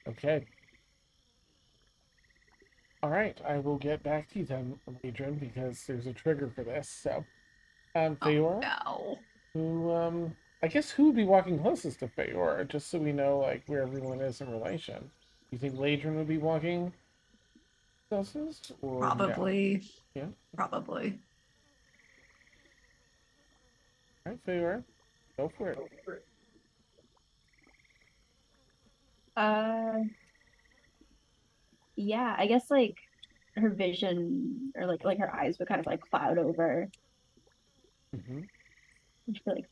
okay. All right, I will get back to you then, Ladrin, because there's a trigger for this. So, Feora, No. who I guess who would be walking closest to Feora, just so we know like where everyone is in relation. You think Ladrin would be walking closest, or no? Probably. Yeah. Probably. All right, Feora, go for it. Yeah, I guess like her vision or like her eyes would kind of like cloud over. Mm-hmm. And she'd be like,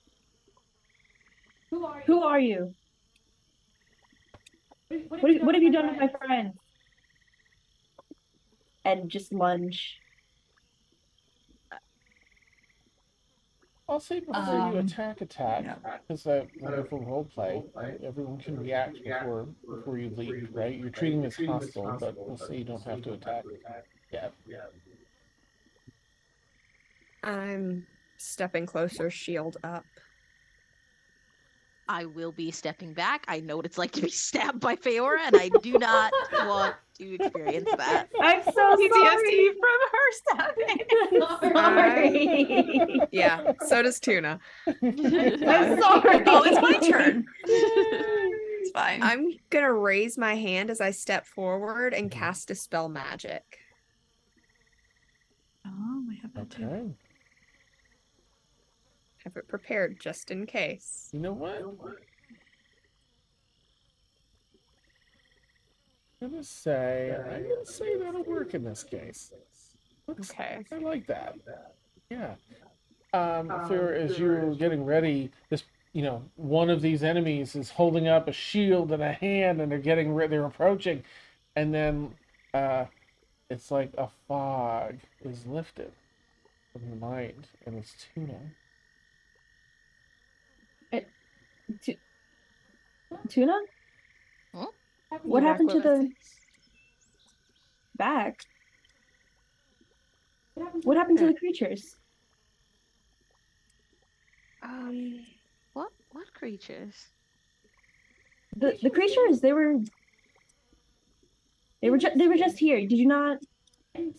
Who are you? What have you done with my friends? And just lunge. I'll say before you attack, yeah. because a wonderful role play. Everyone can react before you leave, right? You're treating this hostile, but we'll say you don't have to attack yet. I'm stepping closer, shield up. I will be stepping back. I know what it's like to be stabbed by Feora, and I do not want to experience that. I'm so PTSD sorry. from her stabbing. Sorry. Yeah, so does Tuna. I'm sorry. Oh, it's my turn. It's fine. I'm gonna raise my hand as I step forward and cast Dispel Magic. Oh, I have that too. Okay. Have it prepared just in case. You know what? I'm gonna say that'll work in this case. Okay. I like that. Yeah. As you're getting ready, one of these enemies is holding up a shield and a hand, and they're approaching, and then it's like a fog is lifted from your mind, and it's Tuna. Tuna? Huh? What happened to the back? What happened to the creatures? What creatures? The creatures, they were just here. Did you not?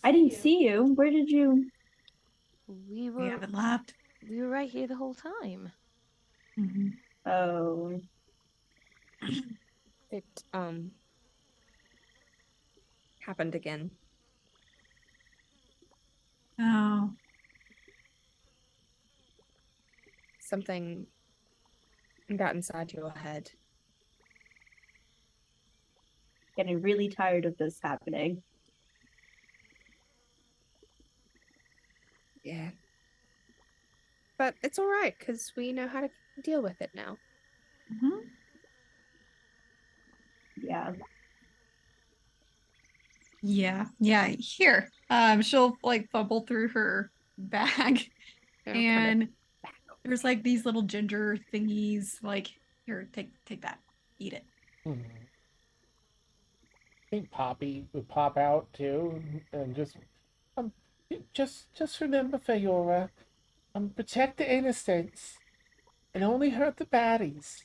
I didn't see you. Where did you? We We were haven't left. we were right here the whole time. Mm-hmm. Oh, It happened again. Oh, Something got inside your head. getting really tired of this happening. Yeah. But it's all right because we know how to deal with it now. mm-hmm. Yeah. Yeah. Here, she'll like fumble through her bag, Yeah, and there's like these little ginger thingies. Like, here, take that, eat it. I think Poppy would pop out too, and just remember, Feora, protect the innocents, and only hurt the baddies.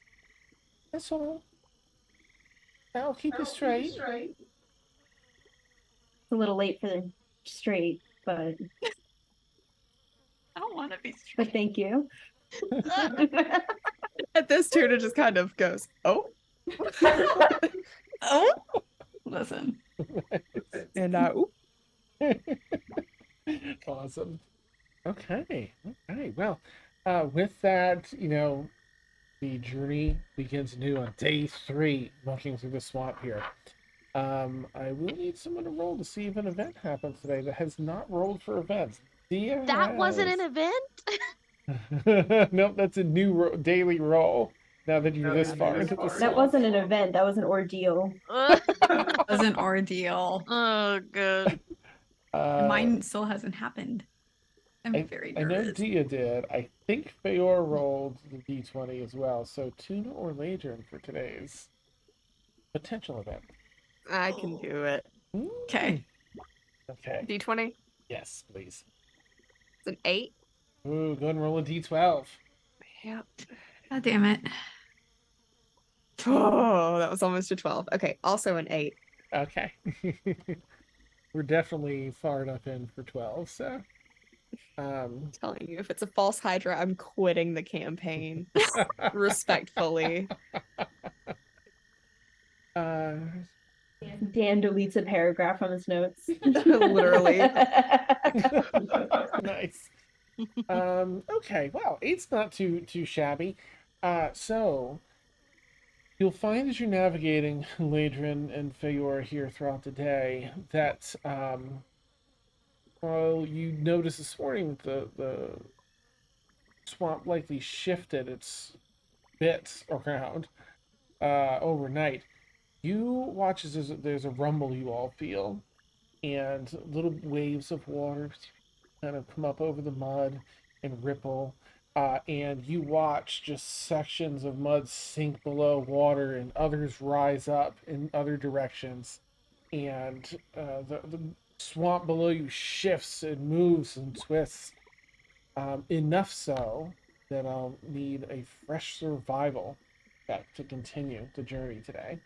That's all. That'll keep you straight. It's a little late for the straight, but I don't want to be but thank you. At this, Tuna just kind of goes, "Oh, Oh, listen. and oop." Awesome. Okay. Well, with that, the journey begins anew on day 3, walking through the swamp here. I will need someone to roll to see if an event happens today that has not rolled for events. Dia That wasn't an has. event? Nope, that's a new daily roll. Now that you're this far into the That swamp. wasn't an event. That was an ordeal. It was an ordeal. Oh, good. And mine still hasn't happened. I'm very I know nervous. Dia did. I think Feor rolled the d20 as well. So Tuna or Ladrin for today's potential event. I can do it. Okay. Okay. D20. Yes, please. It's an 8. Ooh, go and roll a d12. Yep. God damn it. Oh, that was almost a 12. Okay, also an 8. Okay. We're definitely far enough in for 12, so. I'm telling you, if it's a false Hydra, I'm quitting the campaign. Respectfully. Dan deletes a paragraph from his notes. Literally. Nice. Okay, wow, 8's not too shabby. So you'll find as you're navigating Ladrin and Feor here throughout the day that well, you noticed this morning that the swamp likely shifted its bits around overnight. You watch as there's a rumble you all feel, and little waves of water kind of come up over the mud and ripple. And you watch just sections of mud sink below water and others rise up in other directions. And the swamp below you shifts and moves and twists. Enough so that I'll need a fresh survival check to continue the journey today.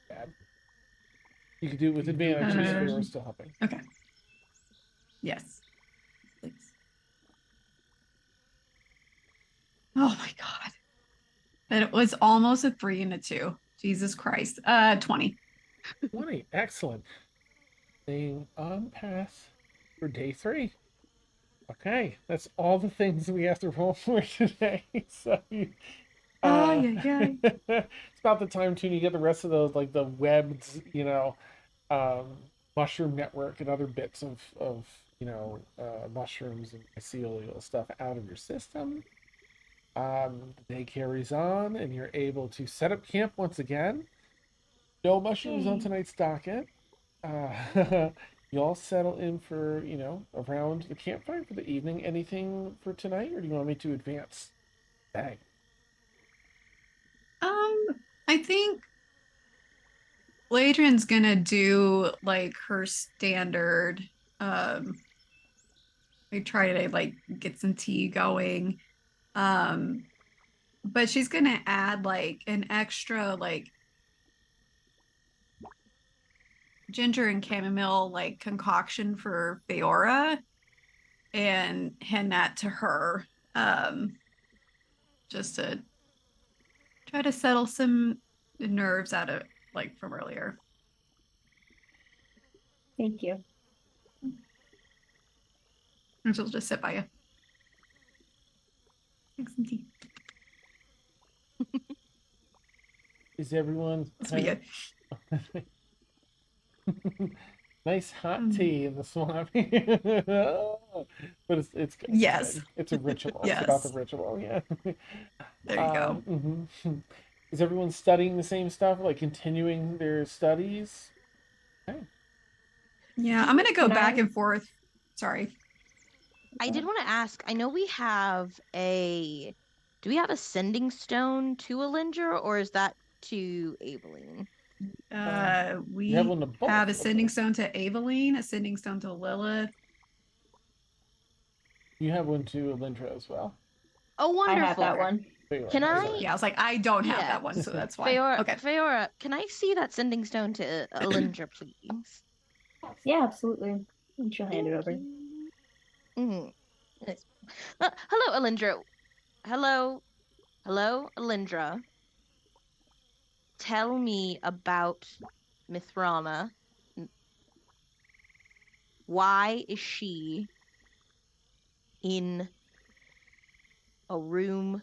Bad. You can do it with advantage if they were still helping. Okay. Yes. Please. Oh my god. It was almost a 3 and a 2. Jesus Christ. 20. 20. Excellent. Staying on path for day 3. Okay, that's all the things we have to roll for today. So Yeah. it's about the time too you get the rest of those, like the webbed, mushroom network and other bits of mushrooms and mycelial stuff out of your system. The day carries on and you're able to set up camp once again. No mushrooms on tonight's docket. You all settle in for, around the campfire for the evening. Anything for tonight, or do you want me to advance? Dang. I think Ladrin's gonna do like her standard I try to like get some tea going. But she's gonna add like an extra like ginger and chamomile like concoction for Feora and hand that to her. Just to try to settle some nerves out of like from earlier. Thank you. And she'll just sit by you. Take some tea. Is everyone That's pretty good. nice hot tea in the swamp? But it's good. Yes. It's a ritual. Yes. It's about the ritual. Yeah. There you go. Mhm. Is everyone studying the same stuff, like continuing their studies? Okay. Yeah, I'm gonna go Can back I- and forth. Sorry. I did want to ask, I know we have do we have a sending stone to Alinger, or is that to Aveline? We You have one to both, have a okay. sending stone to Aveline, a sending stone to Lilith. You have one to Alindra as well. Oh, I wonderful. have that one. Feora, Can I- sorry. Yeah, I was like, I don't have Yeah. that one, so that's why. Feora, Okay. Feora, can I see that sending stone to Alinger, please? Yeah, absolutely. And she'll hand it over. Mhm. Nice. Hello, Alindra. Hello, Alindra. Tell me about Mithrana. Why is she in a room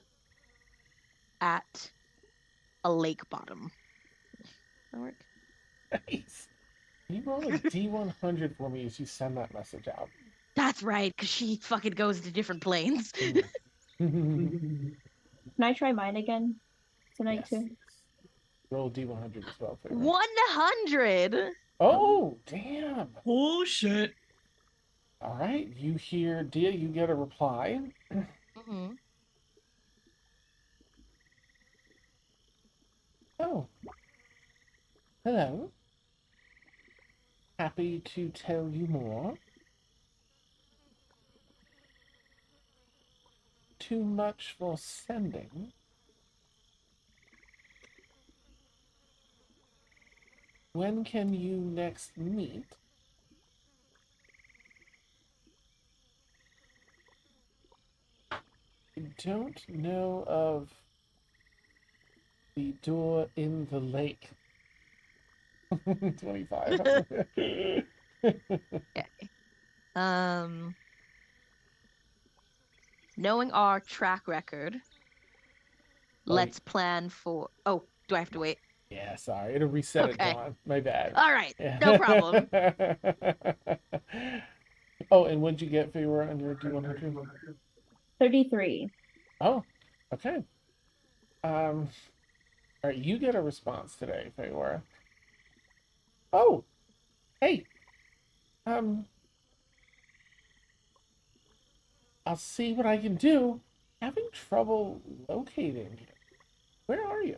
at a lake bottom? That work? Nice. Can you roll a D100 for me as you send that message out? That's right, because she fucking goes to different planes. Can I try mine again tonight Yes. too? Roll D100 as well. Feora. 100. Oh, damn. Oh shit. All right. You hear, Dia, you get a reply. Mm-hmm. Oh. Hello. Happy to tell you more. Too much for sending. When can you next meet? I don't know of the door in the lake. 25. Knowing our track record, let's plan for. Oh, do I have to wait? Yeah, sorry. It'll reset it, Okay. Dawn. My bad. All right, no problem. Oh, and what'd you get, Feora, on your D100? 33. Oh, okay. Are All right, you get a response today, Feora. Oh, hey. I'll see what I can do. Having trouble locating you. Where are you?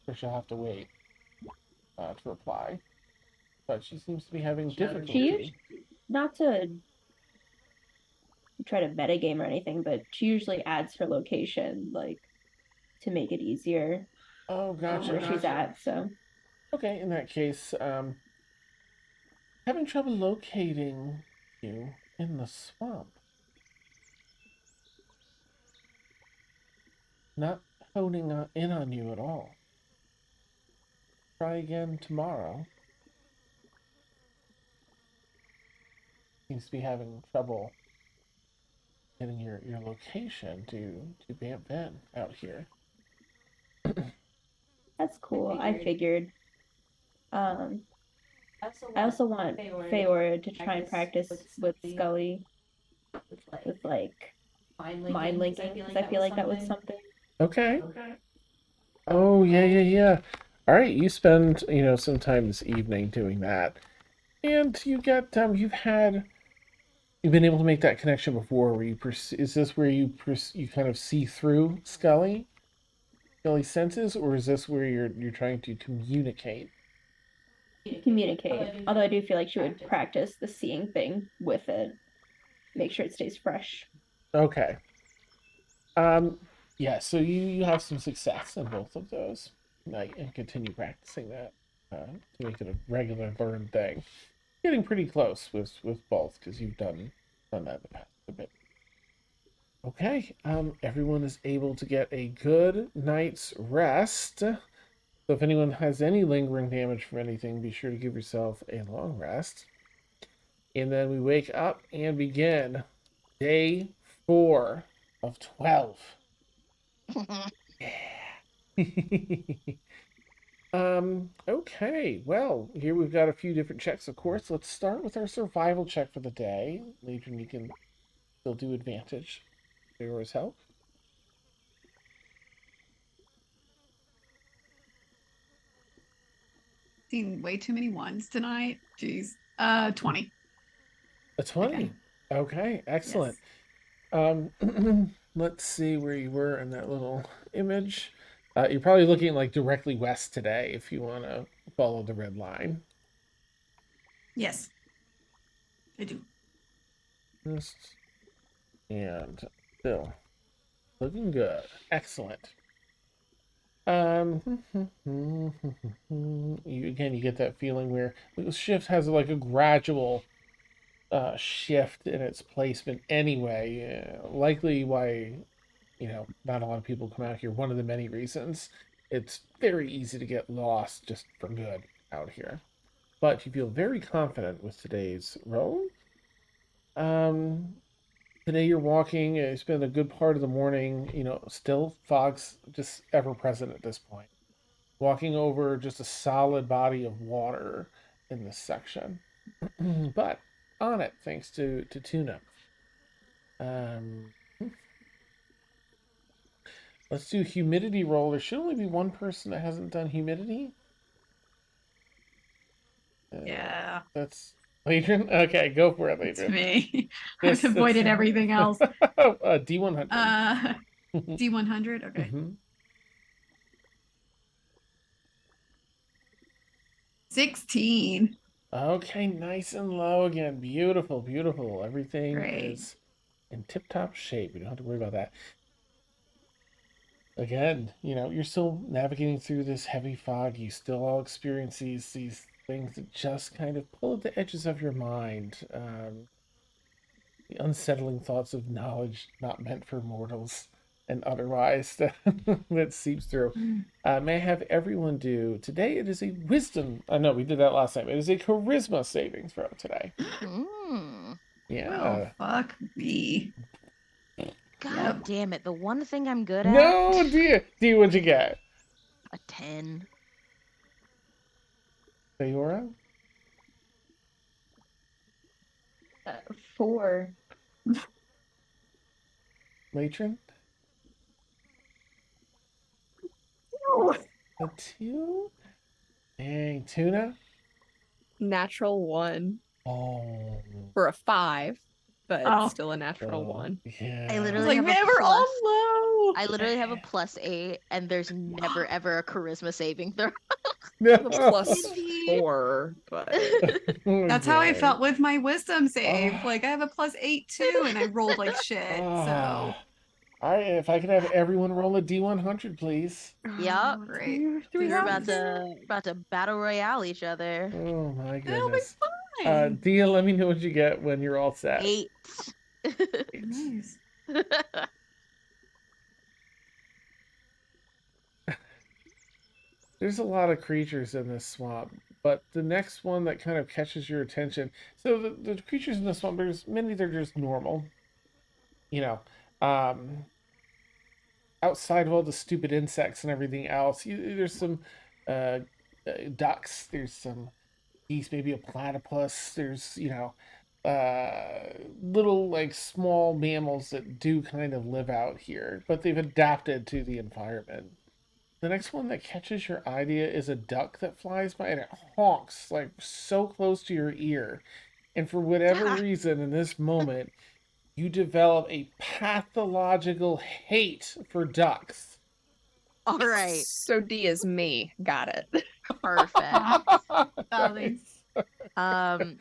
Or she'll have to wait to reply. But she seems to be having She difficulty. usually, not to try to metagame or anything, but she usually adds her location, like, to make it easier Oh, gotcha. where she's at. So Okay, in that case, having trouble locating you in the swamp. Not honing in on you at all. Try again tomorrow. Seems to be having trouble getting your location to Bamp Ben out here. that's cool. I figured. I also want Feora to try and practice with Scully with like mind linking because I feel like that was something. Okay. Oh, yeah. All right, you spend, some time this evening doing that. And you've been able to make that connection before where is this where you kind of see through Scully's senses, or is this where you're trying to communicate? Communicate. Although I do feel like she would practice the seeing thing with it, make sure it stays fresh. Okay. Yeah, so you have some success in both of those. And continue practicing that to make it a regular learned thing. Getting pretty close with both because you've done that in the past a bit. Okay, everyone is able to get a good night's rest. So if anyone has any lingering damage from anything, be sure to give yourself a long rest. And then we wake up and begin day 4 of 12. Yeah. Okay, well, here we've got a few different checks, of course. Let's start with our survival check for the day. Legion, you can still do advantage. Feora's help. Seen way too many ones tonight. Jeez. 20. A 20. Okay. Okay, excellent. Let's see where you were in that little image. You're probably looking like directly west today if you want to follow the red line. Yes. I do. Just and still looking good. Excellent. You you get that feeling where the shift has like a gradual shift in its placement anyway. Likely why not a lot of people come out here. One of the many reasons. It's very easy to get lost just for good out here. But you feel very confident with today's roll. Today you're walking, you spend a good part of the morning, still fog's just ever present at this point. Walking over just a solid body of water in this section. But on it, thanks to Tuna. Let's do humidity roll. There should only be one person that hasn't done humidity. Yeah. That's Ladrin? Okay, go for it, It's Ladrin. me. I've avoided everything else. D100. D100? Okay. 16. Okay, nice and low again. Beautiful, beautiful. Everything Great. is in tip-top shape. We don't have to worry about that. Again, you're still navigating through this heavy fog. You still all experience these things that just kind of pull at the edges of your mind. The unsettling thoughts of knowledge not meant for mortals and otherwise that seeps through. May I have everyone do today? It is a wisdom. I know we did that last time. It is a charisma saving throw today. Yeah. Oh, fuck me. God damn it! The one thing I'm good at. No, dear. What'd you get? A 10. Feora? 4. Matron? A 2? Dang, tuna? Natural 1 Oh. for a 5, but Oh. still a natural 1. Yeah. I I was literally like, have man, a we're all plus. low. I literally have a +8, and there's never ever a charisma saving throw. No. +4, but That's how I Okay. felt with my wisdom save. Oh. Like I have a +8 too, and I rolled like shit. So All right, if I could have everyone roll a D100, please. Yup. great. do we We're have about to battle royale each other. Oh my It'll be goodness. fine. Dia, let me know what you get when you're all set. 8. Nice. There's a lot of creatures in this swamp, but the next one that kind of catches your attention. So the creatures in the swamp, there's many that are just normal. You know, um, outside of all the stupid insects and everything else, there's some uh, ducks. There's some geese, maybe a platypus. There's little like small mammals that do kind of live out here, but they've adapted to the environment. The next one that catches your idea is a duck that flies by and it honks like so close to your ear. And for whatever reason, in this moment, you develop a pathological hate for ducks. All right. So D is me. Got it. Perfect. Darling. Um,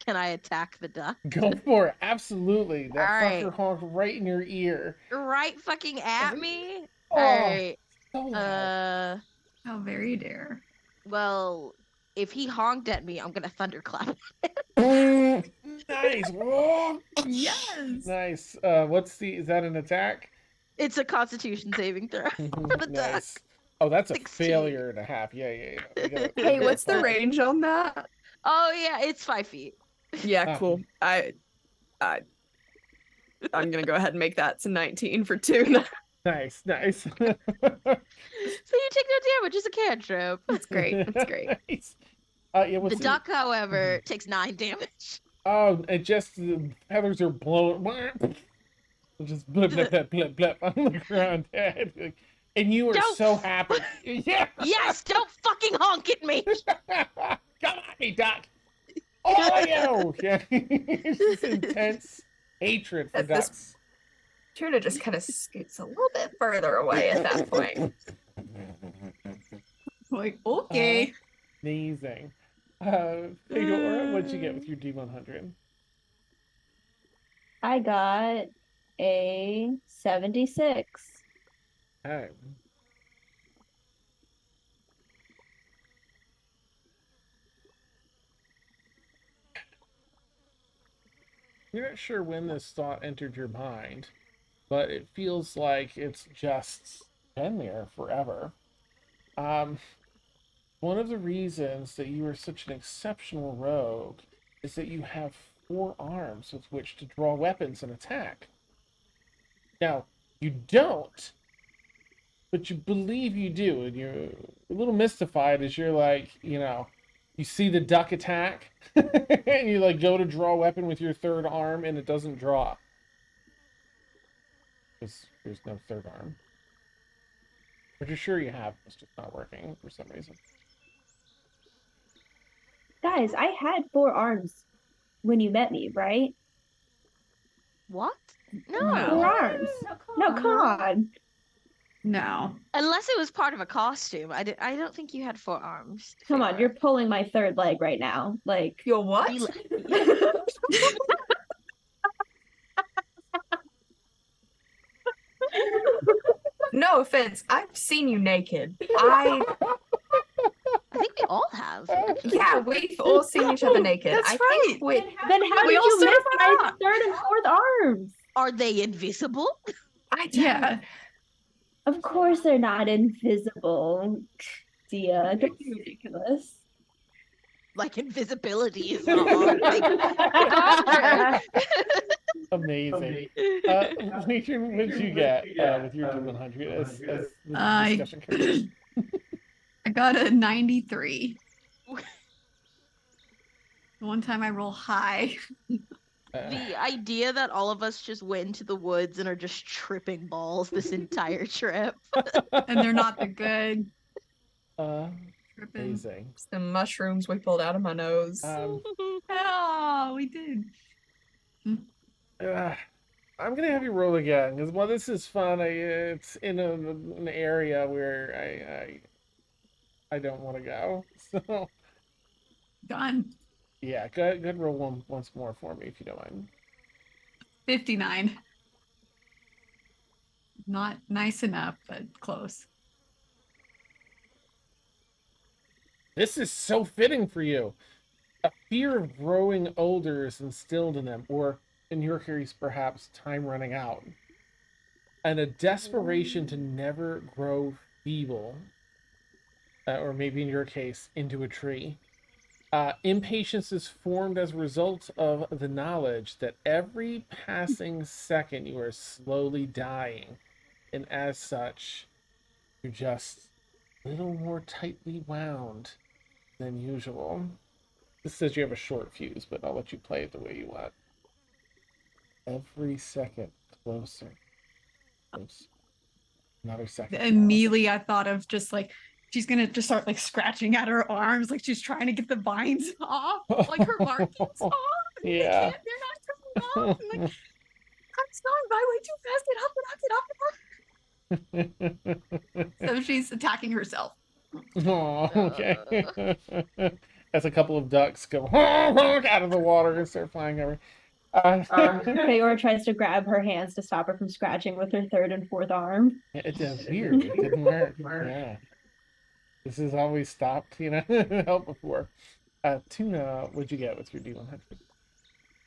can I attack the duck? Go for it. Absolutely. That All fucker right. honked right in your ear. Right fucking at me? Oh, All right. so loud. How very dare. Well, if he honked at me, I'm gonna thunderclap. Nice. Whoa. Yes. Nice. Is that an attack? It's a Constitution saving throw for the duck. Nice. Oh, that's a 16. failure and a half. Yeah. You gotta Hey, go what's the for it. range on that? Oh yeah, it's 5 feet. Yeah, cool. I'm gonna go ahead and make that to 19 for 2. Nice. So you take no damage. It's a cantrip. That's great. That's great. Nice. Yeah, The duck, however, takes 9 damage. Oh, it just the feathers are blowing. Just blip, blip, blip, blip, blip on the ground. And you are Don't- so happy. Yeah. Yes, don't fucking honk at me. Come at me, duck. Oh, you. Yeah. It's just intense hatred for At this- ducks. Tuna just kind of scoots a little bit further away at that point. Like, okay. Amazing. Fedora, what'd you get with your D100? I got a 76. Oh. You're not sure when this thought entered your mind, but it feels like it's just been there forever. One of the reasons that you are such an exceptional rogue is that you have 4 arms with which to draw weapons and attack. Now, you don't, but you believe you do, and you're a little mystified as you're like, you see the duck attack, and you like go to draw a weapon with your 3rd arm, and it doesn't draw. Because there's no 3rd arm. But you're sure you have, it's just not working for some reason. Guys, I had 4 arms when you met me, right? What? No. 4 arms. No, come on. No. Unless it was part of a costume. I don't think you had 4 arms. Come on, Fedora. you're pulling my 3rd leg right now. Like, Yo, what? You- No offense. I've seen you naked. I think we all have. actually. yeah, we've all seen each other naked. That's I right. think we then how We did all you stood miss up on my rock. 3rd and 4th arms? Are they invisible? I don't. Yeah. Of course they're not invisible. Dia, that's ridiculous. Like invisibility is not on. Like, Amazing. Legion, what'd you get with your D100 as the discussion comes? I got a 93. The one time I roll high. The idea that all of us just went into the woods and are just tripping balls this entire trip. And they're not the good. Tripping. Amazing. It's the mushrooms we pulled out of my nose. Oh, we did. I'm gonna have you roll again because while this is fun, it's in an area where I don't want to go. So Done. yeah, go ahead, roll once more for me if you don't mind. 59. Not nice enough, but close. This is so fitting for you. A fear of growing older is instilled in them, or in your case, perhaps time running out, and a desperation to never grow feeble, or maybe in your case, into a tree. Impatience is formed as a result of the knowledge that every passing second you are slowly dying, and as such, you're just a little more tightly wound than usual. This says you have a short fuse, but I'll let you play it the way you want. Every second closer. Close. Another second. Immediately, I thought of just like she's gonna just start like scratching at her arms, like she's trying to get the vines off, like her markings off. And Yeah. they're not coming off. And like, it's going by way too fast. Get off. So she's attacking herself. Oh, okay. As a couple of ducks go out of the water and start flying over. Faora tries to grab her hands to stop her from scratching with her third and fourth arm. Yeah, it's weird. It didn't work. Yeah. This has always stopped, help before. Tuna, what'd you get with your D100?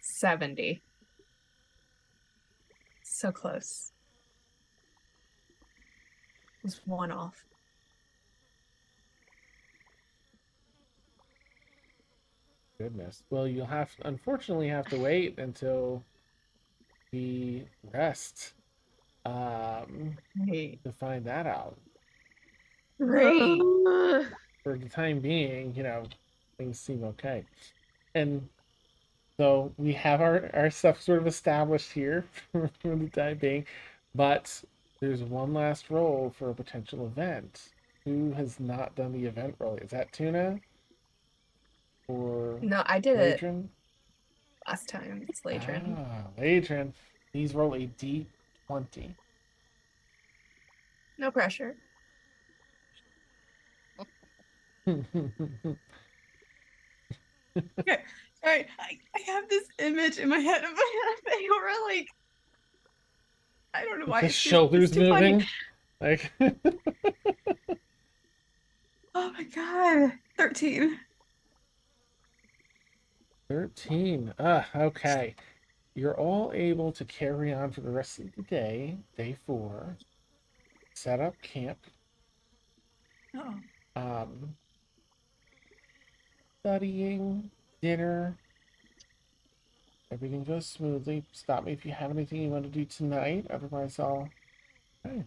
70. So close. It was one off. Goodness. Well, you'll unfortunately have to wait until we rest Hey. to find that out. Great. For the time being, things seem okay. And so we have our stuff sort of established here for the time being, but there's one last roll for a potential event. Who has not done the event roll? Is that Tuna? Or No, I did it Ladrin? last time. It's Ladrin. Ladrin. Please roll a D20. No pressure. Okay. All right. I have this image in my head of Faora, like I don't know why. The shoulders too funny. moving. Like Oh my god. 13. 13. Okay. You're all able to carry on for the rest of the day, day 4. Set up camp. Oh. Studying, dinner. Everything goes smoothly. Stop me if you have anything you want to do tonight. Otherwise, I'll. Okay.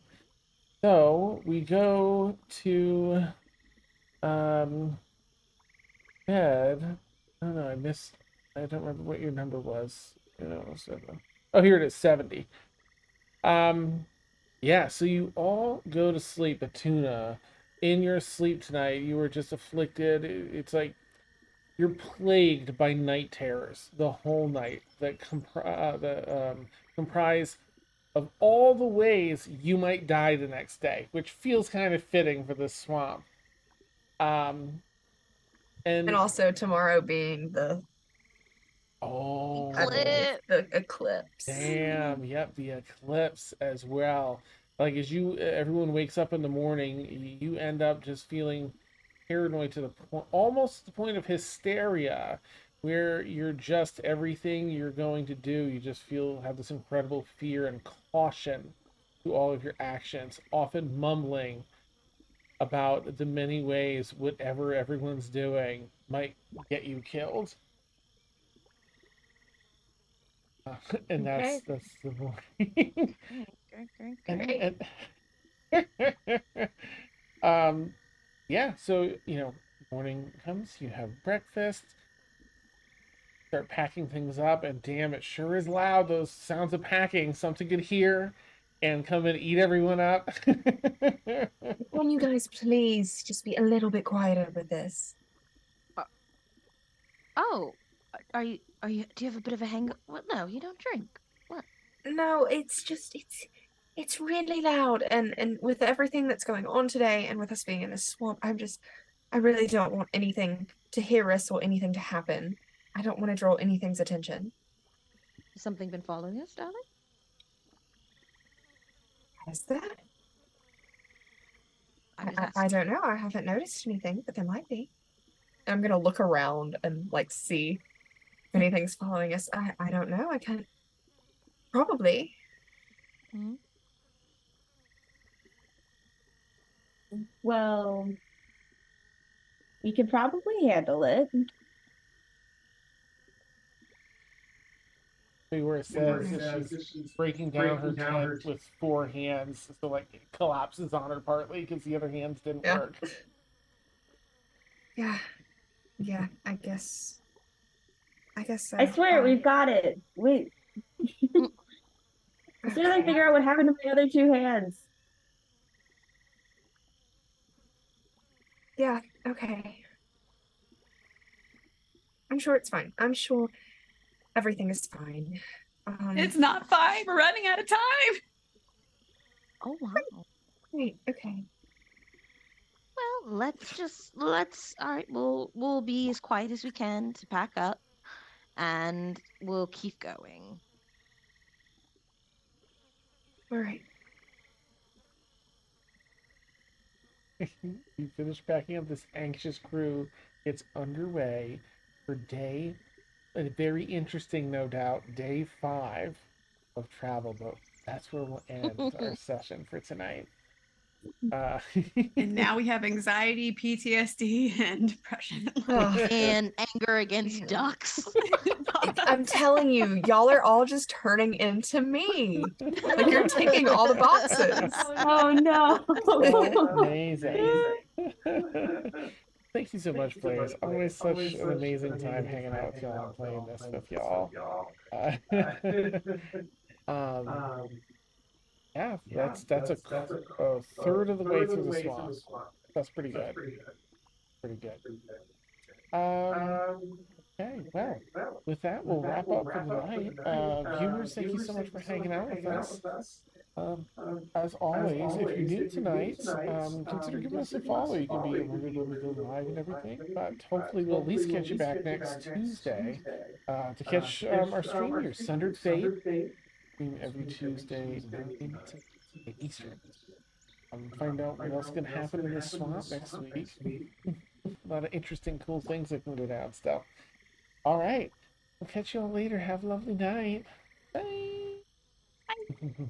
So we go to bed. Oh no, I missed. I don't remember what your number was. Oh, here it is, 70. Yeah. So you all go to sleep. Atuna, in your sleep tonight, you were just afflicted. It's like you're plagued by night terrors the whole night that comprise of all the ways you might die the next day, which feels kind of fitting for this swamp. And also tomorrow being the Eclipse. the eclipse. Damn, yep, the eclipse as well. Like as everyone wakes up in the morning, you end up just feeling paranoid to the point, almost the point of hysteria, where you're just everything you're going to do, you just have this incredible fear and caution to all of your actions, often mumbling about the many ways whatever everyone's doing might get you killed. And Okay. that's the morning. Yeah, so morning comes, you have breakfast, start packing things up, and damn, it sure is loud. Those sounds of packing. Something could hear and come and eat everyone up. Can you guys please just be a little bit quieter with this? Oh, are you, do you have a bit of a hang? Well, no, you don't drink. What? No, it's just it's really loud, and with everything that's going on today and with us being in a swamp, I really don't want anything to hear us or anything to happen. I don't want to draw anything's attention. Has something been following us, darling? Is that? I was I don't know. I haven't noticed anything, but there might be. I'm gonna look around and like see if anything's following us. I don't know. I can't. Probably. Mhm. Well, you can probably handle it. See where it says that she's breaking down her tent with 4 hands, so like it collapses on her partly because the other hands didn't Yeah. work. Yeah. Yeah. I guess so. I swear, we've got it. Wait. As soon as I figure out what happened to my other 2 hands. Yeah. Okay. I'm sure it's fine. I'm sure everything is fine. It's not fine. We're running out of time. Oh wow. Wait. Okay. Well, let's all right, we'll be as quiet as we can to pack up and we'll keep going. All right. You finish packing up. This anxious crew gets underway for a very interesting, no doubt, day 5 of travel. But that's where we'll end our session for tonight. And now we have anxiety, PTSD, and depression. And anger against Man. ducks. I'm telling you, y'all are all just turning into me. Like you're ticking all the boxes. Oh no. Amazing. Thank you so much, players. Always such an amazing time hanging out with y'all and playing this with y'all. Yeah, that's a third of the way through the swamp. That's pretty good. Pretty good. Okay, well, with that, we'll wrap up for the night. Viewers, thank you so much for hanging out with us. As always, if you're new tonight, consider giving us a follow. You can be alerted when we go live and everything. But hopefully, we'll at least catch you back next Tuesday to catch our stream here, Sundered Faete, every Tuesday, 9 Eastern. Find out what else is going to happen in this swamp next week. A lot of interesting, cool things that can go down stuff. All right. We'll catch you all later. Have a lovely night. Bye. Bye.